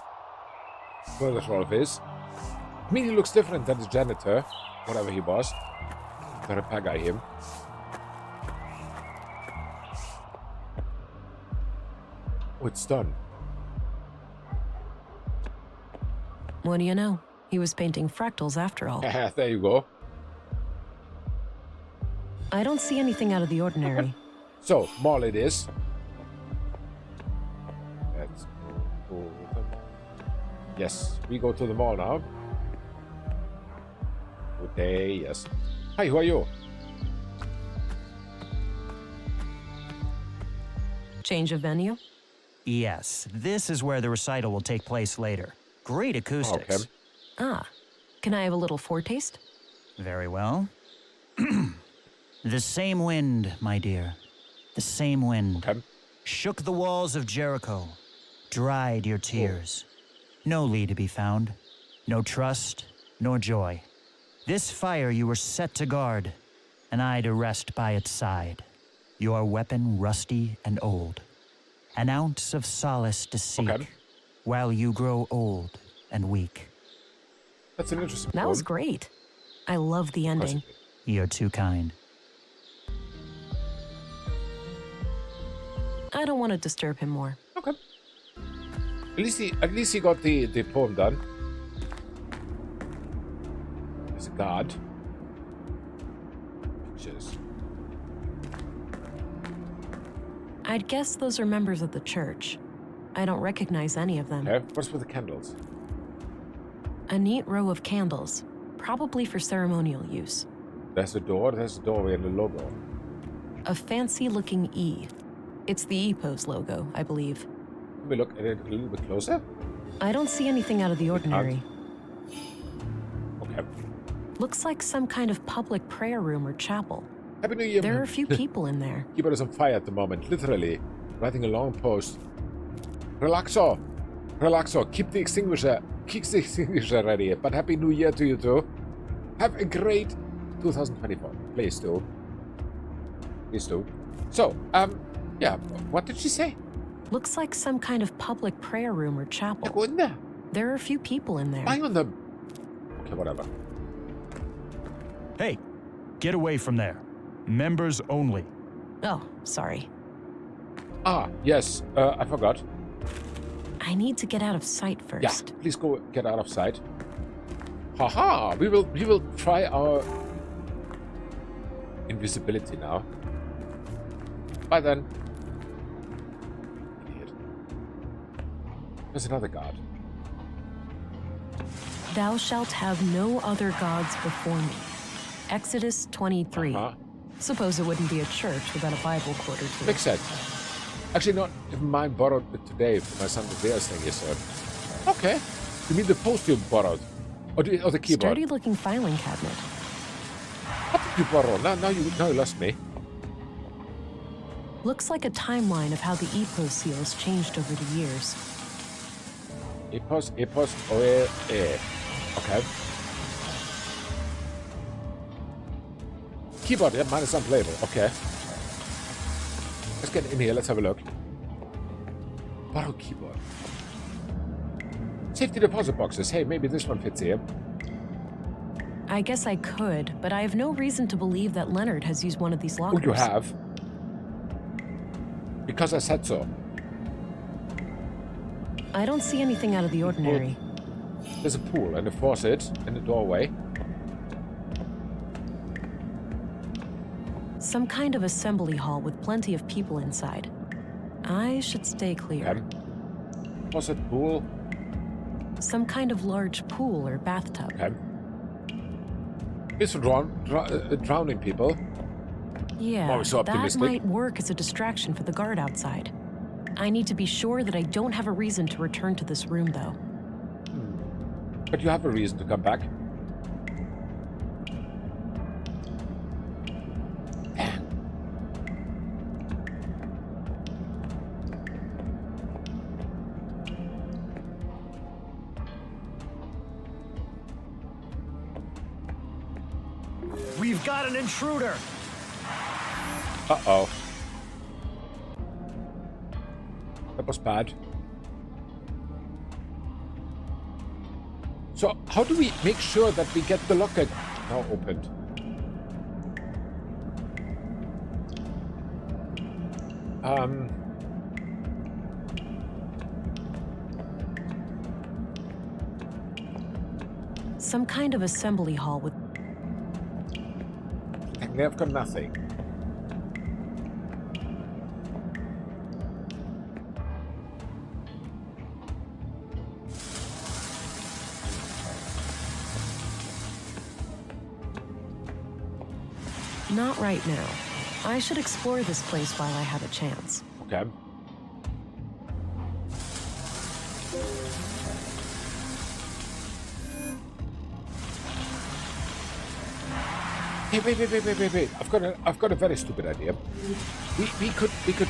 Whoever Rolf is. I mean, he looks different than the janitor, whatever he was. The repair guy, him. Oh, it's done. What do you know? He was painting fractals after all. There you go. I don't see anything out of the ordinary. So, mall it is. Let's go to the mall. Yes, we go to the mall now. Good day, yes. Hi, who are you? Change of venue? Yes, this is where the recital will take place later. Great acoustics. Okay. Ah, can I have a little foretaste? Very well. The same wind, my dear. The same wind. Okay. Shook the walls of Jericho. Dried your tears. No Lee to be found. No trust, nor joy. This fire you were set to guard, and I to rest by its side. Your weapon rusty and old. An ounce of solace to seek, Okay. while you grow old and weak. That's an interesting That was poem. great. I love the ending. You're too kind. I don't want to disturb him more. Okay. At least he got the poem done. There's a guard. Pictures. I'd guess those are members of the church. I don't recognize any of them. Okay. What's with the candles? A neat row of candles, probably for ceremonial use. There's a door, there's a doorway and a logo. A fancy-looking E. It's the E-Pose logo, I believe. Let me look at it a little bit closer. I don't see anything out of the ordinary. Okay. Looks like some kind of public prayer room or chapel. Happy New Year. There are a few people in there. Keyboard is on fire at the moment, literally. Writing a long post. Relaxo! Relaxo, keep the extinguisher ready. But Happy New Year to you too. Have a great 2024. Please do. Please do. So, yeah, what did she say? Looks like some kind of public prayer room or chapel. Go in there. There are a few people in there. Bang on the... Okay, whatever. Hey, get away from there. Members only. Oh, sorry. Ah, yes, I forgot. I need to get out of sight first. Yeah, please go get out of sight. Haha, we will try our invisibility now. Bye then. Idiot. There's another guard. Thou shalt have no other gods before me. Exodus 23. Suppose it wouldn't be a church without a Bible quote or two. Makes sense. Actually, not even mine borrowed it today for my son Vere's thing, so. Okay. You mean the post you borrowed? Or the keyboard? Sturdy-looking filing cabinet. What did you borrow? Now you lost me. Looks like a timeline of how the EPOS seals changed over the years. EPOS, OE. Okay. Keyboard, yeah, mine is unplayable. Okay. Let's get in here, let's have a look. Borrow keyboard. Safety deposit boxes. Hey, maybe this one fits here. I guess I could, but I have no reason to believe that Leonard has used one of these lockers. Oh, you have? Because I said so. I don't see anything out of the ordinary. There's a pool and a faucet and a doorway. Some kind of assembly hall with plenty of people inside. I should stay clear. Okay. Faucet, pool. Some kind of large pool or bathtub. Okay. It's for drowning people. Yeah, Always so that optimistic. might work as a distraction for the guard outside. I need to be sure that I don't have a reason to return to this room, though. But you have a reason to come back. We've got an intruder. Uh-oh. That was bad. So, how do we make sure that we get the locker now opened? Some kind of assembly hall with... They've got nothing. Not right now. I should explore this place while I have a chance. Okay. Hey, wait. I've got a very stupid idea. We could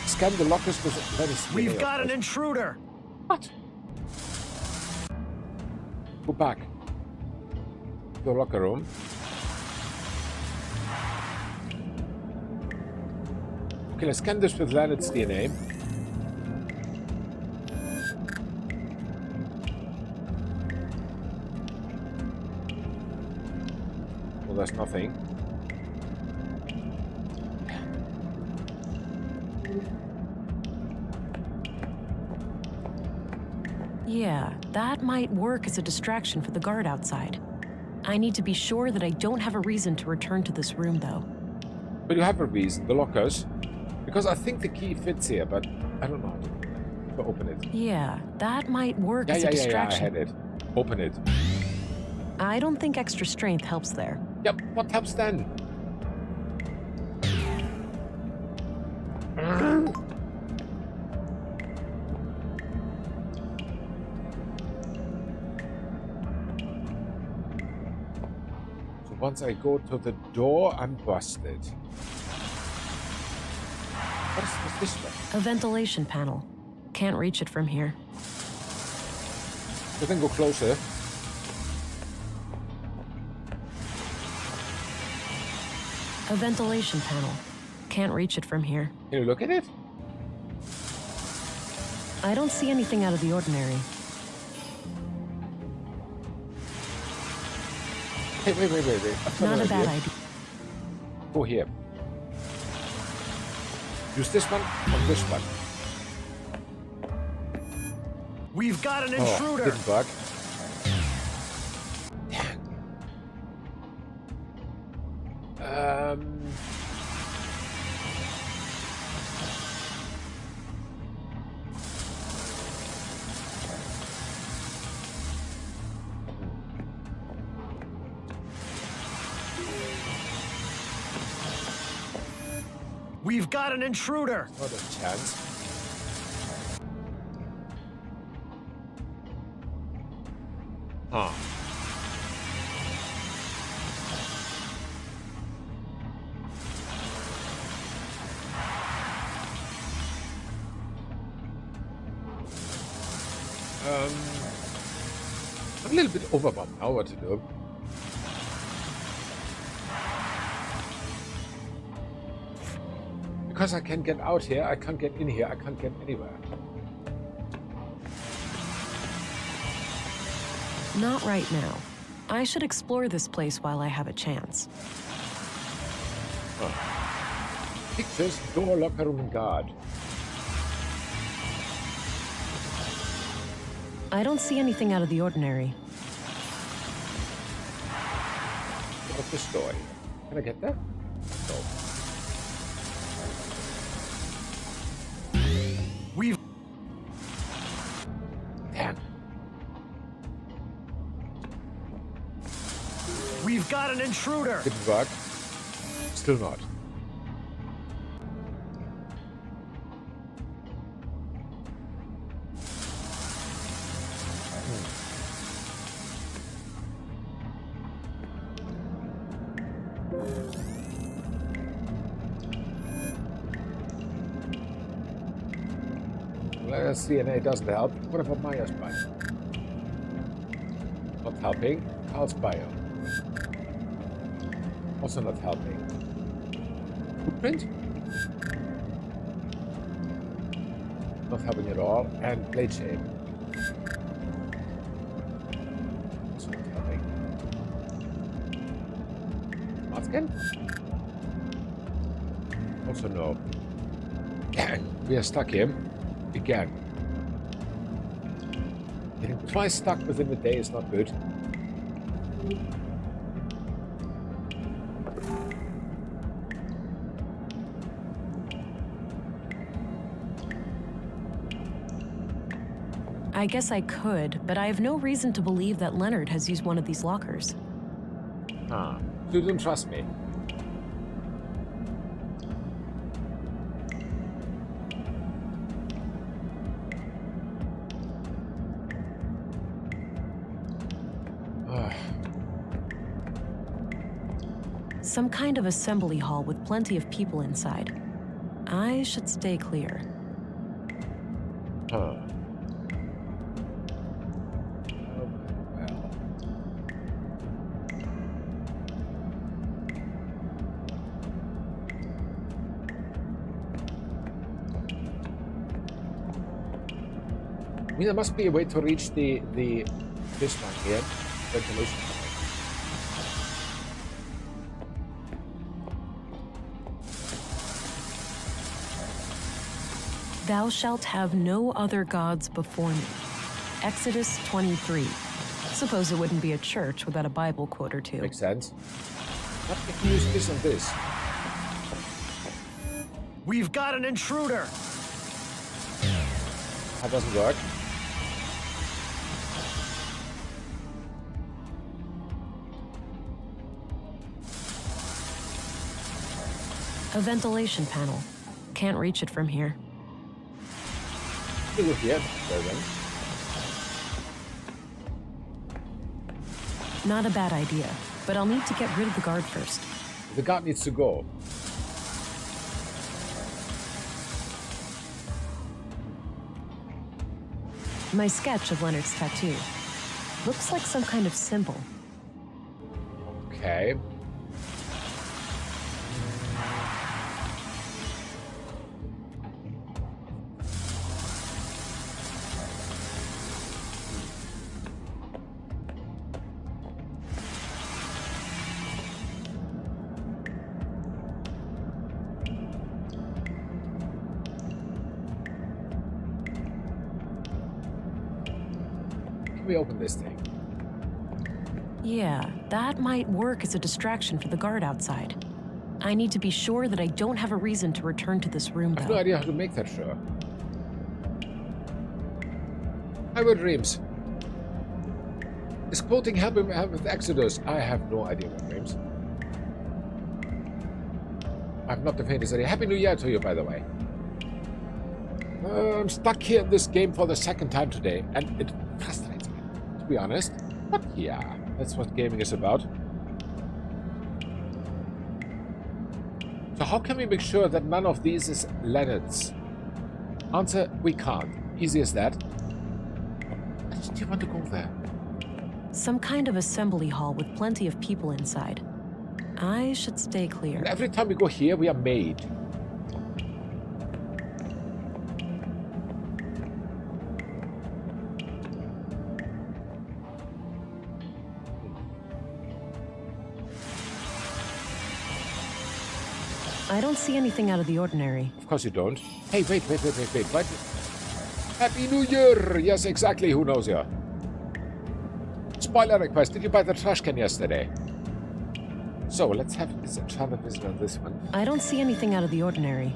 scan the lockers with a very We've got an intruder. What? Go back. The locker room. Okay, let's scan this with Leonard's DNA. Well, there's nothing. Yeah, that might work as a distraction for the guard outside. I need to be sure that I don't have a reason to return to this room, though. But you have a reason, the lockers. Because I think the key fits here, but I don't know how to open it. Yeah, that might work as a distraction. I had it. Open it. I don't think extra strength helps there. Yep, what helps then? So once I go to the door, I'm busted. What's this one? A ventilation panel. Can't reach it from here. We can go closer. A ventilation panel. Can't reach it from here. Can you look at it? I don't see anything out of the ordinary. Hey, wait. Not a bad idea. Go here. Use this one on this one. We've got an intruder. Didn't work. We've got an intruder. Not a chance. Huh. I'm a little bit overwhelmed now what to do. Because I can get out here, I can't get in here, I can't get anywhere. Not right now. I should explore this place while I have a chance. Pictures, door, locker room, and guard. I don't see anything out of the ordinary. What's the story? Can I get there? No. Damn. We've got an intruder. Didn't work. Still not. Leonard's DNA doesn't help. What about Maya's bio? Not helping. Carl's bio. Also not helping. Footprint? Not helping at all. And blade shape. Also not helping. Smart scan? Also no. And we are stuck here. Again. Getting twice stuck within a day is not good. I guess I could, but I have no reason to believe that Leonard has used one of these lockers. Ah, you don't trust me. Some kind of assembly hall with plenty of people inside. I should stay clear. Huh. I mean, there must be a way to reach this one here. Ventilation. Thou shalt have no other gods before me. Exodus 23. Suppose it wouldn't be a church without a Bible quote or two. Makes sense. What if you use this and this? We've got an intruder! That doesn't work. A ventilation panel. Can't reach it from here. We'll go here. There then. Not a bad idea, but I'll need to get rid of the guard first. The guard needs to go. My sketch of Leonard's tattoo. Looks like some kind of symbol. Okay. We open this thing. Yeah, that might work as a distraction for the guard outside. I need to be sure that I don't have a reason to return to this room, I have though. no idea how to make that sure. I will dreams. Is quoting helping with Exodus? I have no idea what dreams. I've not the faintest idea. Happy New Year to you, by the way. I'm stuck here in this game for the second time today, and it frustrates me, to be honest. But yeah, that's what gaming is about. So how can we make sure that none of these is Leonard's? Answer, we can't. Easy as that. I just do want to go there. Some kind of assembly hall with plenty of people inside. I should stay clear. And every time we go here, we are made. I don't see anything out of the ordinary. Of course you don't. Hey, wait. What? Happy New Year! Yes, exactly. Who knows ya? Spoiler request. Did you buy the trash can yesterday? So, let's have this enchanted visit on this one. I don't see anything out of the ordinary.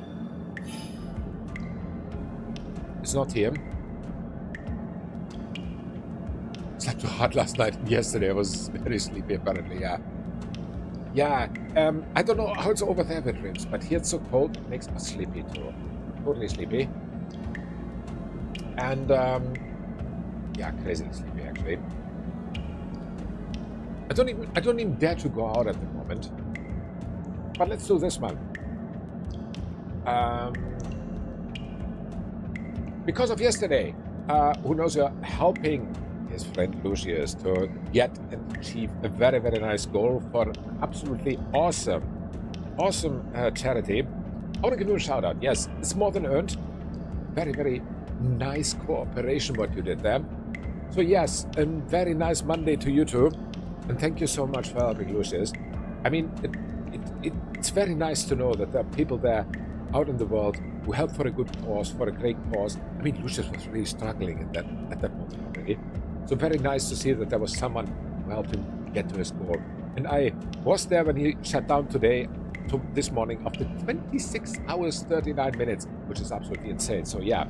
It's not here. Slept too hard last night and yesterday. I was very sleepy, apparently, yeah. Yeah, I don't know how it's over there with dreams, but here it's so cold, it makes us sleepy too. Totally sleepy. And, yeah, crazily sleepy, actually. I don't even dare to go out at the moment. But let's do this one. Because of yesterday, who knows, you're helping his friend Lucius to get and achieve a very, very nice goal for absolutely awesome charity. I want to give you a shout out. Yes, it's more than earned. Very, very nice cooperation what you did there. So yes, a very nice Monday to you too. And thank you so much for helping Lucius. I mean, it's very nice to know that there are people there out in the world who help for a good cause, for a great cause. I mean, Lucius was really struggling at that moment already. So very nice to see that there was someone who helped him get to his goal. And I was there when he shut down this morning after 26 hours, 39 minutes, which is absolutely insane. So yeah,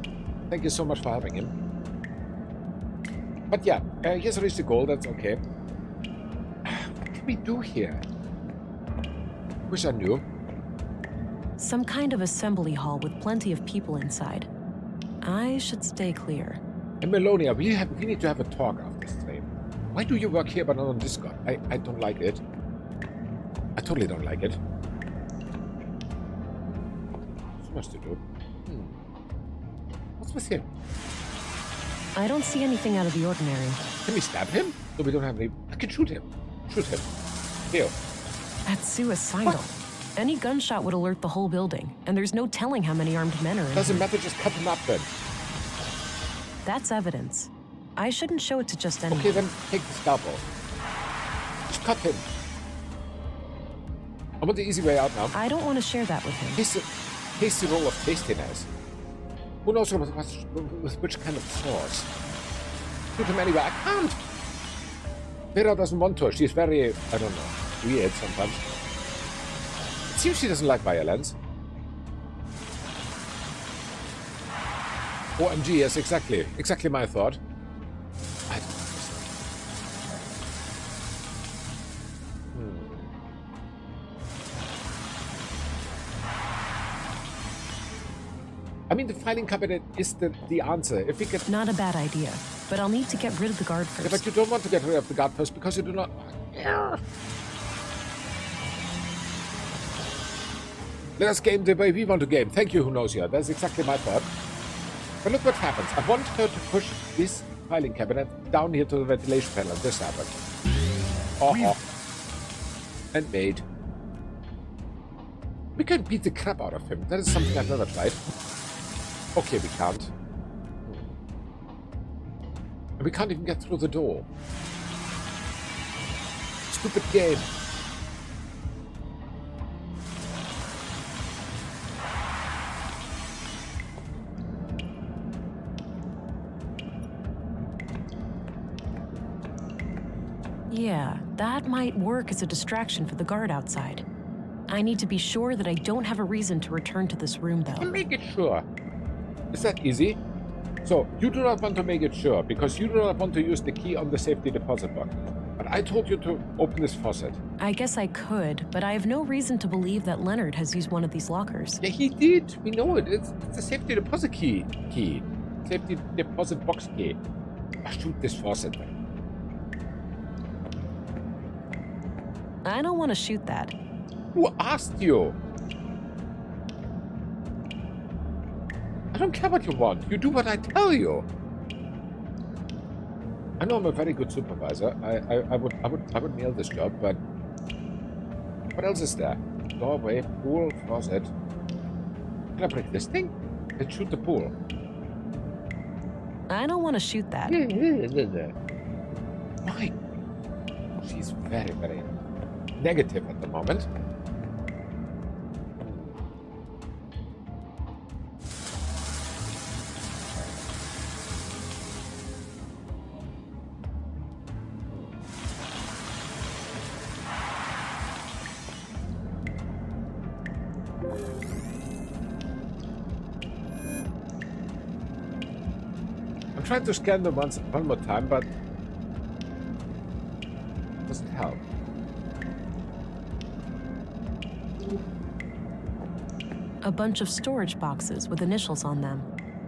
thank you so much for helping him. But yeah, he has reached the goal, that's okay. What can we do here? Wish I knew. Some kind of assembly hall with plenty of people inside. I should stay clear. And Melonia, we need to have a talk after stream. Why do you work here but not on Discord? I don't like it. I totally don't like it. So much to do. What's with him? I don't see anything out of the ordinary. Can we stab him? No, we don't have any... I can shoot him. Shoot him. Here. That's suicidal. What? Any gunshot would alert the whole building, and there's no telling how many armed men are in Doesn't here. matter, just cut him up then. That's evidence. I shouldn't show it to just anyone. Okay, then take the scalpel. Just cut him. I want the easy way out now. I don't want to share that with him. Tasty roll of tastiness. Who knows with which kind of sauce? Shoot him anyway. I can't. Vera doesn't want to. She's very, I don't know, weird sometimes. It seems she doesn't like violence. OMG, yes, exactly. Exactly my thought. I don't I mean, the filing cabinet is the answer. If we get... Not a bad idea, but I'll need to get rid of the guard first. Yeah, but you don't want to get rid of the guard first because you do not... Let us game the way we want to game. Thank you, who knows you. That's exactly my thought. But look what happens. I want her to push this filing cabinet down here to the ventilation panel. This happened. And made. We can beat the crap out of him. That is something I've never tried. Okay, we can't. And we can't even get through the door. Stupid game. Yeah, that might work as a distraction for the guard outside. I need to be sure that I don't have a reason to return to this room, though. Make it sure. Is that easy? So, you do not want to make it sure, because you do not want to use the key on the safety deposit box. But I told you to open this faucet. I guess I could, but I have no reason to believe that Leonard has used one of these lockers. Yeah, he did. We know it. It's a safety deposit key. Safety deposit box key. Shoot this faucet. I don't want to shoot that. Who asked you? I don't care what you want. You do what I tell you. I know I'm a very good supervisor. I would nail this job, but what else is there? Doorway, pool, closet. Can I break this thing? Let's shoot the pool. I don't want to shoot that. Why? She's very, very negative at the moment. I'm trying to scan them one more time, but it doesn't help. A bunch of storage boxes with initials on them.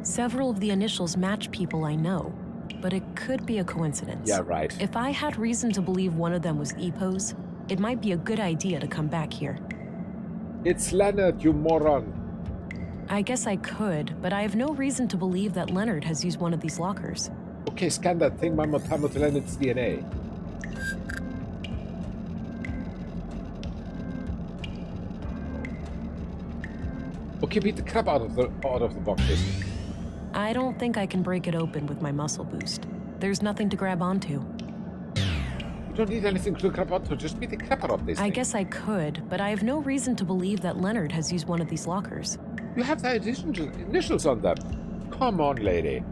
Several of the initials match people I know, but it could be a coincidence. Yeah, right. If I had reason to believe one of them was Epos, it might be a good idea to come back here. It's Leonard, you moron. I guess I could, but I have no reason to believe that Leonard has used one of these lockers. Okay, scan that thing one more time to learn its DNA. Okay, beat the crap out of the boxes. I don't think I can break it open with my muscle boost. There's nothing to grab onto. You don't need anything to grab onto, just beat the crap out of this thing. I guess I could, but I have no reason to believe that Leonard has used one of these lockers. You have the initials on them. Come on, lady.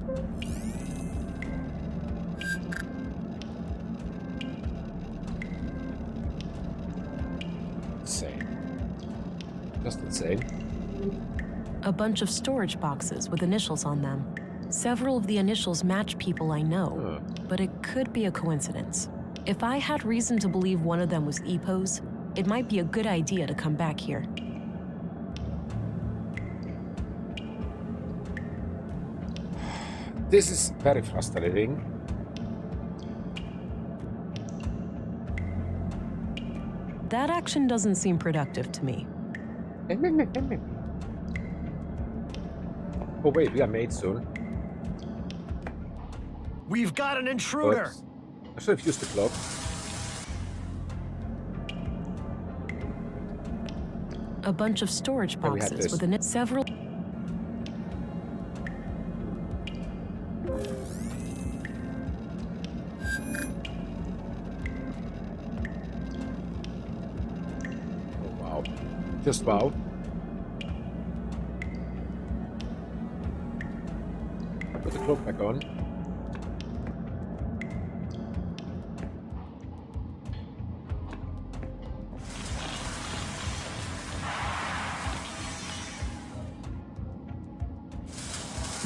Insane. Just insane. A bunch of storage boxes with initials on them. Several of the initials match people I know, but it could be a coincidence. If I had reason to believe one of them was Epos, it might be a good idea to come back here. This is very frustrating. That action doesn't seem productive to me. Oh wait, we are mates soon. We've got an intruder! Oops. I should have used the cloak. A bunch of storage boxes with several... Oh, wow. Just wow. Put the cloak back on.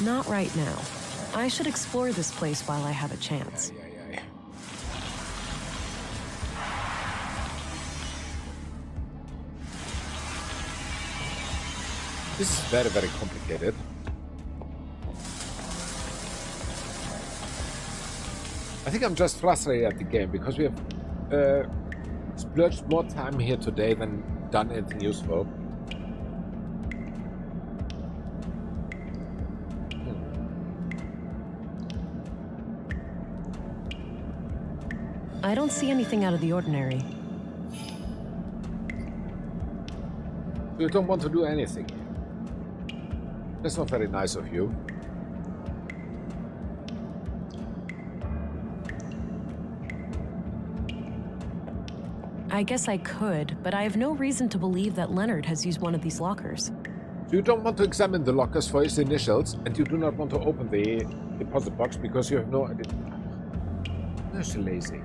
Not right now. I should explore this place while I have a chance. This is very, very complicated. I think I'm just frustrated at the game because we have splurged more time here today than done anything useful. I don't see anything out of the ordinary. You don't want to do anything here. That's not very nice of you. I guess I could, but I have no reason to believe that Leonard has used one of these lockers. So you don't want to examine the lockers for his initials, and you do not want to open the deposit box because you have no idea. That's lazy.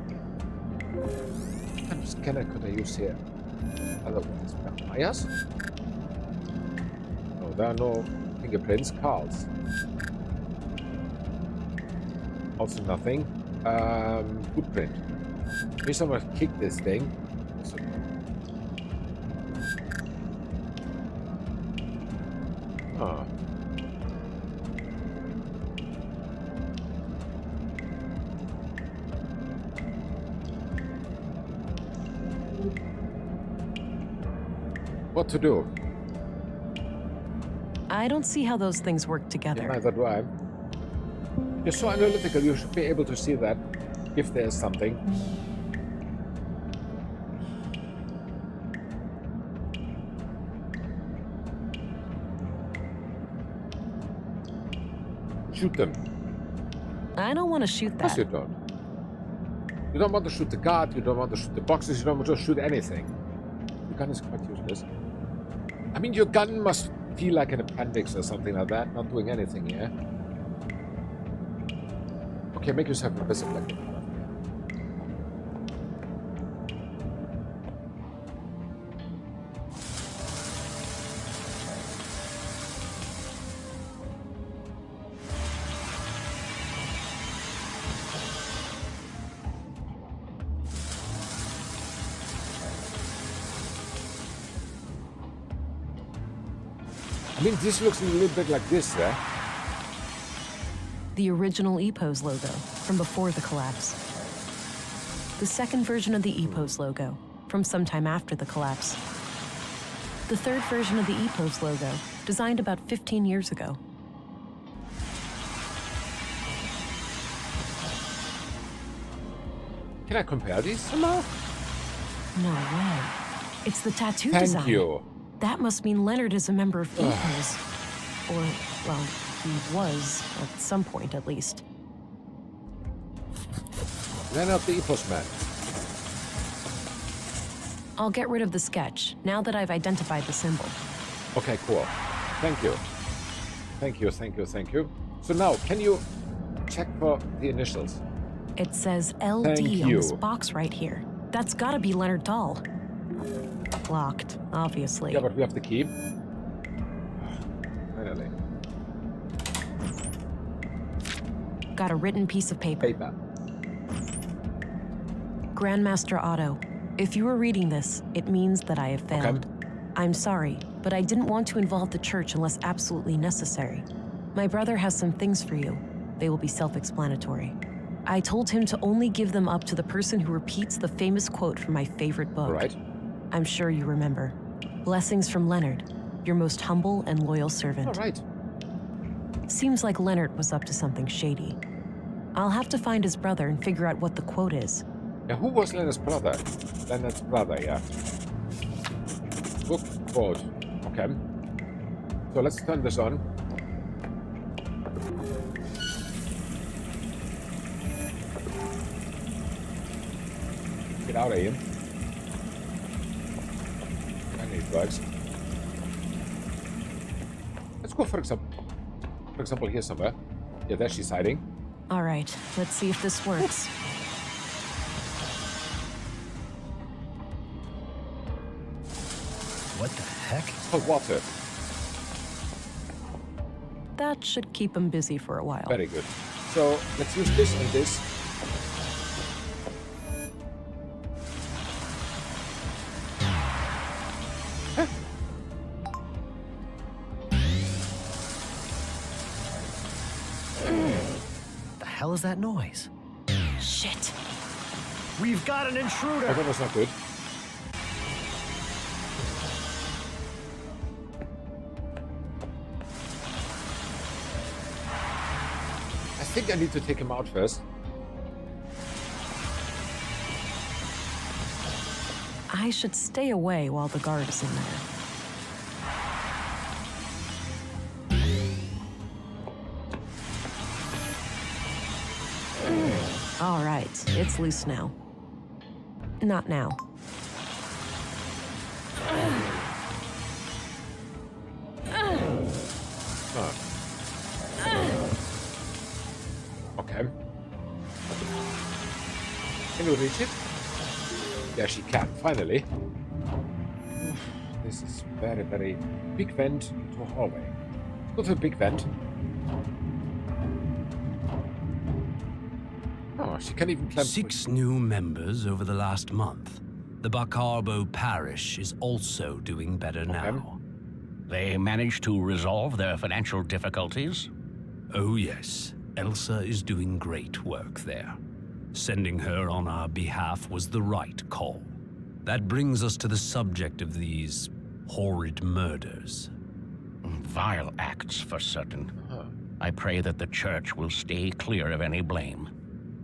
What kind of scanner could I use here? Otherwise, bias? No, there are no fingerprints. Cards. Also nothing. Footprint. Maybe someone kicked this thing. Also no. Ah. What to do? I don't see how those things work together. Yeah, neither do I. You're so analytical, you should be able to see that if there's something. Shoot them. I don't want to shoot that. Yes, you don't. You don't want to shoot the guard, you don't want to shoot the boxes, you don't want to shoot anything. Your gun is quite useless. I mean, your gun must feel like an appendix or something like that, not doing anything here. Okay, make yourself invisible again. I mean, this looks a little bit like this, eh? The original EPOS logo from before the collapse. The second version of the EPOS logo from sometime after the collapse. The third version of the EPOS logo, designed about 15 years ago. Can I compare these somehow? No way. It's the tattoo Thank design. you. That must mean Leonard is a member of Eagles. Or, well, he was, at some point at least. Leonard the Epos man. I'll get rid of the sketch, now that I've identified the symbol. Okay, cool. Thank you. Thank you, thank you, thank you. So now, can you check for the initials? It says LD Thank on you. this box right here. That's gotta be Leonard Dahl. Locked, obviously. Yeah, but we have the key. Finally. Got a written piece of paper. Grandmaster Otto, if you are reading this, it means that I have failed. Okay. I'm sorry, but I didn't want to involve the church unless absolutely necessary. My brother has some things for you. They will be self-explanatory. I told him to only give them up to the person who repeats the famous quote from my favorite book. Right. I'm sure you remember. Blessings from Leonard, your most humble and loyal servant. All right. Seems like Leonard was up to something shady. I'll have to find his brother and figure out what the quote is. Yeah, who was Leonard's brother? Leonard's brother, yeah. Book quote. Okay. So let's turn this on. Get out of here. I need drugs. Let's go for example here somewhere. Yeah, there she's hiding. All right, let's see if this works. What the heck? Oh, water. That should keep him busy for a while. Very good. So let's use this and this. The hell is that noise? Shit. We've got an intruder! Oh, that was not good. I think I need to take him out first. I should stay away while the guard is in there. All right, it's loose now. Not now. Okay. Can you reach it? Yeah, she can, finally. This is very, very big vent into a hallway. Go to a big vent. Oh, she can even climb. 6 new members over the last month. The Bacarbo parish is also doing better now. They managed to resolve their financial difficulties? Oh yes, Elsa is doing great work there. Sending her on our behalf was the right call. That brings us to the subject of these horrid murders. Vile acts, for certain. I pray that the church will stay clear of any blame.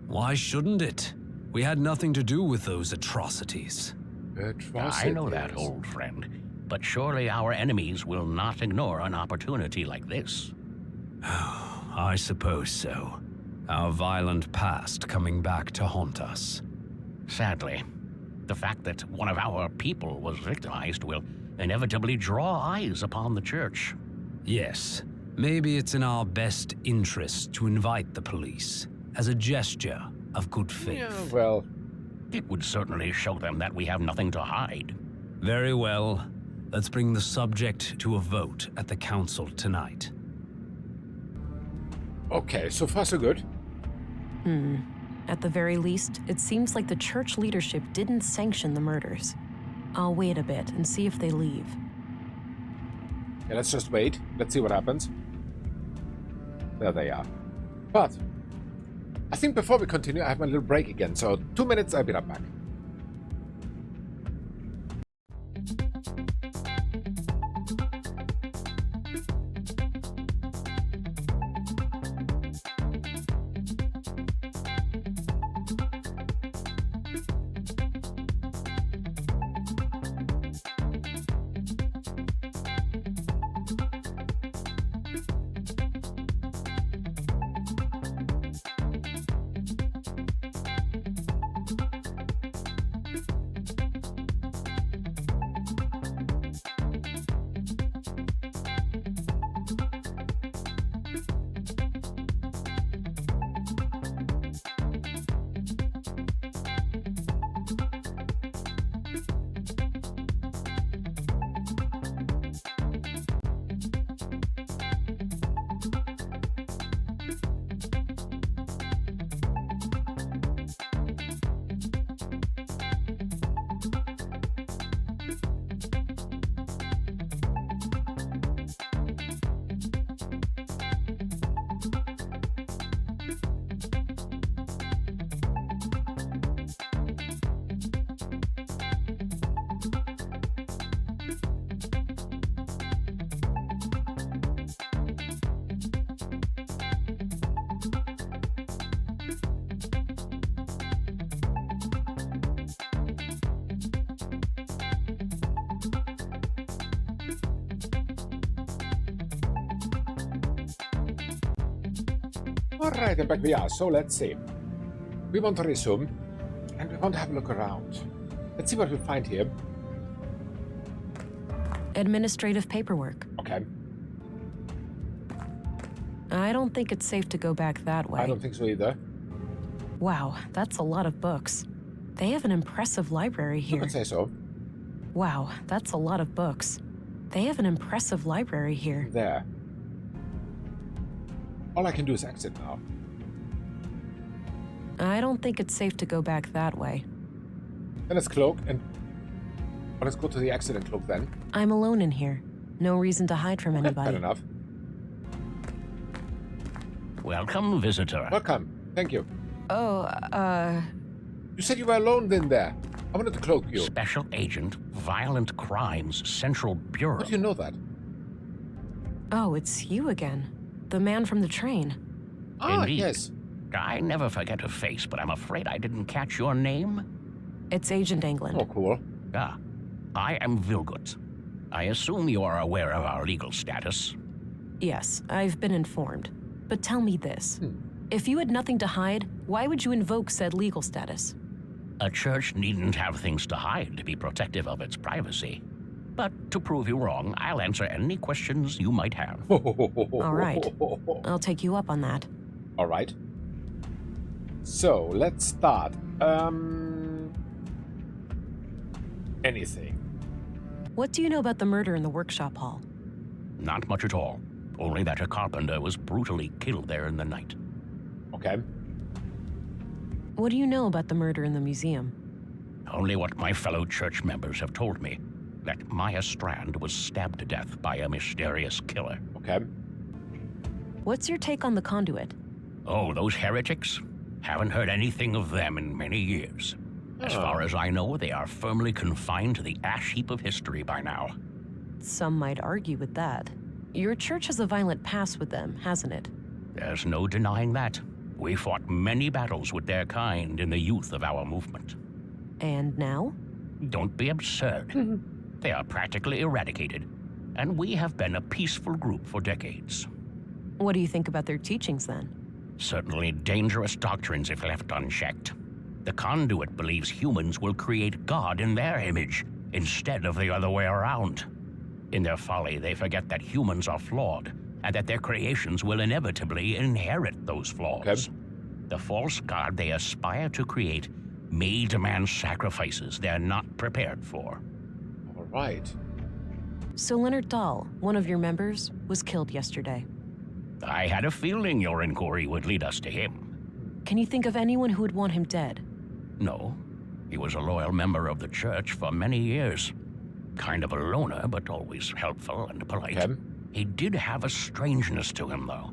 Why shouldn't it? We had nothing to do with those atrocities. I know that, old friend. But surely our enemies will not ignore an opportunity like this. I suppose so. Our violent past coming back to haunt us. Sadly, the fact that one of our people was victimized will inevitably draw eyes upon the church. Yes, maybe it's in our best interest to invite the police as a gesture of good faith. Yeah, well, it would certainly show them that we have nothing to hide. Very well. Let's bring the subject to a vote at the council tonight. Okay, so far so good. At the very least, it seems like the church leadership didn't sanction the murders. I'll wait a bit and see if they leave. Yeah, let's just wait. Let's see what happens. There they are. But I think before we continue, I have my little break again. So 2 minutes, I'll be right back. Alright, and back we are. So let's see. We want to resume, and we want to have a look around. Let's see what we find here. Administrative paperwork. Okay. I don't think it's safe to go back that way. I don't think so either. Wow, that's a lot of books. They have an impressive library here. I would say so. Wow, that's a lot of books. They have an impressive library here. There. All I can do is exit now. I don't think it's safe to go back that way. Then let's cloak and... Well, let's go to the exit and cloak then. I'm alone in here. No reason to hide from anybody. Fair enough. Welcome, visitor. Welcome. Thank you. Oh, You said you were alone then there. I wanted to cloak you. Special Agent, Violent Crimes, Central Bureau. How do you know that? Oh, it's you again. The man from the train. Ah, Indeed. yes. I never forget a face, but I'm afraid I didn't catch your name. It's Agent England. Oh, cool. Ah, I am Vilgut. I assume you are aware of our legal status. Yes, I've been informed. But tell me this. If you had nothing to hide, why would you invoke said legal status? A church needn't have things to hide to be protective of its privacy. But to prove you wrong, I'll answer any questions you might have. All right. I'll take you up on that. All right. So, let's start. Anything. What do you know about the murder in the workshop hall? Not much at all. Only that a carpenter was brutally killed there in the night. Okay. What do you know about the murder in the museum? Only what my fellow church members have told me. That Maya Strand was stabbed to death by a mysterious killer. Okay. What's your take on the conduit? Oh, those heretics? Haven't heard anything of them in many years. As far as I know, they are firmly confined to the ash heap of history by now. Some might argue with that. Your church has a violent past with them, hasn't it? There's no denying that. We fought many battles with their kind in the youth of our movement. And now? Don't be absurd. They are practically eradicated, and we have been a peaceful group for decades. What do you think about their teachings, then? Certainly dangerous doctrines if left unchecked. The conduit believes humans will create God in their image, instead of the other way around. In their folly, they forget that humans are flawed, and that their creations will inevitably inherit those flaws. Okay. The false god they aspire to create may demand sacrifices they're not prepared for. All right. So Leonard Dahl, one of your members, was killed yesterday. I had a feeling your inquiry would lead us to him. Can you think of anyone who would want him dead? No. He was a loyal member of the church for many years. Kind of a loner, but always helpful and polite. Okay. He did have a strangeness to him, though.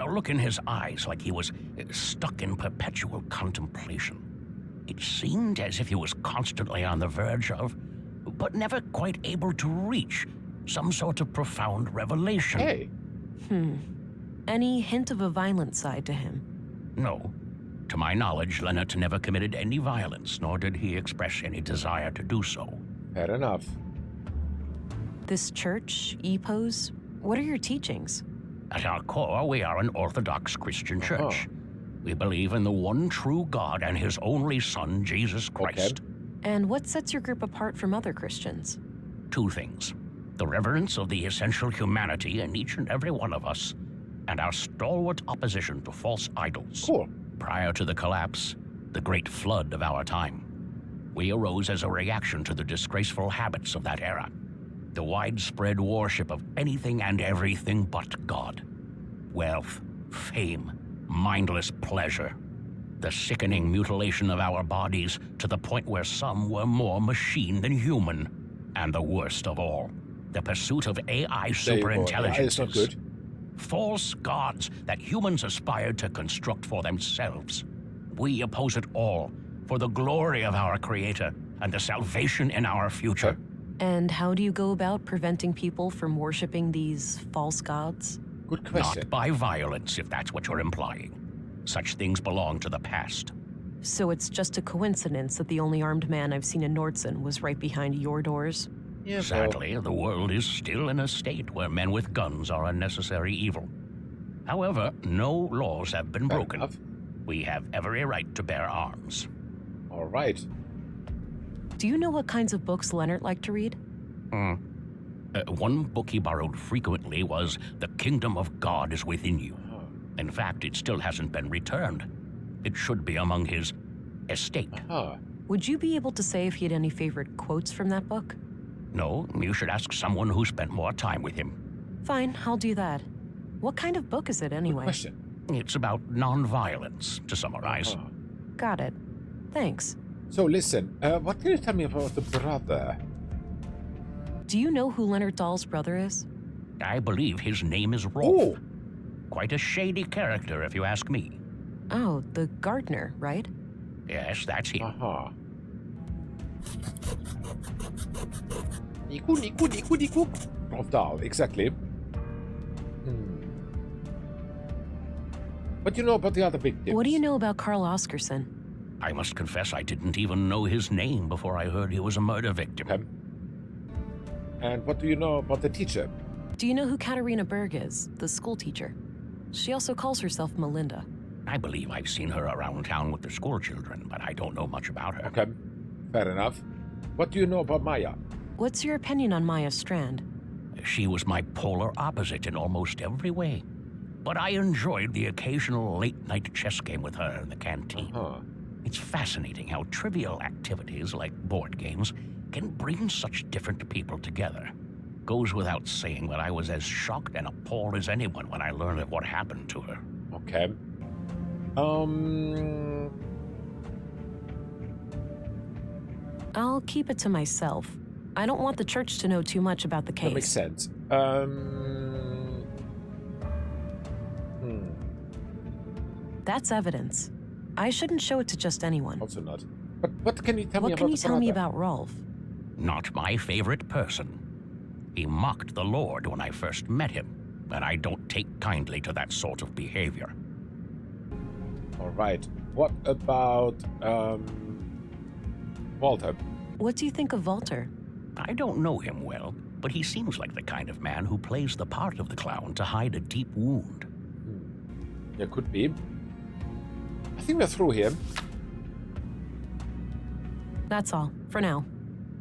A look in his eyes like he was stuck in perpetual contemplation. It seemed as if he was constantly on the verge of, but never quite able to reach, some sort of profound revelation. Hey. Any hint of a violent side to him? No. To my knowledge, Leonard never committed any violence, nor did he express any desire to do so. Fair enough. This church, EPOS, what are your teachings? At our core, we are an Orthodox Christian church. We believe in the one true God and his only Son, Jesus Christ. And what sets your group apart from other Christians? Two things. The reverence of the essential humanity in each and every one of us, and our stalwart opposition to false idols. Cool. Prior to the collapse, the great flood of our time, we arose as a reaction to the disgraceful habits of that era. The widespread worship of anything and everything but God. Wealth, fame, mindless pleasure. The sickening mutilation of our bodies to the point where some were more machine than human. And the worst of all, the pursuit of AI superintelligences. AI is not good. False gods that humans aspired to construct for themselves. We oppose it all for the glory of our Creator and the salvation in our future. And how do you go about preventing people from worshiping these false gods? Good question. Not by violence, if that's what you're implying. Such things belong to the past. So it's just a coincidence that the only armed man I've seen in Nordson was right behind your doors? Yeah, Sadly, the world is still in a state where men with guns are a necessary evil. However, no laws have been Fair broken. enough. We have every right to bear arms. All right. Do you know what kinds of books Leonard liked to read? One book he borrowed frequently was The Kingdom of God is Within You. In fact, it still hasn't been returned. It should be among his estate. Would you be able to say if he had any favorite quotes from that book? No, you should ask someone who spent more time with him. Fine, I'll do that. What kind of book is it anyway? It's about nonviolence, to summarize. Got it. Thanks. So listen, what can you tell me about the brother? Do you know who Leonard Dahl's brother is? I believe his name is Rolf. Quite a shady character, if you ask me. Oh, the gardener, right? Yes, that's him. Niku. Rolf Dahl, exactly. What do you know about the other victims? What do you know about Carl Oscarson? I must confess I didn't even know his name before I heard he was a murder victim. And what do you know about the teacher? Do you know who Katarina Berg is, the school teacher? She also calls herself Melinda. I believe I've seen her around town with the school children, but I don't know much about her. Okay, fair enough. What do you know about Maya? What's your opinion on Maya Strand? She was my polar opposite in almost every way. But I enjoyed the occasional late-night chess game with her in the canteen. It's fascinating how trivial activities like board games can bring such different people together. Goes without saying that I was as shocked and appalled as anyone when I learned of what happened to her. Okay. I'll keep it to myself. I don't want the church to know too much about the case. That makes sense. That's evidence. I shouldn't show it to just anyone. Also not. But what can you tell me What about can you the tell me brother? about Rolf? Not my favorite person. He mocked the Lord when I first met him, and I don't take kindly to that sort of behavior. All right. What about, Walter? What do you think of Walter? I don't know him well, but he seems like the kind of man who plays the part of the clown to hide a deep wound. Yeah, could be. I think we're through here. That's all, for now.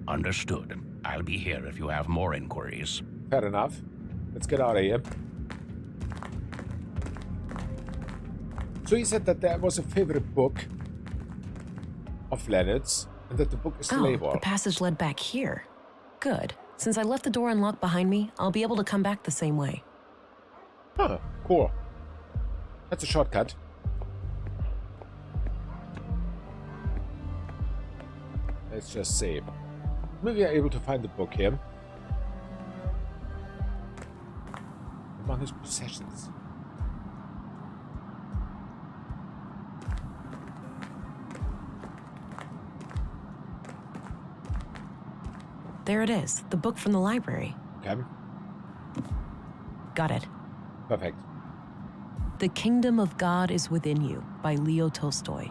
Understood. I'll be here if you have more inquiries. Fair enough. Let's get out of here. So he said that there was a favorite book of Leonard's, and that the book is Oh, Labor. the passage led back here. Good. Since I left the door unlocked behind me, I'll be able to come back the same way. Huh, cool. That's a shortcut. Let's just see. Maybe I'm able to find the book here. Among his possessions. There it is, the book from the library. Okay. Got it. Perfect. The Kingdom of God is Within You by Leo Tolstoy.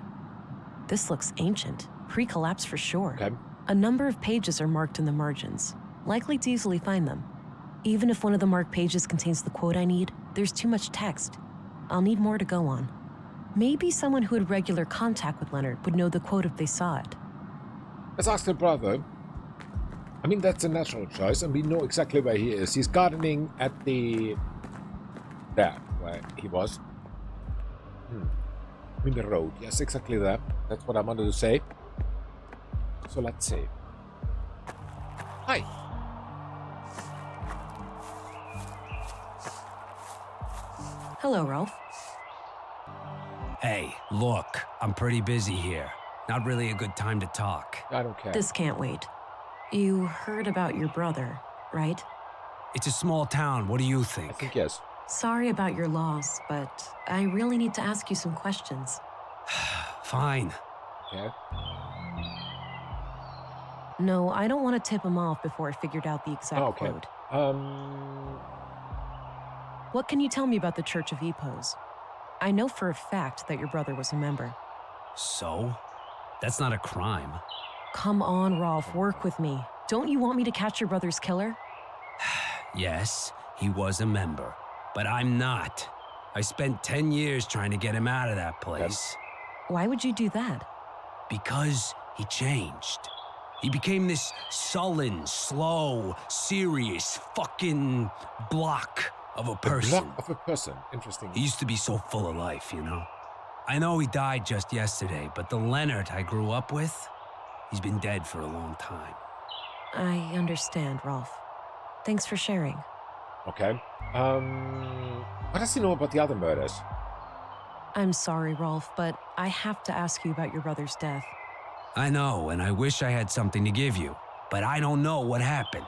This looks ancient, pre-collapse for sure. Okay. A number of pages are marked in the margins, likely to easily find them. Even if one of the marked pages contains the quote I need, there's too much text. I'll need more to go on. Maybe someone who had regular contact with Leonard would know the quote if they saw it. Let's ask the brother. I mean, that's a natural choice, and we know exactly where he is. He's gardening at the... there, where he was. I mean, the road. Yes, exactly there. That's what I wanted to say. So let's see. Hi. Hello, Rolf. Hey, look, I'm pretty busy here. Not really a good time to talk. I don't care. This can't wait. You heard about your brother, right? It's a small town. What do you think? I think yes. Sorry about your loss, but I really need to ask you some questions. Fine. Yeah. No, I don't want to tip him off before I figured out the exact Okay. quote. What can you tell me about the Church of Epos? I know for a fact that your brother was a member. So? That's not a crime. Come on, Rolf, work with me. Don't you want me to catch your brother's killer? Yes, he was a member, but I'm not. I spent 10 years trying to get him out of that place. Why would you do that? Because he changed. He became this sullen, slow, serious, fucking block of a person. Block of a person. Interesting. He used to be so full of life, you know? I know he died just yesterday, but the Leonard I grew up with, he's been dead for a long time. I understand, Rolf. Thanks for sharing. Okay. What does he know about the other murders? I'm sorry, Rolf, but I have to ask you about your brother's death. I know, and I wish I had something to give you, but I don't know what happened.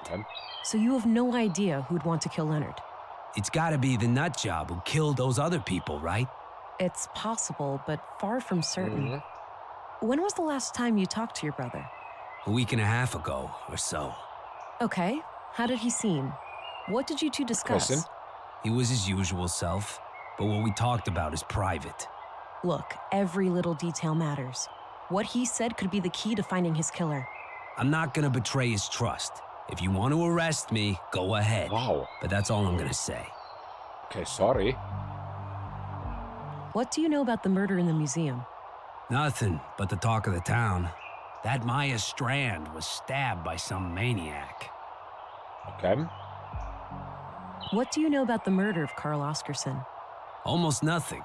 So you have no idea who'd want to kill Leonard? It's gotta be the nutjob who killed those other people, right? It's possible, but far from certain. When was the last time you talked to your brother? A week and a half ago, or so. Okay. How did he seem? What did you two discuss? He was his usual self, but what we talked about is private. Look, every little detail matters. What he said could be the key to finding his killer. I'm not gonna betray his trust. If you want to arrest me, go ahead. Wow. But that's all I'm gonna say. Okay, sorry. What do you know about the murder in the museum? Nothing but the talk of the town. That Maya Strand was stabbed by some maniac. Okay. What do you know about the murder of Carl Oscarson? Almost nothing.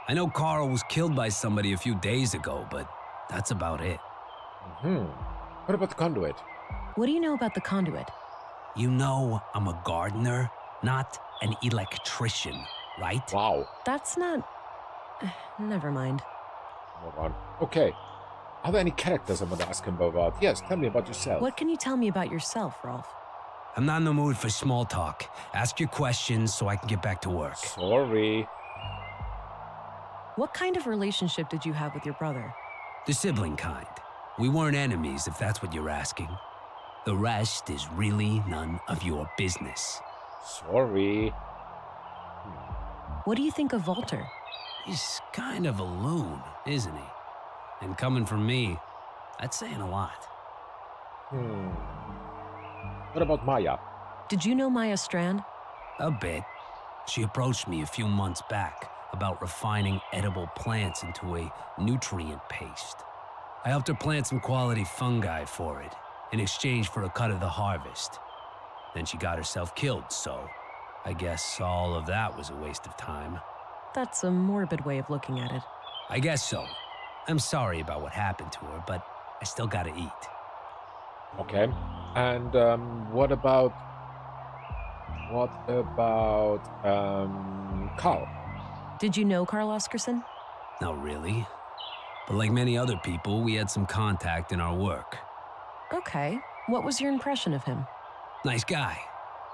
I know Carl was killed by somebody a few days ago, but that's about it. What about the conduit? What do you know about the conduit? You know I'm a gardener, not an electrician, right? Wow. That's not... Never mind. Hold on. Okay. Are there any characters I want to ask him about? Yes, tell me about yourself. What can you tell me about yourself, Rolf? I'm not in the mood for small talk. Ask your questions so I can get back to work. Sorry. What kind of relationship did you have with your brother? The sibling kind. We weren't enemies, if that's what you're asking. The rest is really none of your business. Sorry. What do you think of Walter? He's kind of a loon, isn't he? And coming from me, that's saying a lot. What about Maya? Did you know Maya Strand? A bit. She approached me a few months back about refining edible plants into a nutrient paste. I helped her plant some quality fungi for it, in exchange for a cut of the harvest. Then she got herself killed, so I guess all of that was a waste of time. That's a morbid way of looking at it. I guess so. I'm sorry about what happened to her, but I still gotta eat. Okay. And what about Carl? Did you know Carl Oscarson? Not really. But like many other people, we had some contact in our work. Okay. What was your impression of him? Nice guy.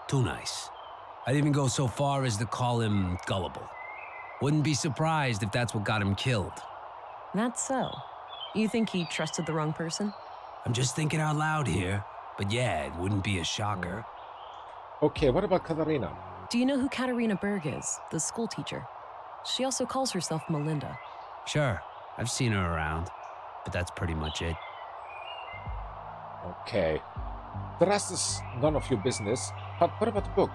Too nice. I'd even go so far as to call him gullible. Wouldn't be surprised if that's what got him killed. That's so. You think he trusted the wrong person? I'm just thinking out loud here. But yeah, it wouldn't be a shocker. Okay, what about Katharina? Do you know who Katarina Berg is, the school teacher? She also calls herself Melinda. Sure, I've seen her around. But that's pretty much it. Okay. The rest is none of your business. But what about the book?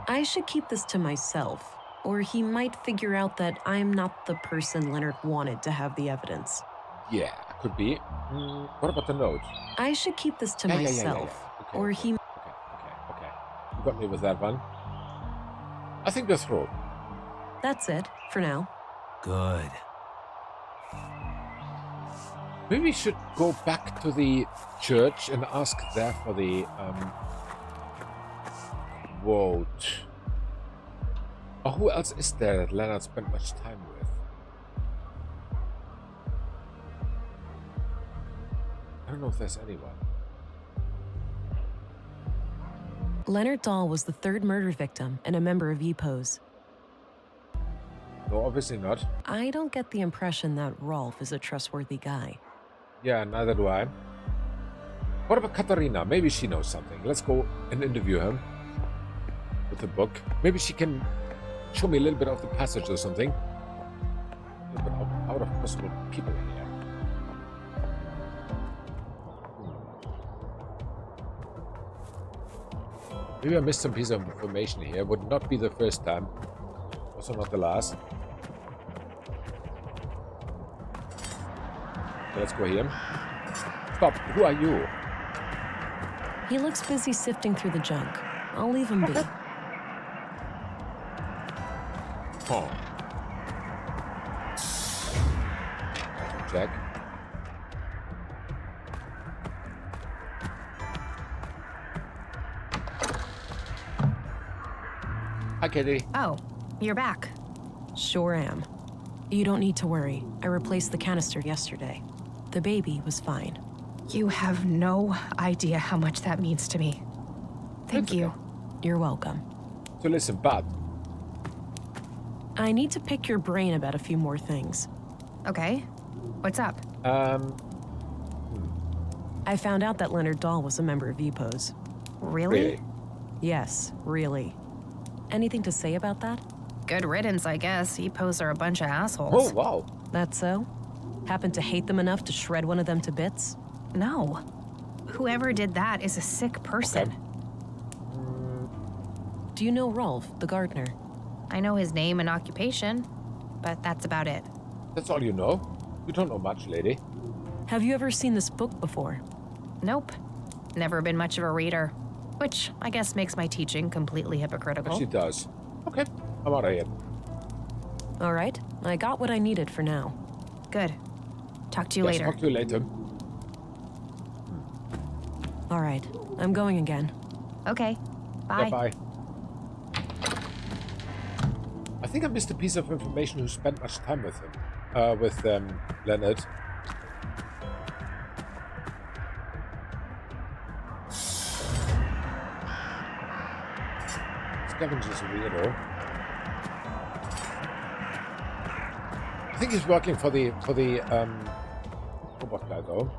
I should keep this to myself, or he might figure out that I'm not the person Leonard wanted to have the evidence. Yeah, could be. What about the note? I should keep this to myself, Okay, or okay, he... Okay. You got me with that one. I think we're through. That's it, for now. Good. Maybe we should go back to the church and ask there for the vote. Or who else is there that Leonard spent much time with? I don't know if there's anyone. Leonard Dahl was the third murder victim and a member of EPOS. No, obviously not. I don't get the impression that Rolf is a trustworthy guy. Yeah, neither do I. What about Katharina? Maybe she knows something. Let's go and interview her with the book. Maybe she can show me a little bit of the passage or something. A little bit out of possible people here. Maybe I missed some piece of information here. Would not be the first time. Also not the last. So let's go here. Stop. Who are you? He looks busy sifting through the junk. I'll leave him be. Oh. Check. Hi, Kitty. Oh, you're back. Sure am. You don't need to worry. I replaced the canister yesterday. The baby was fine. You have no idea how much that means to me. Thank you. You're welcome. So listen, Bud. I need to pick your brain about a few more things. Okay. What's up? I found out that Leonard Dahl was a member of EPOS. Really? Yes, really. Anything to say about that? Good riddance, I guess. EPOs are a bunch of assholes. Oh, wow. That so? Happen to hate them enough to shred one of them to bits? No. Whoever did that is a sick person. Do you know Rolf, the gardener? I know his name and occupation, but that's about it. That's all you know? You don't know much, lady. Have you ever seen this book before? Nope. Never been much of a reader, which I guess makes my teaching completely hypocritical. She does. Okay, I'm out of here. All right, I got what I needed for now. Good. Talk to you later. Talk to you later. All right, I'm going again. Okay, bye. Yeah, bye. I think I missed a piece of information who spent much time with him. With Leonard. Scavenger's a weirdo. I think he's working for the robot guy though.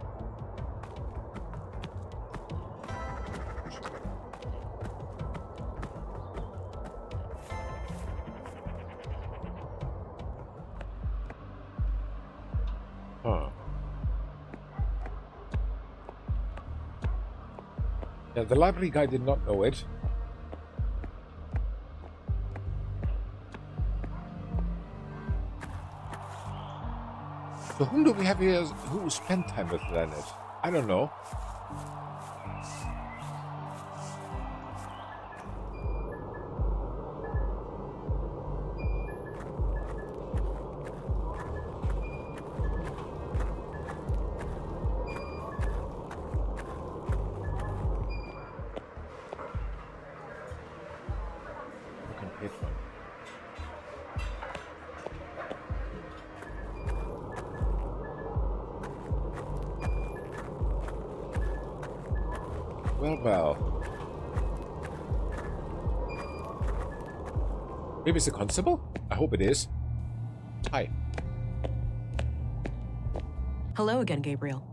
Huh. Yeah, the library guy did not know it. So whom do we have here who spent time with Leonard? I don't know. Well. Maybe it's a constable? I hope it is. Hi. Hello again, Gabriel.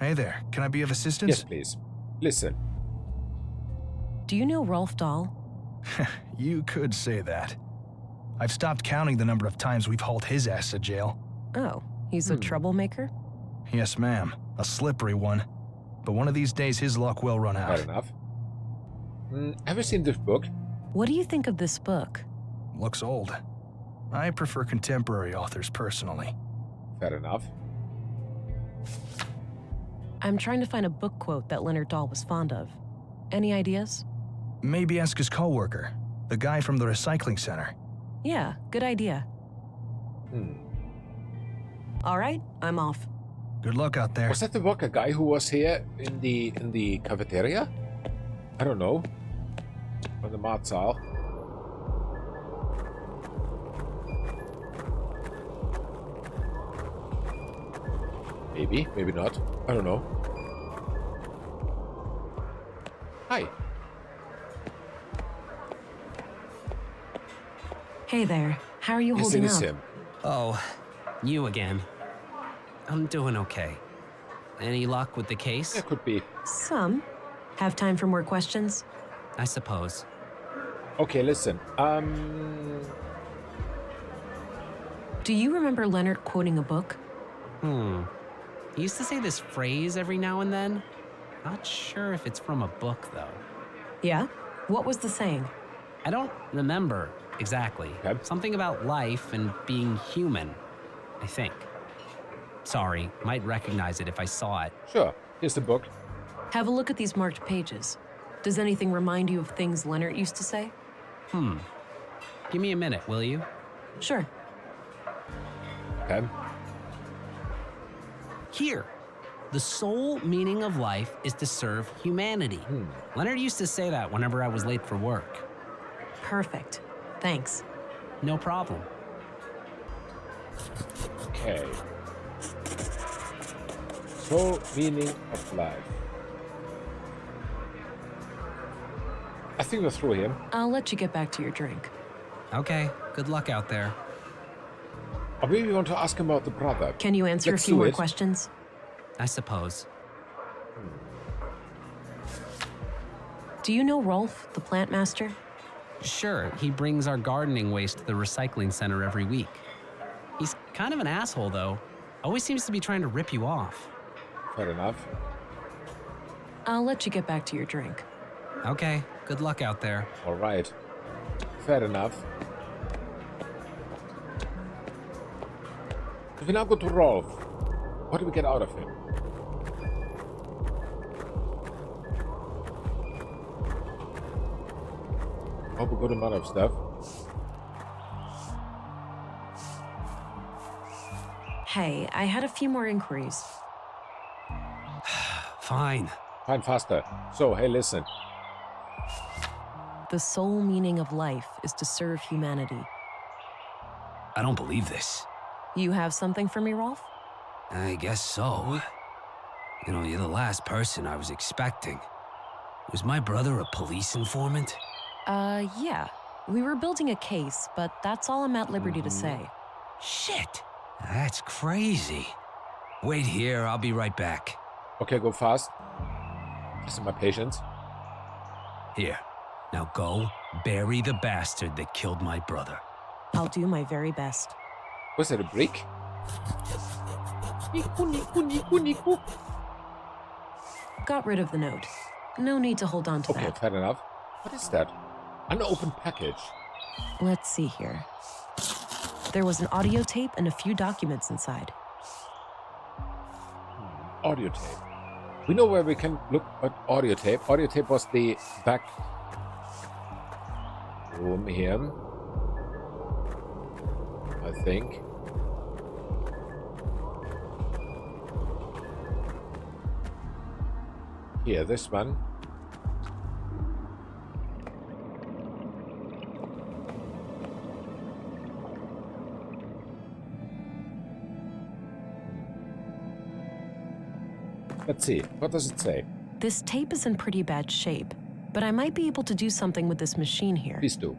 Hey there. Can I be of assistance? Yes, please. Listen. Do you know Rolf Dahl? You could say that. I've stopped counting the number of times we've hauled his ass to jail. Oh, he's a troublemaker? Yes, ma'am. A slippery one. But one of these days, his luck will run out. Fair enough. Have you seen this book? What do you think of this book? Looks old. I prefer contemporary authors personally. Fair enough. I'm trying to find a book quote that Leonard Dahl was fond of. Any ideas? Maybe ask his coworker, the guy from the recycling center. Yeah, good idea. All right, I'm off. Good luck out there. Was that the worker guy who was here in the cafeteria? I don't know. On the Marzal. Maybe, maybe not. I don't know. Hi. Hey there. How are you Yes, holding it is up? him. Oh, you again. I'm doing okay. Any luck with the case? It could be. Some. Have time for more questions? I suppose. Okay, listen. Do you remember Leonard quoting a book? He used to say this phrase every now and then. Not sure if it's from a book, though. Yeah? What was the saying? I don't remember exactly. Okay. Something about life and being human, I think. Sorry, might recognize it if I saw it. Sure. Here's the book. Have a look at these marked pages. Does anything remind you of things Leonard used to say? Give me a minute, will you? Sure. Okay. Here. The sole meaning of life is to serve humanity. Leonard used to say that whenever I was late for work. Perfect. Thanks. No problem. Okay. Sole meaning of life. I think we're through him. I'll let you get back to your drink. Okay, good luck out there. Or maybe we want to ask him about the brother. Can you answer Let's a few do more it. questions? I suppose. Do you know Rolf, the plant master? Sure, he brings our gardening waste to the recycling center every week. He's kind of an asshole, though. Always seems to be trying to rip you off. Fair enough. I'll let you get back to your drink. Okay, good luck out there. All right. Fair enough. If we now go to Rolf, what do we get out of him? Hope a good amount of stuff. Hey, I had a few more inquiries. Fine. Fine, faster. So, hey, listen. The sole meaning of life is to serve humanity. I don't believe this. You have something for me, Rolf? I guess so. You know, you're the last person I was expecting. Was my brother a police informant? Yeah. We were building a case, but that's all I'm at liberty to say. Shit. That's crazy. Wait here, I'll be right back. Okay, go fast. This is my patience. Here. Now go, bury the bastard that killed my brother. I'll do my very best. Was it a brick? Got rid of the note. No need to hold on to Okay, that. fair enough. What is that? Unopened package. Let's see here. There was an audio tape and a few documents inside. Audio tape. We know where we can look at audio tape. Audio tape was the back room here, I think. Here, this one. Let's see. What does it say? This tape is in pretty bad shape, but I might be able to do something with this machine here. Please do.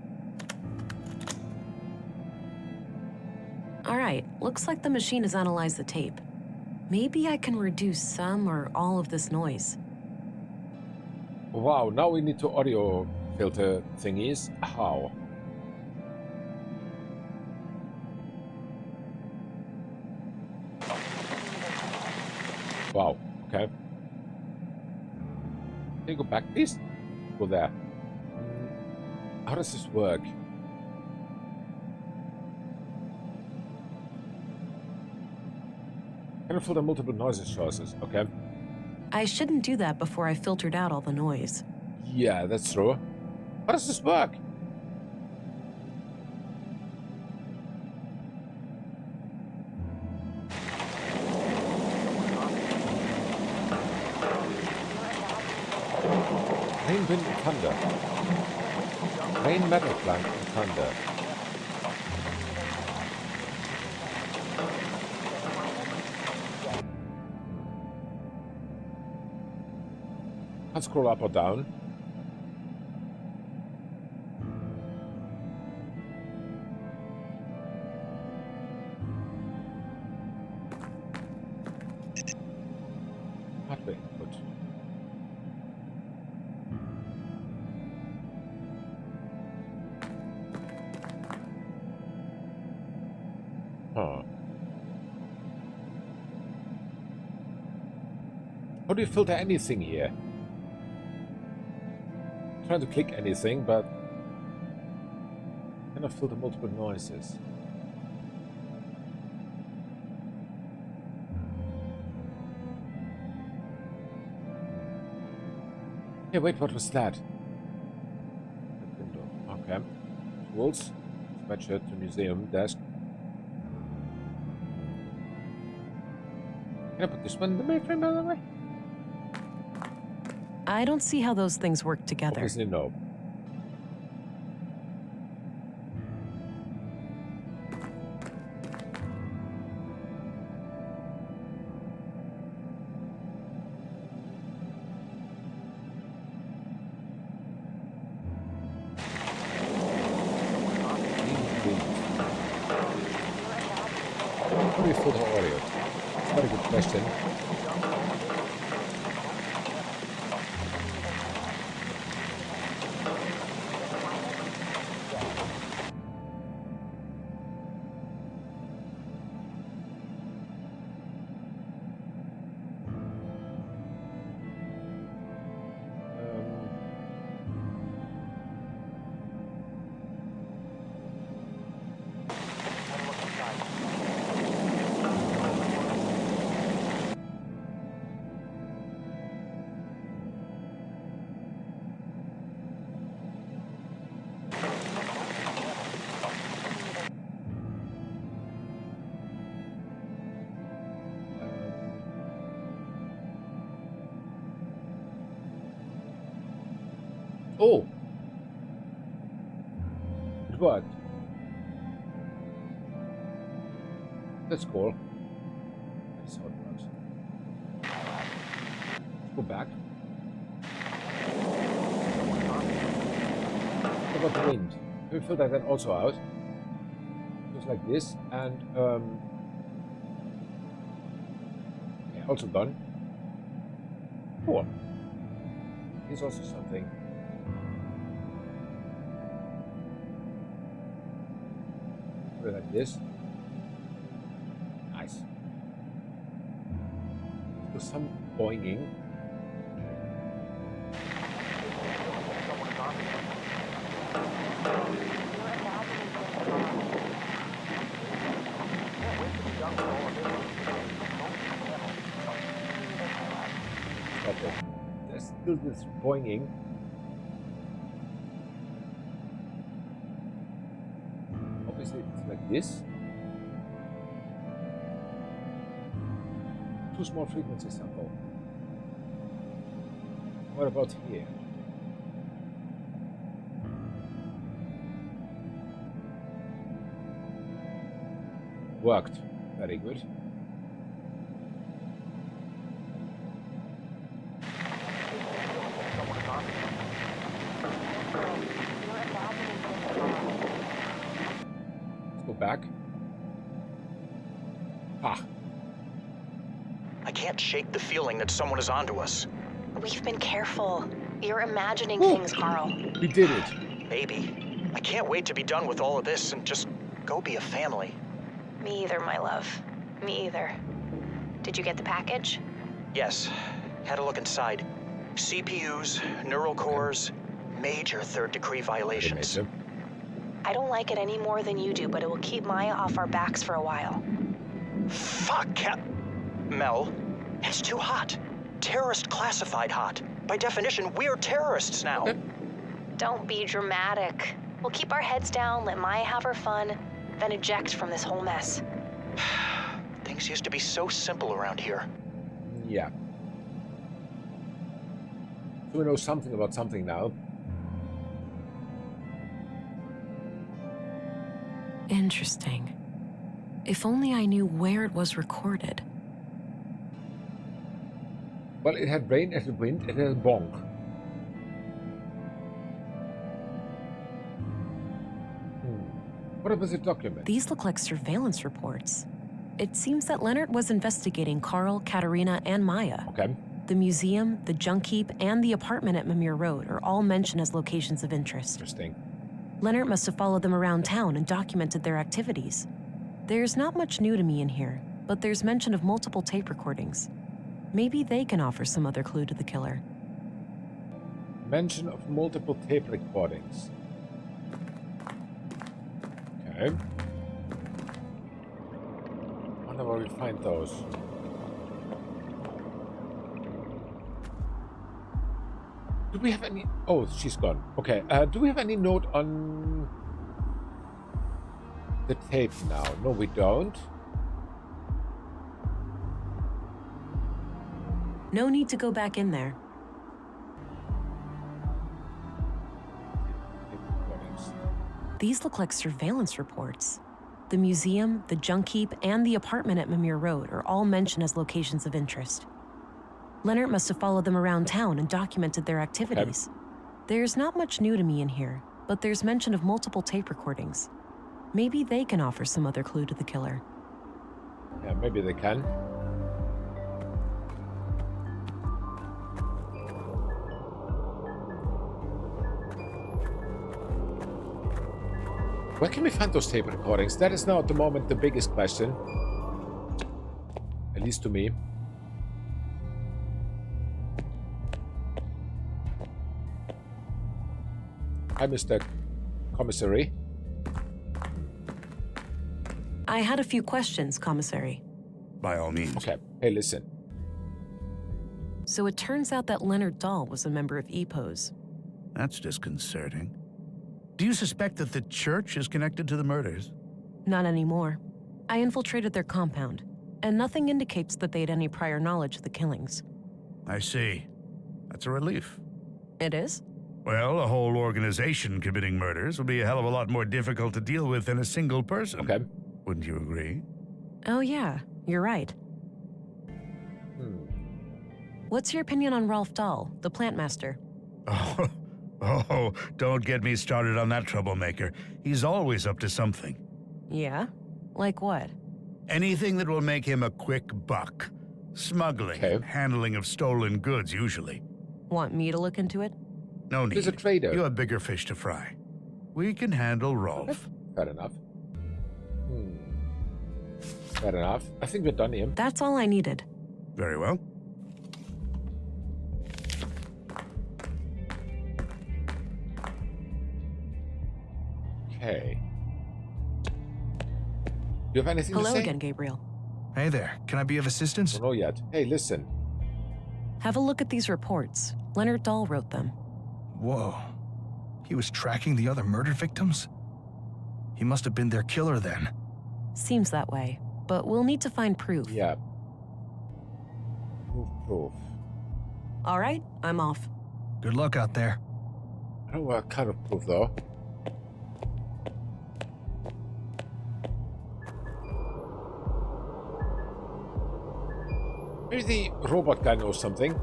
All right, looks like the machine has analyzed the tape. Maybe I can reduce some or all of this noise. Wow, now we need to audio filter thingies. How? Wow, okay. Can you go back, please? Go there. How does this work? Can I filter multiple noise sources? Okay. I shouldn't do that before I filtered out all the noise. Yeah, that's true. How does this work? Rain, wind, and thunder. Rain, metal plank, and thunder. Can't scroll up or down. Hardware input. Huh. How do you filter anything here? Trying to click anything, but Cannot filter multiple noises. Hey, wait, what was that? That window. Okay. Tools. Sweatshirt to museum. Desk. Can I put this one in the mainframe, by the way? I don't see how those things work together. Obviously, no. How do you filter audio? It's a very good question. Oh! It worked. That's cool. That's how it works. Let's go back. What about the wind? Can we filter that also out? Just like this, and okay, also done. Cool. Here's also something. Like this. Nice. There's some boinging. Okay. There's still this boinging. It's like this. Two small frequency sample. What about here? Worked. Very good. Back. Ah. I can't shake the feeling that someone is onto us. We've been careful. You're imagining things, Carl. We did it. Maybe. I can't wait to be done with all of this and just go be a family. Me either, my love. Me either. Did you get the package? Yes. Had a look inside. CPUs, neural cores, major third-degree violations. I don't like it any more than you do, but it will keep Maya off our backs for a while. Fuck, Mel, it's too hot. Terrorist classified hot. By definition, we're terrorists now. Don't be dramatic. We'll keep our heads down, let Maya have her fun, then eject from this whole mess. Things used to be so simple around here. Yeah. So we know something about something now. Interesting. If only I knew where it was recorded. Well, it had rain, it had wind, it had a bonk. What about the document? These look like surveillance reports. It seems that Leonard was investigating Carl, Katerina, and Maya. Okay. The museum, the junk heap, and the apartment at Mimir Road are all mentioned as locations of interest. Interesting. Leonard must have followed them around town and documented their activities. There's not much new to me in here, but there's mention of multiple tape recordings. Maybe they can offer some other clue to the killer. Mention of multiple tape recordings. Okay. Wonder where we find those. Do we have any... Oh, she's gone. Okay. Do we have any note on the tape now? No, we don't. No need to go back in there. These look like surveillance reports. The museum, the junk heap, and the apartment at Mimir Road are all mentioned as locations of interest. Leonard must have followed them around town and documented their activities. There's not much new to me in here, but there's mention of multiple tape recordings. Maybe they can offer some other clue to the killer. Yeah, maybe they can. Where can we find those tape recordings? That is now at the moment the biggest question. At least to me. Hi, Mr. Commissary. I had a few questions, Commissary. By all means. Okay. Hey, listen. So it turns out that Leonard Dahl was a member of EPOS. That's disconcerting. Do you suspect that the church is connected to the murders? Not anymore. I infiltrated their compound, and nothing indicates that they had any prior knowledge of the killings. I see. That's a relief. It is? Well, a whole organization committing murders would be a hell of a lot more difficult to deal with than a single person. Okay. Wouldn't you agree? Oh yeah, you're right. What's your opinion on Rolf Dahl, the plant master? Oh, don't get me started on that troublemaker. He's always up to something. Yeah? Like what? Anything that will make him a quick buck. Smuggling, and handling of stolen goods, usually. Want me to look into it? No need. He's a trader. You have bigger fish to fry. We can handle Rolf. Fair enough. Fair enough. I think we're done here. That's all I needed. Very well. Okay. Do you have anything to say? Hello again, Gabriel. Hey there. Can I be of assistance? Don't know yet. Hey, listen. Have a look at these reports. Leonard Dahl wrote them. Whoa. He was tracking the other murder victims? He must have been their killer then. Seems that way, but we'll need to find proof. Yeah. Proof. All right, I'm off. Good luck out there. I don't know what kind of proof, though. Maybe the robot guy knows something.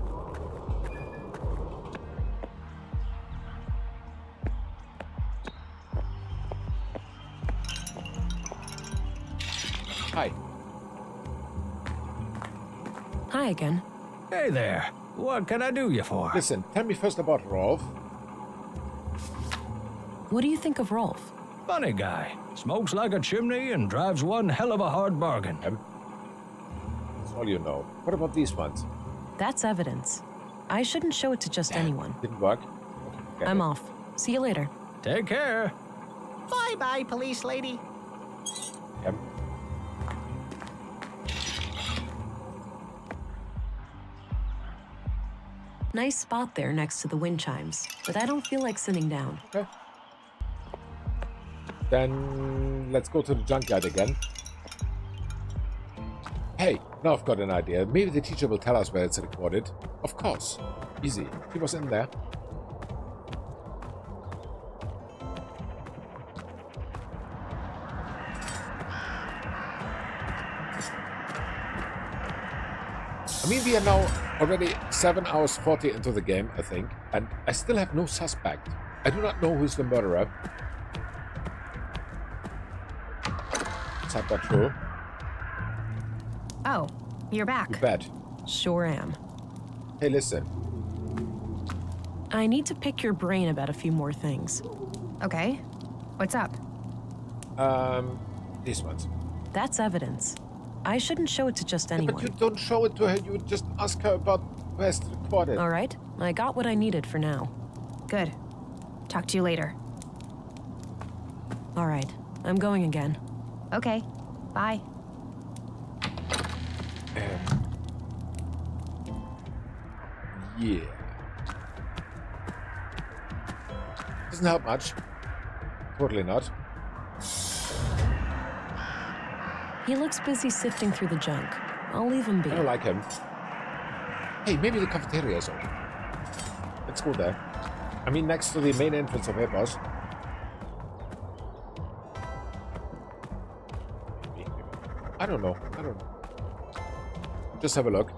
Hi. Hi again. Hey there. What can I do you for? Listen, tell me first about Rolf. What do you think of Rolf? Funny guy. Smokes like a chimney and drives one hell of a hard bargain. That's all you know. What about these ones? That's evidence. I shouldn't show it to just anyone. Didn't work? Okay, I'm off. See you later. Take care. Bye-bye, police lady. Yep. Nice spot there next to the wind chimes, but I don't feel like sitting down. Okay. Then let's go to the junkyard again. Hey, now I've got an idea. Maybe the teacher will tell us where it's recorded. Of course. Easy. He was in there. I mean, we are now already 7 hours 40 into the game, I think, and I still have no suspect. I do not know who's the murderer. Is that true? Oh, you're back. You bet. Sure am. Hey, listen. I need to pick your brain about a few more things. Okay. What's up? These ones. That's evidence. I shouldn't show it to just anyone. But you don't show it to her, you just ask her about where's it recorded. All right, I got what I needed for now. Good. Talk to you later. All right, I'm going again. Okay, bye. Yeah. Doesn't help much. Totally not. He looks busy sifting through the junk. I'll leave him be. I don't like him. Hey, maybe the cafeteria is open. Let's go there. I mean, next to the main entrance of Airboss. I don't know. Just have a look.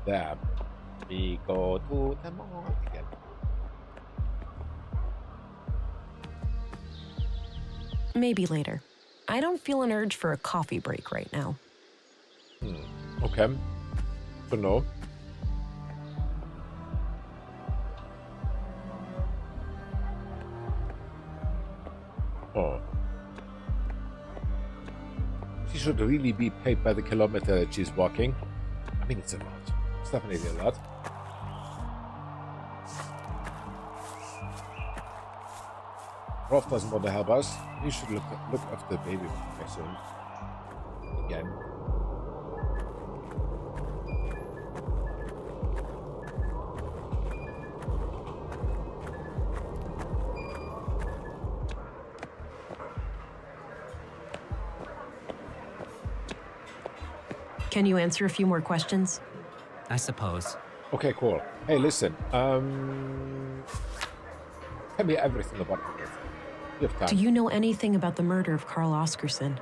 There. We go to the mall again. Maybe later. I don't feel an urge for a coffee break right now. Okay. So no. Oh. She should really be paid by the kilometer that she's walking. I mean, it's a lot. It's definitely a lot. Rolf doesn't want to help us. We should look after the baby soon. Again. Can you answer a few more questions? I suppose. Okay, cool. Hey, listen. Tell me everything about it. You have time. Do you know anything about the murder of Carl Oscarson?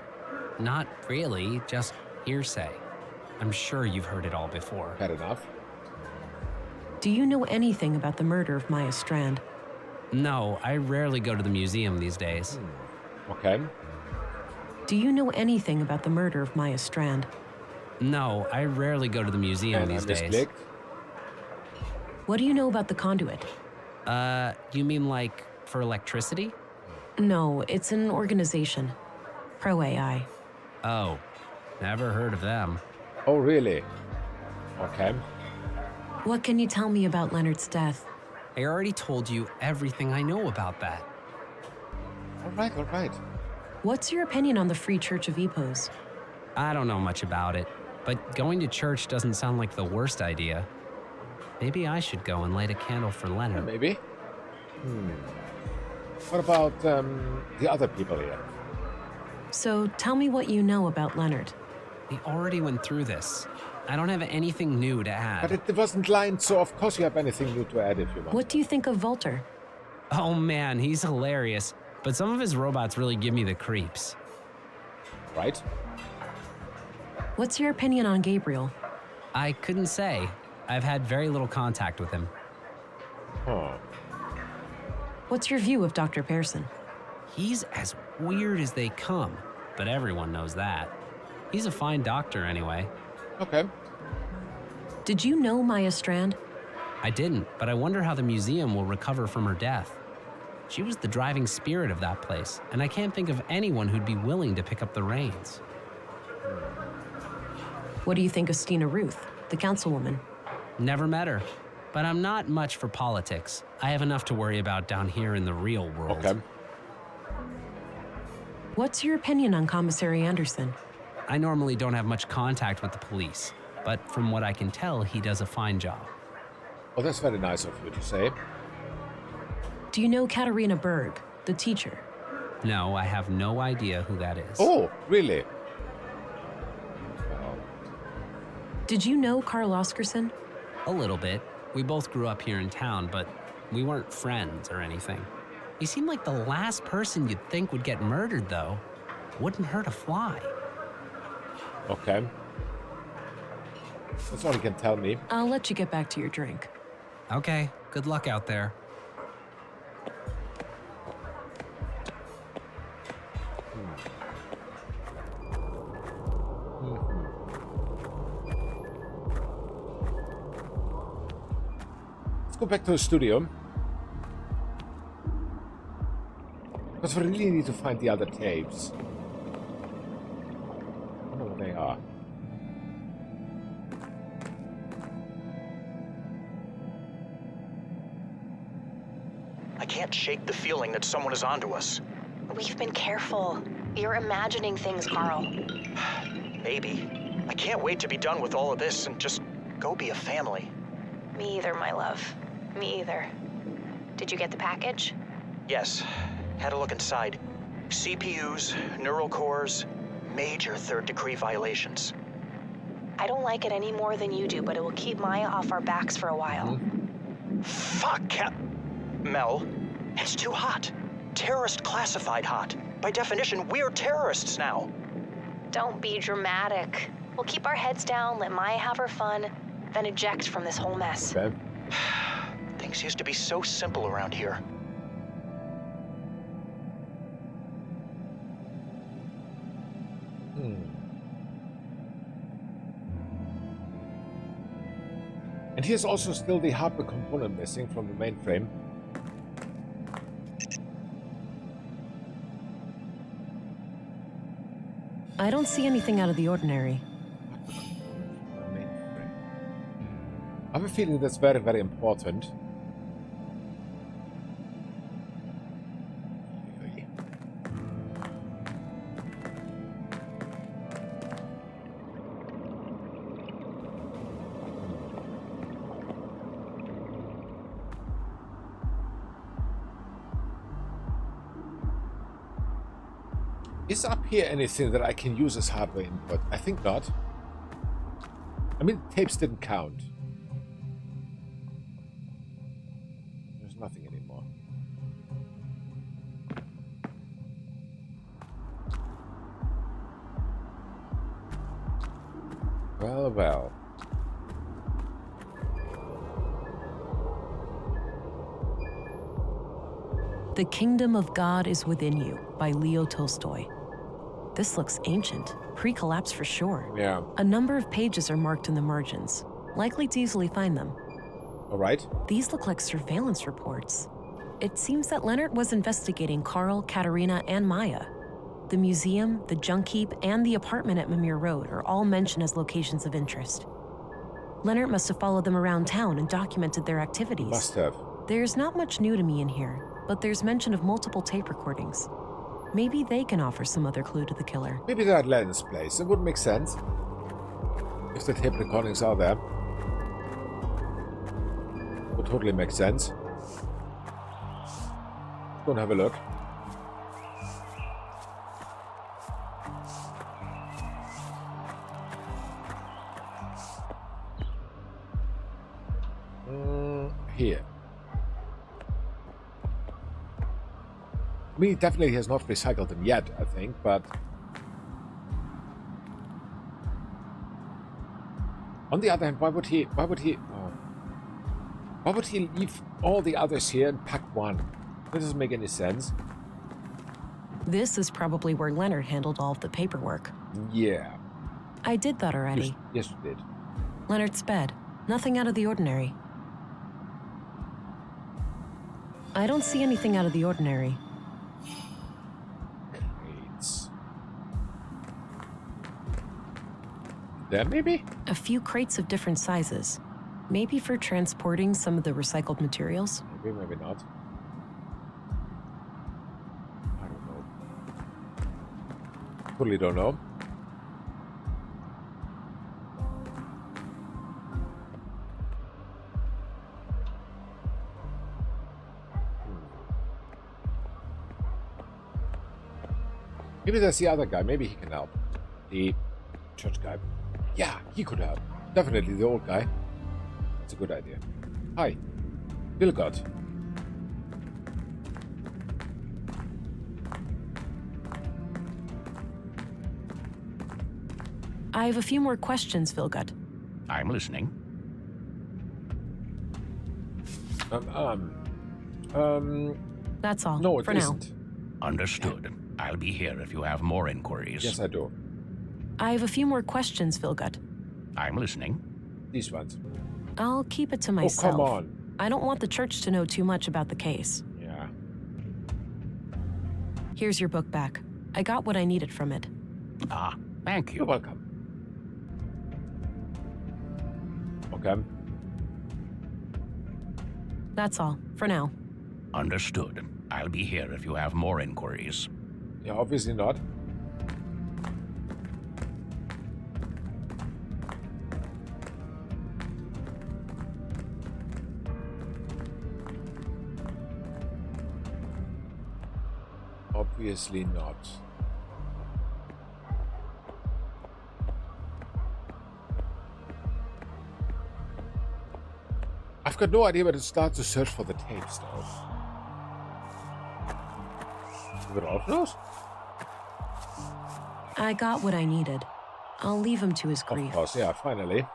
Not really, just hearsay. I'm sure you've heard it all before. Fair enough. Do you know anything about the murder of Maya Strand? No, I rarely go to the museum these days. Okay. Do you know anything about the murder of Maya Strand? No, I rarely go to the museum And these days. misclicked. What do you know about the conduit? You mean like for electricity? No, it's an organization. Pro AI. Oh, never heard of them. Oh, really? Okay. What can you tell me about Leonard's death? I already told you everything I know about that. All right. What's your opinion on the Free Church of Epos? I don't know much about it, but going to church doesn't sound like the worst idea. Maybe I should go and light a candle for Leonard. Maybe. What about the other people here? So tell me what you know about Leonard. We already went through this. I don't have anything new to add. But it wasn't lined, so of course you have anything new to add if you want. What do you think of Volter? Oh man, he's hilarious. But some of his robots really give me the creeps. Right? What's your opinion on Gabriel? I couldn't say. I've had very little contact with him. Huh. What's your view of Dr. Pearson? He's as weird as they come, but everyone knows that. He's a fine doctor anyway. Okay. Did you know Maya Strand? I didn't, but I wonder how the museum will recover from her death. She was the driving spirit of that place, and I can't think of anyone who'd be willing to pick up the reins. What do you think of Stina Ruth, the councilwoman? Never met her, but I'm not much for politics. I have enough to worry about down here in the real world. Okay. What's your opinion on Commissary Anderson? I normally don't have much contact with the police, but from what I can tell, he does a fine job. Well, that's very nice of you to say. Do you know Katarina Berg, the teacher? No, I have no idea who that is. Oh, really? Did you know Carl Oscarson? A little bit. We both grew up here in town, but we weren't friends or anything. He seemed like the last person you'd think would get murdered, though. Wouldn't hurt a fly. Okay. That's all you can tell me. I'll let you get back to your drink. Okay, good luck out there. Let's go back to the studio. Because we really need to find the other tapes. I don't know where they are. I can't shake the feeling that someone is onto us. We've been careful. You're imagining things, Carl. Maybe. I can't wait to be done with all of this and just go be a family. Me either, my love. Me either. Did you get the package? Yes. Had a look inside. CPUs, neural cores, major third-degree violations. I don't like it any more than you do, but it will keep Maya off our backs for a while. Fuck, Mel, it's too hot. Terrorist classified hot. By definition, we're terrorists now. Don't be dramatic. We'll keep our heads down, let Maya have her fun, then eject from this whole mess. Okay. Things used to be so simple around here. And here's also still the hardware component missing from the mainframe. I don't see anything out of the ordinary. I have a feeling that's very, very important. Is up here anything that I can use as hardware input? I think not. I mean, tapes didn't count. There's nothing anymore. Well, well. The Kingdom of God is Within You by Leo Tolstoy. This looks ancient, pre-collapse for sure. Yeah. A number of pages are marked in the margins, likely to easily find them. All right. These look like surveillance reports. It seems that Leonard was investigating Carl, Katerina, and Maya. The museum, the junk heap, and the apartment at Mimir Road are all mentioned as locations of interest. Leonard must have followed them around town and documented their activities. Must have. There's not much new to me in here, but there's mention of multiple tape recordings. Maybe they can offer some other clue to the killer. Maybe they're at Len's place. It would make sense. If the tape recordings are there. Would totally make sense. Go and have a look. Here. I mean, he definitely has not recycled them yet, I think, but... On the other hand, why would he leave all the others here and pack one? That doesn't make any sense. This is probably where Leonard handled all of the paperwork. Yeah. I did that already. Yes, you did. Leonard's bed. Nothing out of the ordinary. I don't see anything out of the ordinary. Crates. There, maybe? A few crates of different sizes. Maybe for transporting some of the recycled materials? Maybe, maybe not. I don't know. Totally don't know. Maybe that's the other guy. Maybe he can help. The church guy. Yeah, he could help. Definitely the old guy. That's a good idea. Hi. Vilgot. I have a few more questions, Vilgut. I'm listening. That's all. No, it for isn't. now. Understood. I'll be here if you have more inquiries. Yes, I do. I have a few more questions, Vilgut. I'm listening. These ones. I'll keep it to myself. Oh, come on. I don't want the church to know too much about the case. Yeah. Here's your book back. I got what I needed from it. Ah, thank you. You're welcome. Okay. That's all, for now. Understood. I'll be here if you have more inquiries. Yeah, obviously not. Obviously not. I've got no idea where to start to search for the tapes, though. Is it all those? I got what I needed. I'll leave him to his grief. Of course, yeah, finally.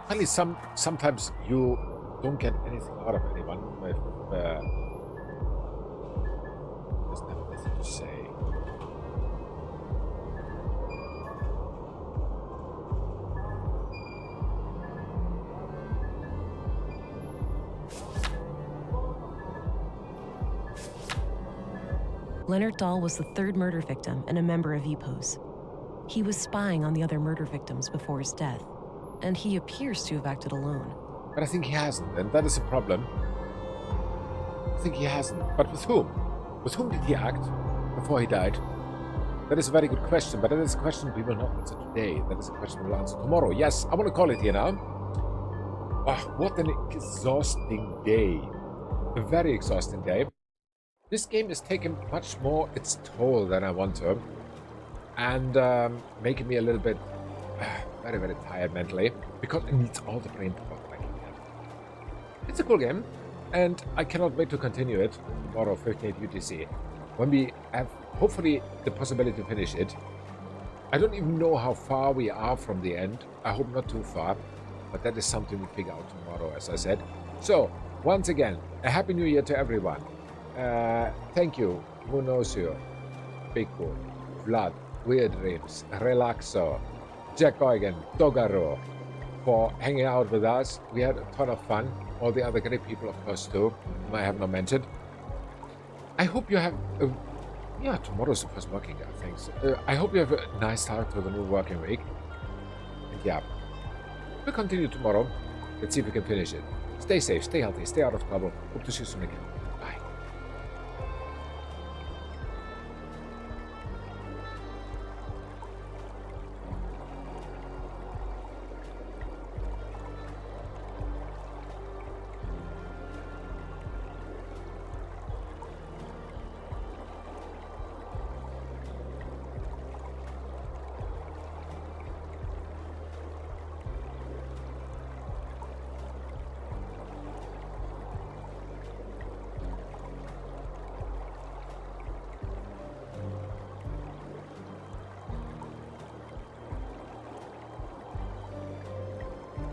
Finally, sometimes you don't get anything out of anyone with doesn't have anything to say. Leonard Dahl was the third murder victim and a member of EPOS. He was spying on the other murder victims before his death, and he appears to have acted alone. But I think he hasn't, and that is a problem. I think he hasn't. But with whom? With whom did he act before he died? That is a very good question, but that is a question we will not answer today. That is a question we will answer tomorrow. Yes, I want to call it here now. Oh, what an exhausting day. A very exhausting day. This game is taking much more its toll than I want to. And making me a little bit very, very tired mentally. Because it needs all the brain power I can get. It's a cool game. And I cannot wait to continue it tomorrow, 58 UTC. When we have, hopefully, the possibility to finish it. I don't even know how far we are from the end. I hope not too far. But that is something we figure out tomorrow, as I said. So, once again, a Happy New Year to everyone. Thank you, Munosio, Piku, Vlad, Weird Dreams, Relaxo, Jack Eugen, Dogaro, for hanging out with us. We had a ton of fun. All the other great people, of course, too, whom I have not mentioned. I hope you have... yeah, tomorrow's the first working day, thanks. I hope you have a nice start to the new working week. And yeah, we'll continue tomorrow. Let's see if we can finish it. Stay safe, stay healthy, stay out of trouble. Hope to see you soon again.